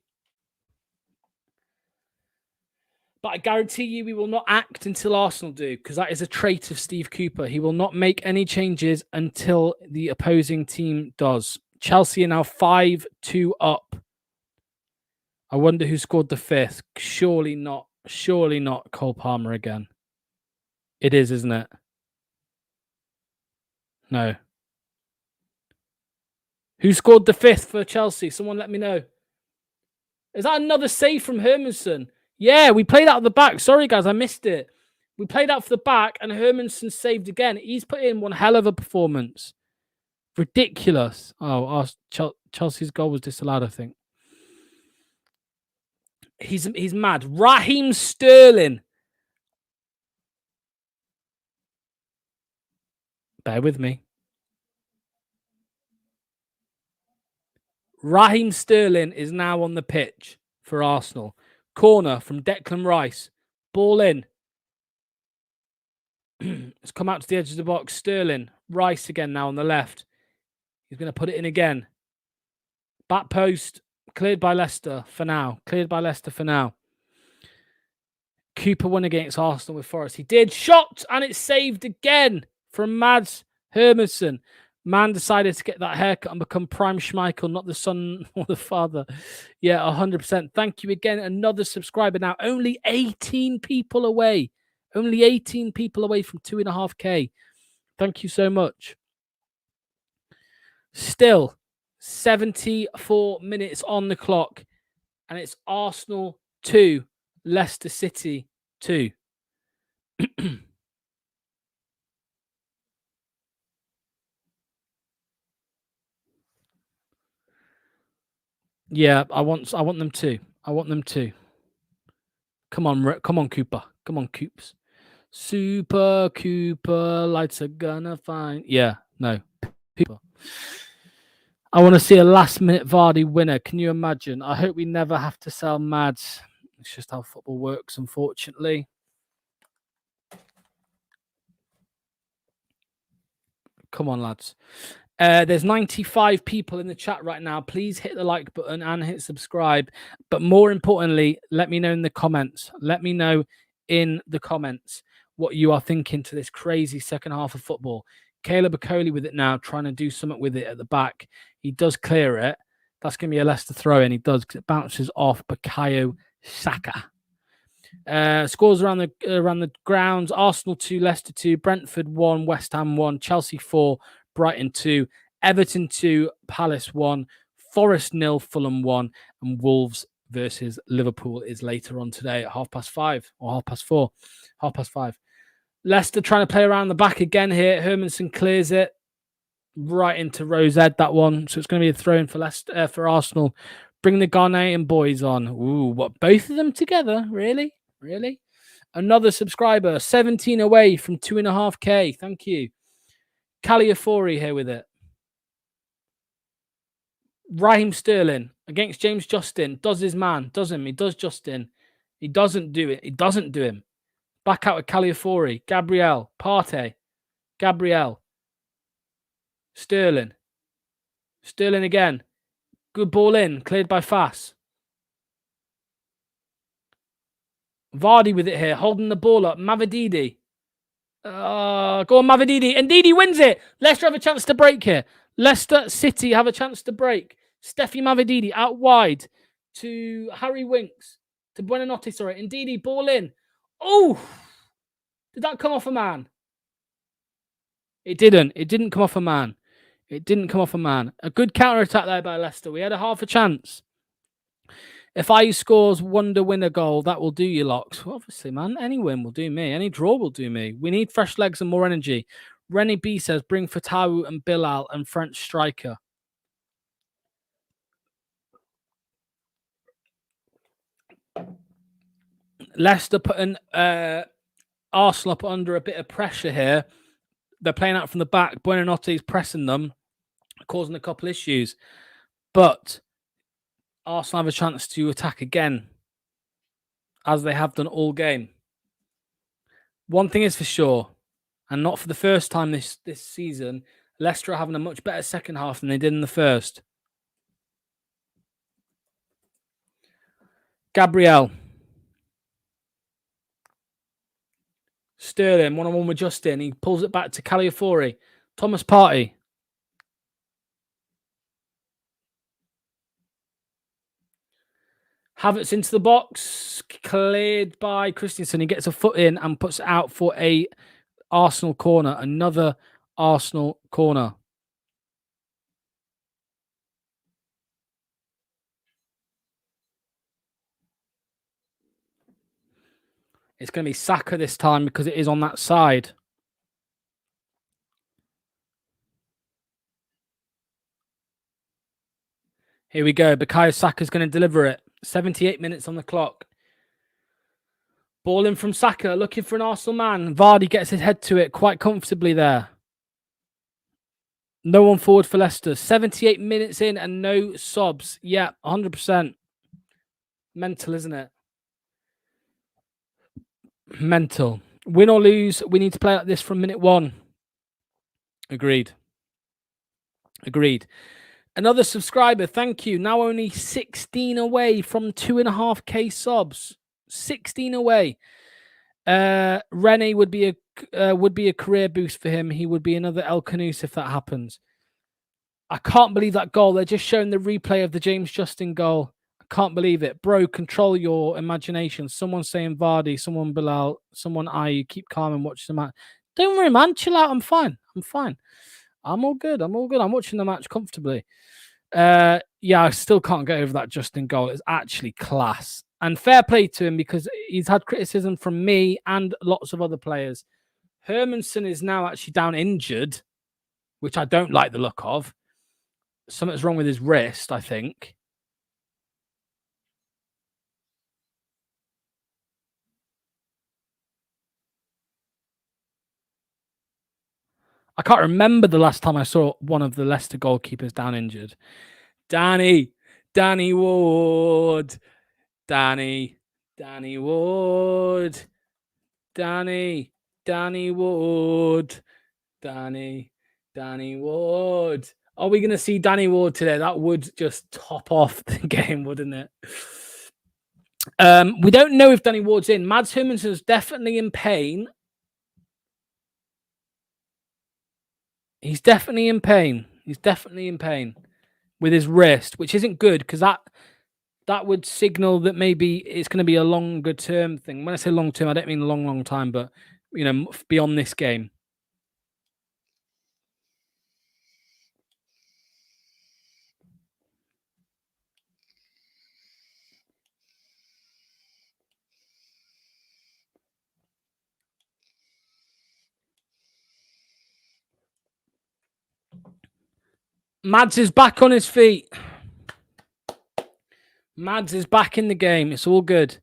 Speaker 1: But I guarantee you we will not act until Arsenal do, because that is a trait of Steve Cooper. He will not make any changes until the opposing team does. Chelsea are now 5-2 up. I wonder who scored the fifth. Surely not. Surely not Cole Palmer again. It is, isn't it? No. Who scored the fifth for Chelsea? Someone let me know. Is that another save from Hermansen? Yeah, we played out of the back. Sorry, guys, I missed it. We played out for the back, and Hermansen saved again. He's put in one hell of a performance. Ridiculous. Oh, Chelsea's goal was disallowed, I think. He's mad. Raheem Sterling. Bear with me. Raheem Sterling is now on the pitch for Arsenal. Corner from Declan Rice. Ball in. It's come out to the edge of the box. Sterling. Rice again now on the left. He's going to put it in again. Back post. Cleared by Leicester for now. Cleared by Leicester for now. Cooper won against Arsenal with Forest. He did. Shot, and it's saved again from Mads Hermansen. Man decided to get that haircut and become Prime Schmeichel, not the son or the father. Yeah, 100%. Thank you again. Another subscriber now. Only 18 people away. Only 18 people away from 2.5K. Thank you so much. Still, 74 minutes on the clock. And it's Arsenal 2, Leicester City 2. Yeah, I want them to. I want them to. Come on, Cooper. Come on, Coops. Super Cooper, lights are gonna find. Yeah, no. Cooper. I want to see a last-minute Vardy winner. Can you imagine? I hope we never have to sell Mads. It's just how football works, unfortunately. Come on, lads. There's 95 people in the chat right now. Please hit the like button and hit subscribe. But more importantly, let me know in the comments. Let me know in the comments what you are thinking to this crazy second half of football. Caleb Okoli with it now, trying to do something with it at the back. He does clear it. That's going to be a Leicester throw in. He does, because it bounces off Bukayo Saka. Scores around the grounds. Arsenal 2, Leicester 2, Brentford 1, West Ham 1, Chelsea 4, Brighton 2, Everton 2, Palace 1, Forest 0, Fulham 1, and Wolves versus Liverpool is later on today at 5:30 or 4:30. 5:30. Leicester trying to play around the back again here. Hermansen clears it right into Rosed, that one. So it's going to be a throw in for Leicester, for Arsenal. Bring the Ghanaian boys on. Ooh, what, both of them together? Really? Really? Another subscriber, 17 away from 2.5K. Thank you. Caliafori here with it. Raheem Sterling against James Justin. Does his man. Does him. He does Justin. He doesn't do it. He doesn't do him. Back out with Caliafori. Gabriel. Partey. Gabriel. Sterling. Sterling again. Good ball in. Cleared by Fass. Vardy with it here. Holding the ball up. Mavididi. Go on, Mavididi. And Didi wins it. Leicester have a chance to break here. Leicester City have a chance to break. Steffi Mavididi out wide to Harry Winks. To Buonanotte, sorry. And Didi, ball in. Oh! Did that come off a man? It didn't. It didn't come off a man. It didn't come off a man. A good counter-attack there by Leicester. We had a half a chance. If IU scores wonder winner goal, that will do you, Locks. Well, obviously, man. Any win will do me. Any draw will do me. We need fresh legs and more energy. Rennie B says, bring Fatawu and Bilal and French striker. Leicester putting Arsenal up under a bit of pressure here. They're playing out from the back. Buonanotte's pressing them, causing a couple issues. But Arsenal have a chance to attack again, as they have done all game. One thing is for sure, and not for the first time this season, Leicester are having a much better second half than they did in the first. Gabriel. Sterling, one-on-one with Justin. He pulls it back to Caliafori. Thomas Partey. Havertz into the box. Cleared by Christensen. He gets a foot in and puts it out for a Arsenal corner. Another Arsenal corner. It's going to be Saka this time because it is on that side. Here we go. Bukayo Saka's going to deliver it. 78 minutes on the clock. Ball in from Saka, looking for an Arsenal man. Vardy gets his head to it quite comfortably there. No one forward for Leicester. 78 minutes in and no subs. Yeah, 100%. Mental, isn't it? Mental. Win or lose, we need to play like this from minute one. Agreed. Another subscriber, thank you. Now only 16 away from 2.5k subs. 16 away. Rene would be a career boost for him. He would be another El Canus if that happens. I can't believe that goal. They're just showing the replay of the James Justin goal. I can't believe it. Bro, control your imagination. Someone saying Vardy, someone Bilal, someone Ayew. Keep calm and watch the match. Don't worry, man. Chill out. I'm fine. I'm all good. I'm watching the match comfortably. Yeah, I still can't get over that Justin goal. It's actually class. And fair play to him because he's had criticism from me and lots of other players. Hermanson is now actually down injured, which I don't like the look of. Something's wrong with his wrist, I think. I can't remember the last time I saw one of the Leicester goalkeepers down injured. Danny Ward. Danny Ward. Danny Ward. Danny Ward. Are we going to see Danny Ward today? That would just top off the game, wouldn't it? We don't know if Danny Ward's in. Mads Hermansen's definitely in pain. He's definitely in pain. With his wrist, which isn't good because that would signal that maybe it's going to be a longer term thing. When I say long term, I don't mean a long time, but beyond this game. Mads is back on his feet. Mads is back in the game. It's all good.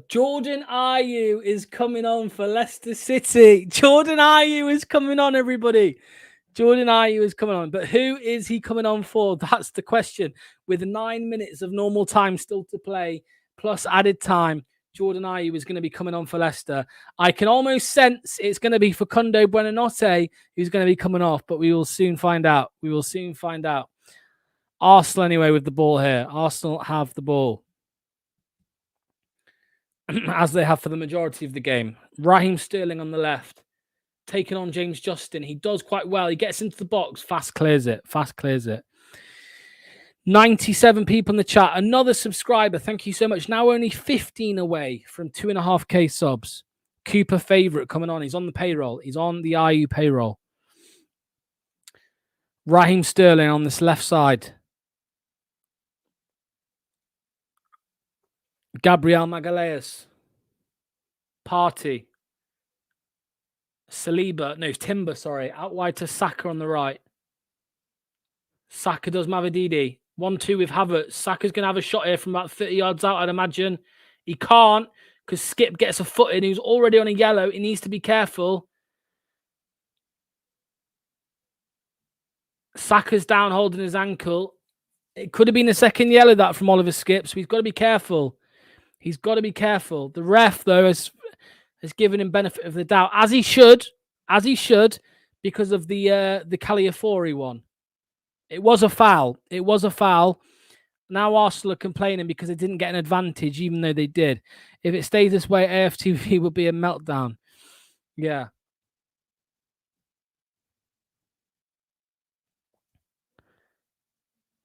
Speaker 1: Jordan Ayew is coming on for Leicester City. Jordan Ayew is coming on, everybody. Jordan Ayew is coming on. But who is he coming on for? That's the question. With 9 minutes of normal time still to play, plus added time, Jordan Ayew is going to be coming on for Leicester. I can almost sense it's going to be Facundo Buonanotte who's going to be coming off, but we will soon find out. Arsenal anyway with the ball here. Arsenal have the ball. As they have for the majority of the game. Raheem Sterling on the left. Taking on James Justin. He does quite well. He gets into the box. Fast clears it. 97 people in the chat. Another subscriber. Thank you so much. Now only 15 away from 2.5k subs. Cooper favourite coming on. He's on the payroll. He's on the Ayew payroll. Raheem Sterling on this left side. Gabriel Magalhaes. Partey. Timber, sorry. Out wide to Saka on the right. Saka does Mavididi. 1-2 with Havertz. Saka's going to have a shot here from about 30 yards out, I'd imagine. He can't because Skip gets a foot in. He's already on a yellow. He needs to be careful. Saka's down holding his ankle. It could have been a second yellow that from Oliver Skip, so he's got to be careful. He's got to be careful. The ref, though, has given him benefit of the doubt, as he should, because of the Caliafori one. It was a foul. It was a foul. Now Arsenal are complaining because they didn't get an advantage, even though they did. If it stays this way, AFTV will be a meltdown. Yeah.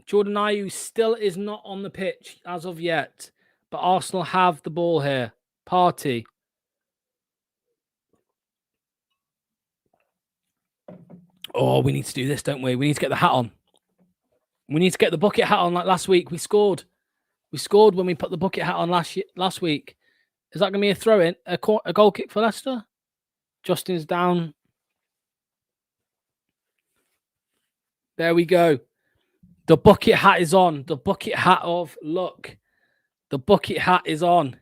Speaker 1: Jordan Ayew still is not on the pitch as of yet, but Arsenal have the ball here. Party. Oh, we need to do this, don't we? We need to get the hat on. We need to get the bucket hat on like last week. We scored. We scored when we put the bucket hat on last week. Is that going to be a throw-in? A goal kick for Leicester? Justin's down. There we go. The bucket hat is on. The bucket hat of luck. The bucket hat is on.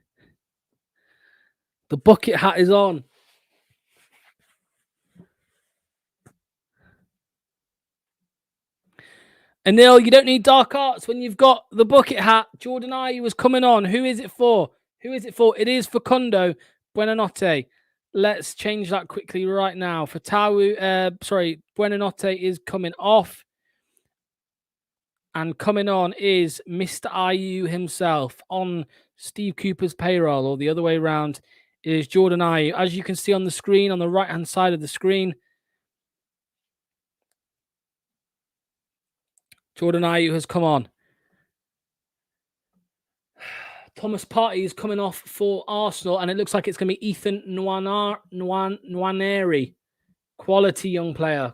Speaker 1: The bucket hat is on. Anil, you don't need dark arts when you've got the bucket hat. Jordan Ayew was coming on. Who is it for? Who is it for? It is for Kondo Buenanotte. Let's change that quickly right now. For Buenanotte is coming off. And coming on is Mr. Ayew himself on Steve Cooper's payroll, or the other way around is Jordan Ayew. As you can see on the screen, on the right-hand side of the screen, Jordan Ayew has come on. Thomas Partey is coming off for Arsenal, and it looks like it's going to be Ethan Nwaneri. Quality young player,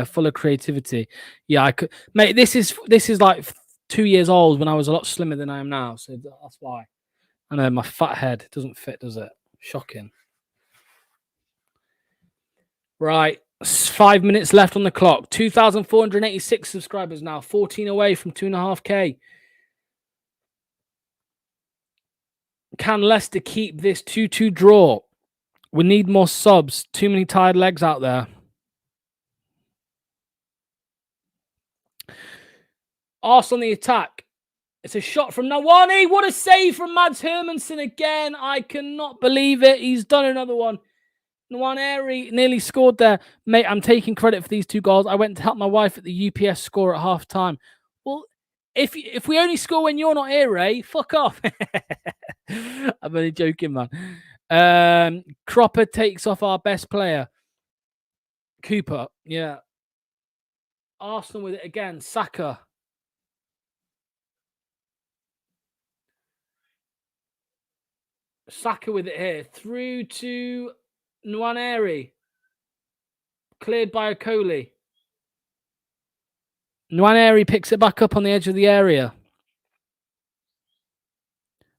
Speaker 1: full of creativity. Yeah, I could, mate. This is like 2 years old when I was a lot slimmer than I am now, so that's why. I know my fat head doesn't fit, does it? Shocking. Right, 5 minutes left on the clock. 2,486 subscribers now, 14 away from 2.5K. Can Leicester keep this 2-2 draw? We need more subs. Too many tired legs out there. Arsenal on the attack. It's a shot from Nawani. What a save from Mads Hermansen again. I cannot believe it. He's done another one. Nwaneri nearly scored there. Mate, I'm taking credit for these 2 goals. I went to help my wife at the UPS score at half time. Well, if we only score when you're not here, Ray, fuck off. I'm only joking, man. Cropper takes off our best player. Cooper, yeah. Arsenal with it again. Saka. Saka with it here. Through to Nwaneri. Cleared by Okoli. Nwaneri picks it back up on the edge of the area.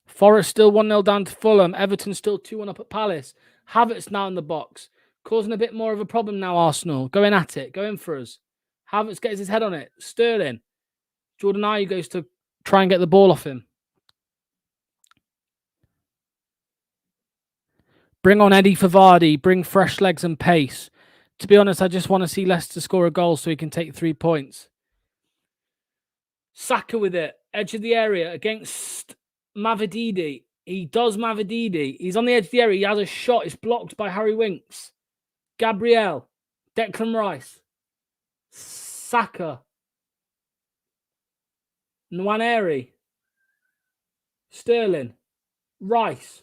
Speaker 1: Forest still 1-0 down to Fulham. Everton still 2-1 up at Palace. Havertz now in the box. Causing a bit more of a problem now, Arsenal. Going at it. Going for us. Havertz gets his head on it. Sterling. Jordan Ayew goes to try and get the ball off him. Bring on Eddie for Vardy. Bring fresh legs and pace. To be honest, I just want to see Leicester score a goal so he can take 3 points. Saka with it. Edge of the area against Mavididi. He does Mavididi. He's on the edge of the area. He has a shot. It's blocked by Harry Winks. Gabriel. Declan Rice. Saka. Nwaneri. Sterling. Rice.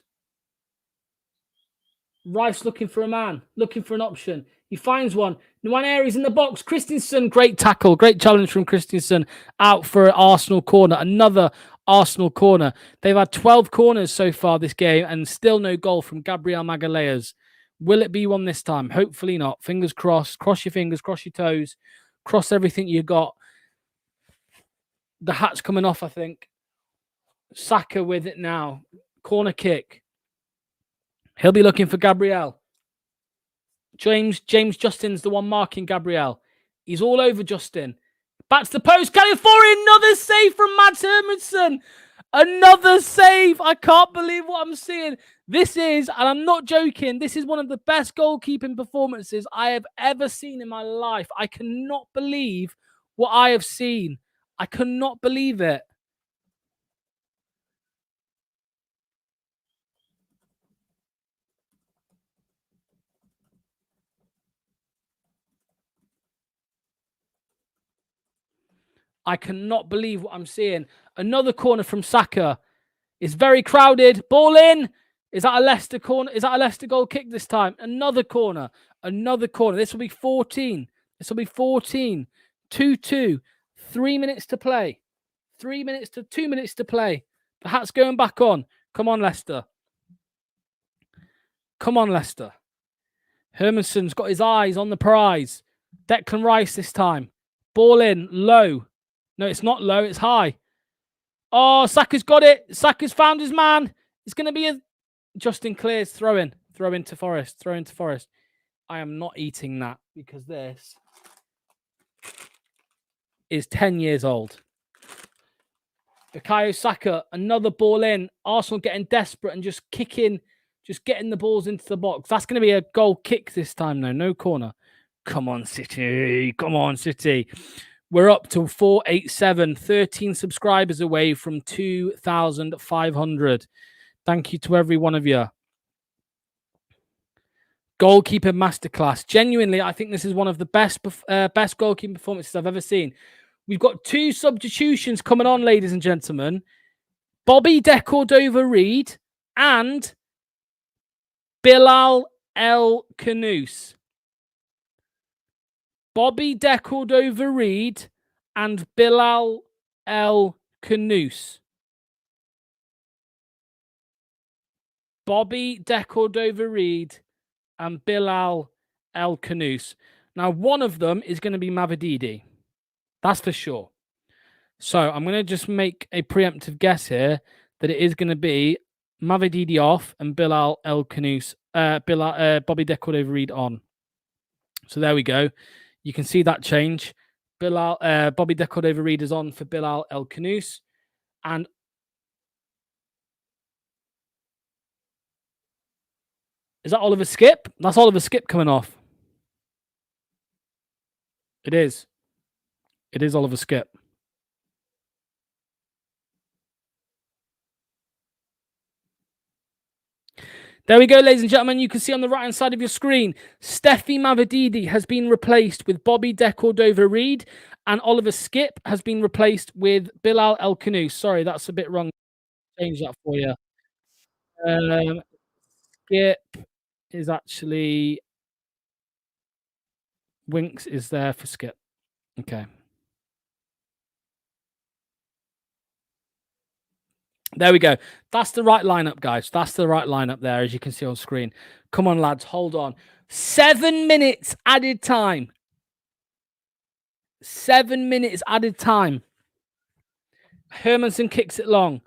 Speaker 1: Rice looking for a man. Looking for an option. He finds one. Nwaneri's in the box. Christensen. Great tackle. Great challenge from Christensen. Out for an Arsenal corner. Another Arsenal corner. They've had 12 corners so far this game and still no goal from Gabriel Magalhaes. Will it be one this time? Hopefully not. Fingers crossed. Cross your fingers. Cross your toes. Cross everything you got. The hat's coming off, I think. Saka with it now. Corner kick. He'll be looking for Gabriel. James Justin's the one marking Gabriel. He's all over Justin. Back to the post. California, another save from Mads Hermansen. Another save. I can't believe what I'm seeing. This is, and I'm not joking, this is one of the best goalkeeping performances I have ever seen in my life. I cannot believe what I have seen. I cannot believe it. I cannot believe what I'm seeing. Another corner from Saka. It's very crowded. Ball in. Is that a Leicester corner? Is that a Leicester goal kick this time? Another corner. Another corner. This will be 14. This will be 14. 2-2. 3 minutes to play. 2 minutes to play. The hat's going back on. Come on, Leicester. Come on, Leicester. Hermanson's got his eyes on the prize. Declan Rice this time. Ball in. Low. No, it's not low. It's high. Oh, Saka's got it. Saka's found his man. It's going to be a Justin Clears throw in. Throw into Forest. Throw into Forest. I am not eating that because this is 10 years old. Bukayo Saka, another ball in. Arsenal getting desperate and just kicking, just getting the balls into the box. That's going to be a goal kick this time, though. No corner. Come on, City. Come on, City. We're up to 487, 13 subscribers away from 2,500. Thank you to every one of you. Goalkeeper masterclass. Genuinely, I think this is one of the best goalkeeping performances I've ever seen. We've got 2 substitutions coming on, ladies and gentlemen. Bobby De Cordova-Reid and Bilal El Khanous. Bobby De Cordova-Reid and Bilal El Khanous. Bobby De Cordova-Reid and Bilal El Khanous. Now, one of them is going to be Mavididi. That's for sure. So I'm going to just make a preemptive guess here that it is going to be Mavididi off and Bilal El Khanous, Bobby De Cordova-Reid on. So there we go. You can see that change. Bobby De Cordova-Reid is on for Bilal El Khanous. And is that Oliver Skip? That's Oliver Skip coming off. It is. It is Oliver Skip. There we go, ladies and gentlemen. You can see on the right-hand side of your screen, Steffi Mavididi has been replaced with Bobby De Cordova-Reid, and Oliver Skip has been replaced with Bilal El Khanous. Sorry, that's a bit wrong. Change that for you. Skip is actually... Winks is there for Skip. Okay. There we go. That's the right lineup, guys. That's the right lineup there, as you can see on screen. Come on, lads. Hold on. 7 minutes added time. 7 minutes added time. Hermanson kicks it long.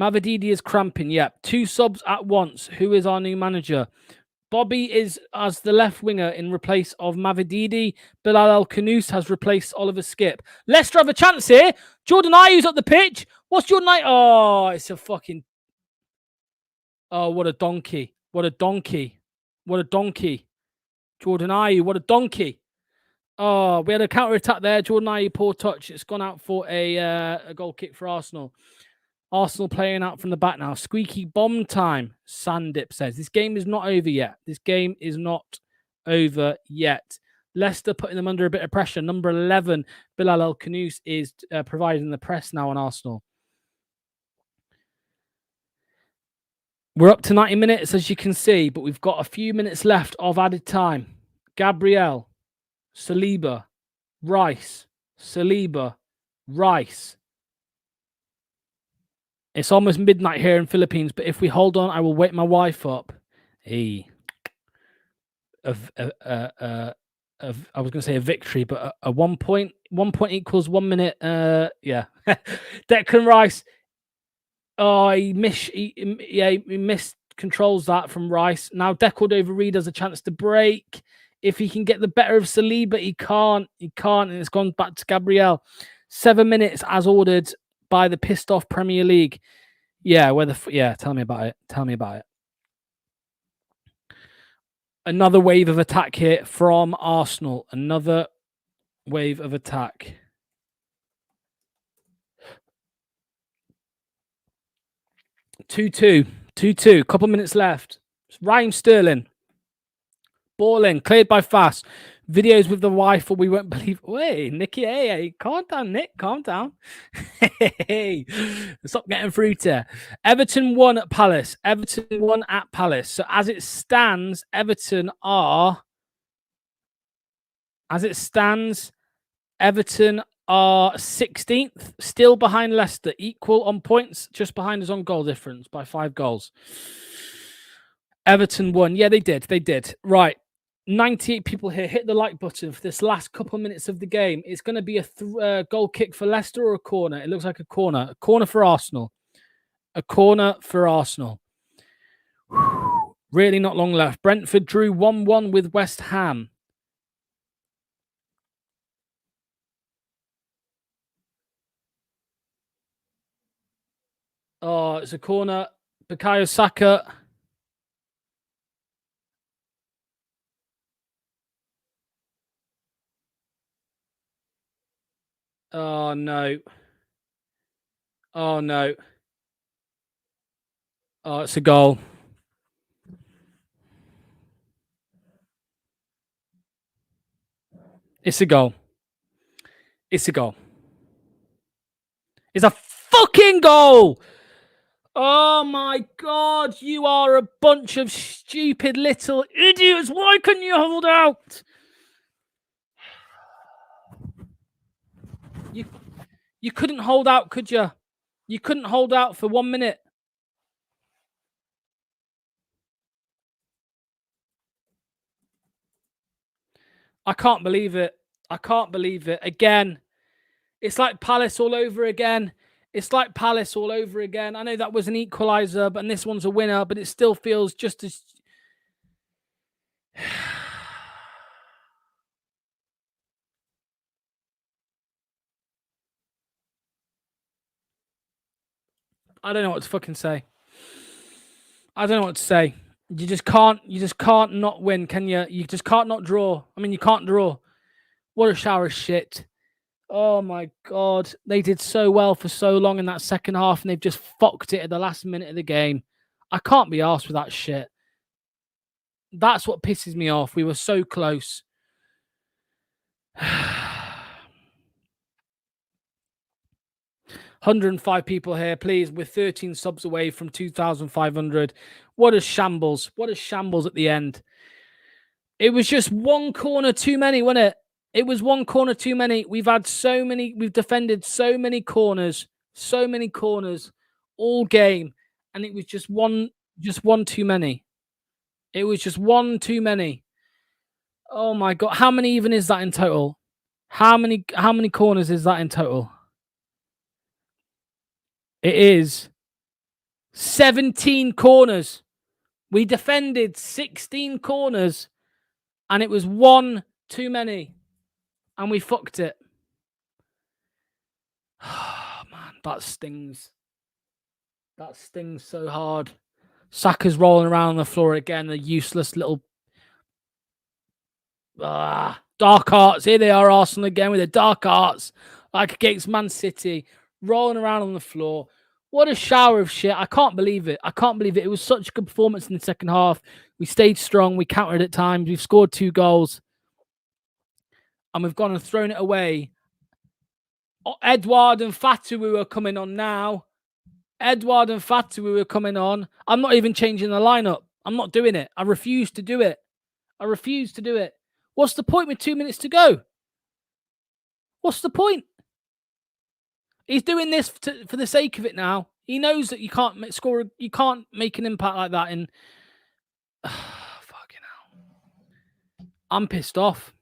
Speaker 1: Mavididi is cramping. Yep. 2 subs at once. Who is our new manager? Bobby is as the left winger in replace of Mavididi. Bilal El Khanous has replaced Oliver Skip. Leicester have a chance here. Jordan Ayew's up the pitch. What's Jordan Ayew? Oh, it's a fucking... Oh, what a donkey. What a donkey. What a donkey. Jordan Ayew, what a donkey. Oh, we had a counter-attack there. Jordan Ayew, poor touch. It's gone out for a goal kick for Arsenal. Arsenal playing out from the back now. Squeaky bomb time, Sandip says. This game is not over yet. This game is not over yet. Leicester putting them under a bit of pressure. Number 11, Bilal El Khanous, is providing the press now on Arsenal. We're up to 90 minutes, as you can see, but we've got a few minutes left of added time. Gabriel, Saliba, Rice, Saliba, Rice. It's almost midnight here in Philippines, but if we hold on, I will wake my wife up. Hey, I was going to say a victory, but a 1 point. 1 point equals 1 minute. Yeah. Declan Rice. Oh, he missed controls that from Rice. Now De Cordova-Reid has a chance to break. If he can get the better of Saliba, he can't. He can't, and it's gone back to Gabriel. 7 minutes as ordered by the pissed off Premier League. Yeah, tell me about it. Tell me about it. Another wave of attack here from Arsenal. Another wave of attack. 2-2. 2-2. Couple minutes left. Raheem Sterling. Ball in. Cleared by Fast. Videos with the wife, or we won't believe. Wait, Nicky, hey, calm down, Nick. Calm down. Hey, stop getting fruity. Everton won at Palace. Everton won at Palace. So as it stands, Everton are 16th, still behind Leicester, equal on points, just behind us on goal difference by 5 goals. Everton won. Yeah, they did. Right. 98 people here. Hit the like button for this last couple minutes of the game. It's going to be a goal kick for Leicester or a corner. It looks like a corner. A corner for Arsenal. A corner for Arsenal. Really not long left. Brentford drew 1-1 with West Ham. Oh, it's a corner. Bukayo Saka. Oh, no. Oh, no. Oh, it's a goal. It's a goal. It's a goal. It's a fucking goal. Oh, my God. You are a bunch of stupid little idiots. Why couldn't you hold out? You couldn't hold out, could you? You couldn't hold out for 1 minute. I can't believe it. I can't believe it. Again, it's like Palace all over again. It's like Palace all over again. I know that was an equaliser, and this one's a winner, but it still feels just as... I don't know what to fucking say. I don't know what to say. You just can't not win, can you? You just can't not draw. I mean, you can't draw. What a shower of shit. Oh my God. They did so well for so long in that second half, and they've just fucked it at the last minute of the game. I can't be arsed with that shit. That's what pisses me off. We were so close. 105 people here, please. We're 13 subs away from 2,500. What a shambles. What a shambles at the end. It was just one corner too many, wasn't it? It was one corner too many. We've defended so many corners all game. And it was just one too many. It was just one too many. Oh my God. How many even is that in total? How many corners is that in total? It is 17 corners. We defended 16 corners, and it was one too many, and we fucked it. Oh, man, that stings. That stings so hard. Saka's rolling around on the floor again, the useless little... dark arts. Here they are, Arsenal again with the dark arts, like against Man City. Rolling around on the floor. What a shower of shit. I can't believe it. I can't believe it. It was such a good performance in the second half. We stayed strong. We countered at times. We've scored 2 goals. And we've gone and thrown it away. Edouard and Fatu are coming on now. Edouard and Fatu are coming on. I'm not even changing the lineup. I'm not doing it. I refuse to do it. I refuse to do it. What's the point with 2 minutes to go? What's the point? He's doing this for the sake of it now. He knows that you can't score. You can't make an impact like that. And fucking hell, I'm pissed off.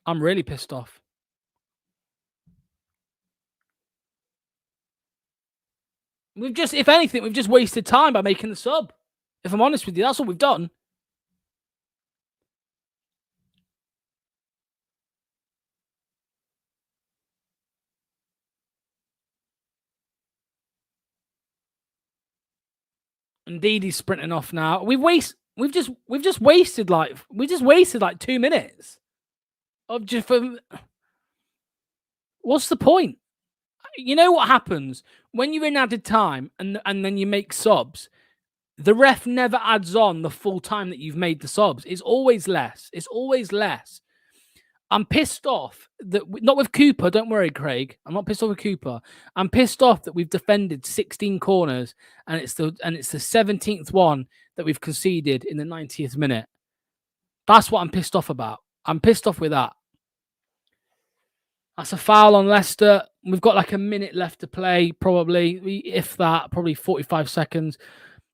Speaker 1: I'm really pissed off. If anything, we've just wasted time by making the sub. If I'm honest with you, that's what we've done. Indeed, he's sprinting off now. We've just wasted like 2 minutes of just. What's the point? You know what happens when you're in added time and then you make subs, the ref never adds on the full time that you've made the subs. It's always less. It's always less. I'm pissed off that not with Cooper. Don't worry, Craig. I'm not pissed off with Cooper. I'm pissed off that we've defended 16 corners and it's the 17th one that we've conceded in the 90th minute. That's what I'm pissed off about. I'm pissed off with that. That's a foul on Leicester. We've got like a minute left to play, probably, if that, probably 45 seconds.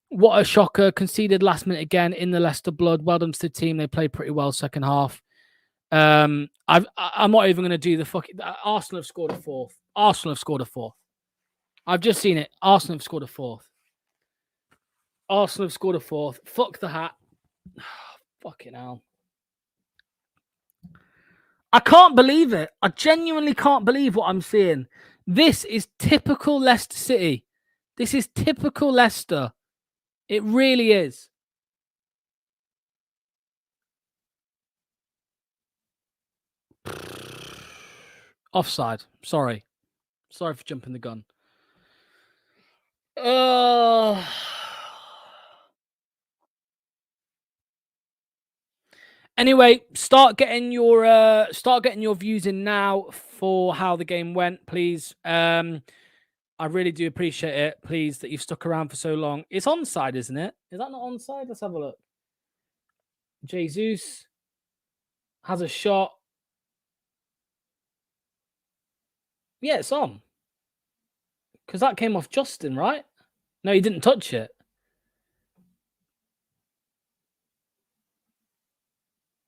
Speaker 1: What a shocker. Conceded last minute again in the Leicester blood. Well done to the team. They played pretty well second half. I'm not even going to do the fucking... Arsenal have scored a fourth. Arsenal have scored a fourth. I've just seen it. Arsenal have scored a fourth. Arsenal have scored a fourth. Fuck the hat. Fucking hell. I can't believe it. I genuinely can't believe what I'm seeing. This is typical Leicester City. This is typical Leicester. It really is. Offside. Sorry. Sorry for jumping the gun. Anyway, start getting your views in now for how the game went, please. I really do appreciate it, please, that you've stuck around for so long. It's onside, isn't it? Is that not onside? Let's have a look. Jesus has a shot. Yeah, it's on. Because that came off Justin, right? No, he didn't touch it.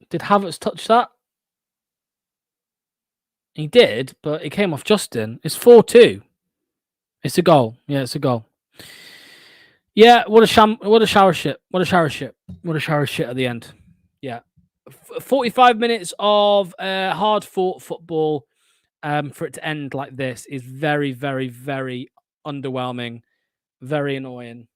Speaker 1: Did Havertz touch that? He did, but it came off Justin. It's 4-2. It's a goal. Yeah, it's a goal. Yeah, what a shower shit. What a shower shit. What a shower shit at the end. Yeah. 45 minutes of hard-fought football for it to end like this is very, very, very underwhelming. Very annoying.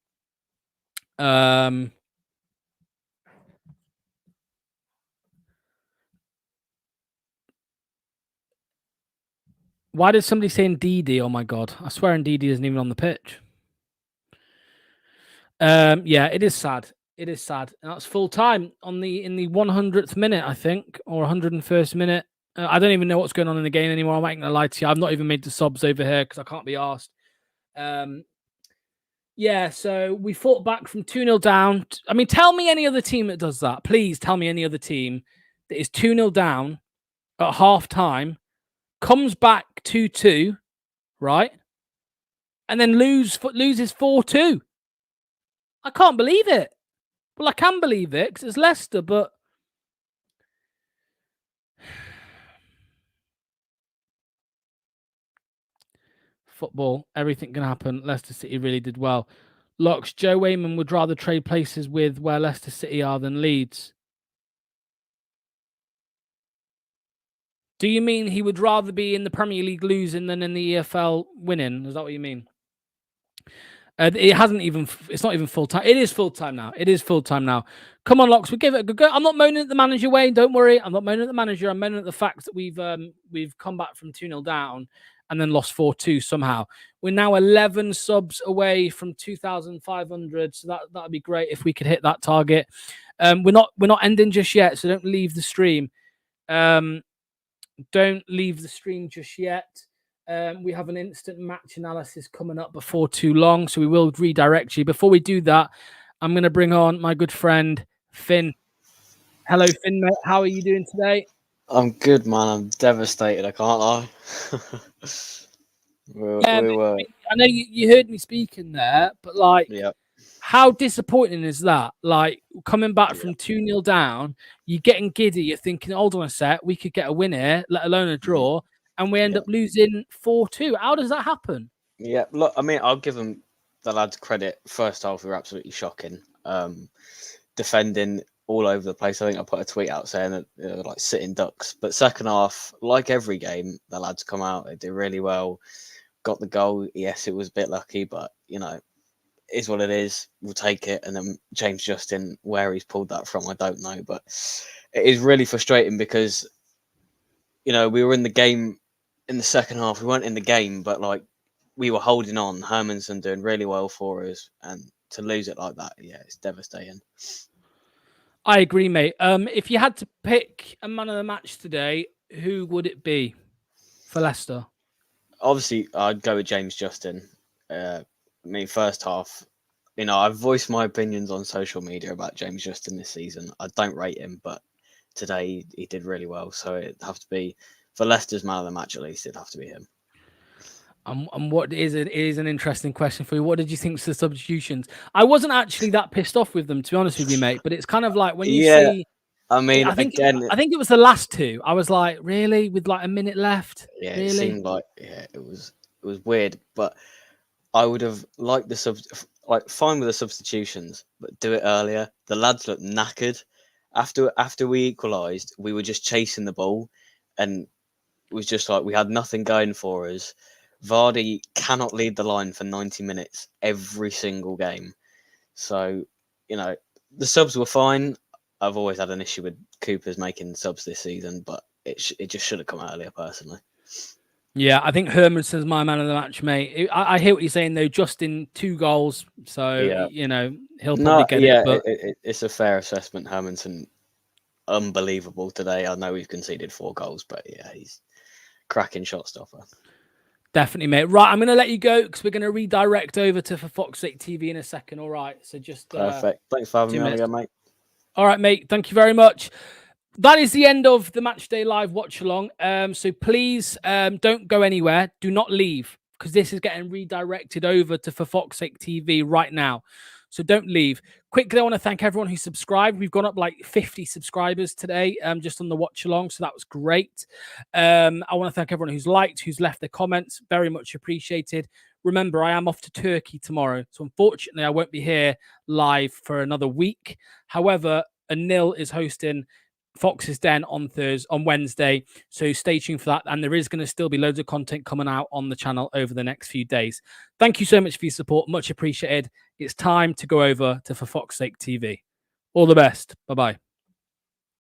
Speaker 1: Why did somebody say Ndidi? Oh my god. I swear Ndidi isn't even on the pitch. Yeah, it is sad. It is sad. And that's full time in the 100th minute, I think, or 101st minute. I don't even know what's going on in the game anymore. I'm not going to lie to you. I've not even made the subs over here because I can't be asked. Yeah, so we fought back from 2-0 down. I mean, tell me any other team that does that. Please tell me any other team that is 2-0 down at half time, comes back 2-2, right? And then loses 4-2. I can't believe it. Well, I can believe it because it's Leicester, but football, everything can happen. Leicester City really did well. Locks, Joe Wayman would rather trade places with where Leicester City are than Leeds. Do you mean he would rather be in the Premier League losing than in the EFL winning? Is that what you mean? It's not even full time. It is full time now. It is full time now. Come on, Locks. We give it a good go. I'm not moaning at the manager, Wayne. Don't worry. I'm not moaning at the manager. I'm moaning at the fact that we've come back from 2-0 down and then lost 4-2 somehow. We're now 11 subs away from 2,500. So that would be great if we could hit that target. We're not ending just yet. So don't leave the stream. Don't leave the stream just yet. We have an instant match analysis coming up before too long, so we will redirect you. Before we do that, I'm going to bring on my good friend, Finn. Hello, Finn, mate. How are you doing today?
Speaker 5: I'm good, man. I'm devastated. I can't lie.
Speaker 1: I know you heard me speaking there, but how disappointing is that? Like, coming back from 2-0 down, you're getting giddy. You're thinking, hold on a sec, we could get a win here, let alone a draw. And we end up losing 4-2. How does that happen?
Speaker 5: Yeah, look, I mean, I'll give the lads credit. First half, we were absolutely shocking. Defending all over the place. I think I put a tweet out saying that they were like sitting ducks. But second half, like every game, the lads come out. They did really well. Got the goal. Yes, it was a bit lucky, but, it is what it is. We'll take it. And then James Justin, where he's pulled that from, I don't know. But it is really frustrating because, we were in the game in the second half. We weren't in the game, but we were holding on. Hermanson doing really well for us, and to lose it like that, yeah, it's devastating.
Speaker 1: I agree, mate. If you had to pick a man of the match today, who would it be for Leicester?
Speaker 5: Obviously, I'd go with James Justin. I mean, first half, I've voiced my opinions on social media about James Justin this season. I don't rate him, but today he did really well. So it'd have to be, for Leicester's man of the match at least, it'd have to be him.
Speaker 1: And what is it? Is an interesting question for you. What did you think of the substitutions? I wasn't actually that pissed off with them, to be honest with you, mate. But it's kind of like when you see.
Speaker 5: I mean,
Speaker 1: I think
Speaker 5: again,
Speaker 1: I think it was the last two. I was like, really, with like a minute left.
Speaker 5: Yeah,
Speaker 1: really?
Speaker 5: It seemed like it was weird, but I would have liked fine with the substitutions, but do it earlier. The lads looked knackered after we equalised. We were just chasing the ball, and it was just like we had nothing going for us. Vardy cannot lead the line for 90 minutes every single game, so the subs were fine. I've always had an issue with Cooper's making subs this season, but it just should have come earlier, personally.
Speaker 1: Yeah, I think Hermanson's my man of the match, mate. I hear what you're saying, though. Justin, 2 goals. So, he'll probably get it. But
Speaker 5: it's a fair assessment. Hermanson, unbelievable today. I know we've conceded 4 goals, but yeah, he's cracking shot stopper.
Speaker 1: Definitely, mate. Right, I'm going to let you go because we're going to redirect over to For Fox's Sake TV in a second. All right. So just
Speaker 5: perfect. Thanks for having me on again, mate.
Speaker 1: All right, mate. Thank you very much. That is the end of the Matchday Live watch along. So please don't go anywhere. Do not leave because this is getting redirected over to For Fox's Sake TV right now. So don't leave. Quickly, I want to thank everyone who subscribed. We've gone up like 50 subscribers today just on the watch along. So that was great. I want to thank everyone who's liked, who's left their comments. Very much appreciated. Remember, I am off to Turkey tomorrow. So unfortunately, I won't be here live for another week. However, Anil is hosting Fox's Den on Wednesday. So stay tuned for that. And there is going to still be loads of content coming out on the channel over the next few days. Thank you so much for your support. Much appreciated. It's time to go over to For Fox's Sake TV. All the best. Bye-bye.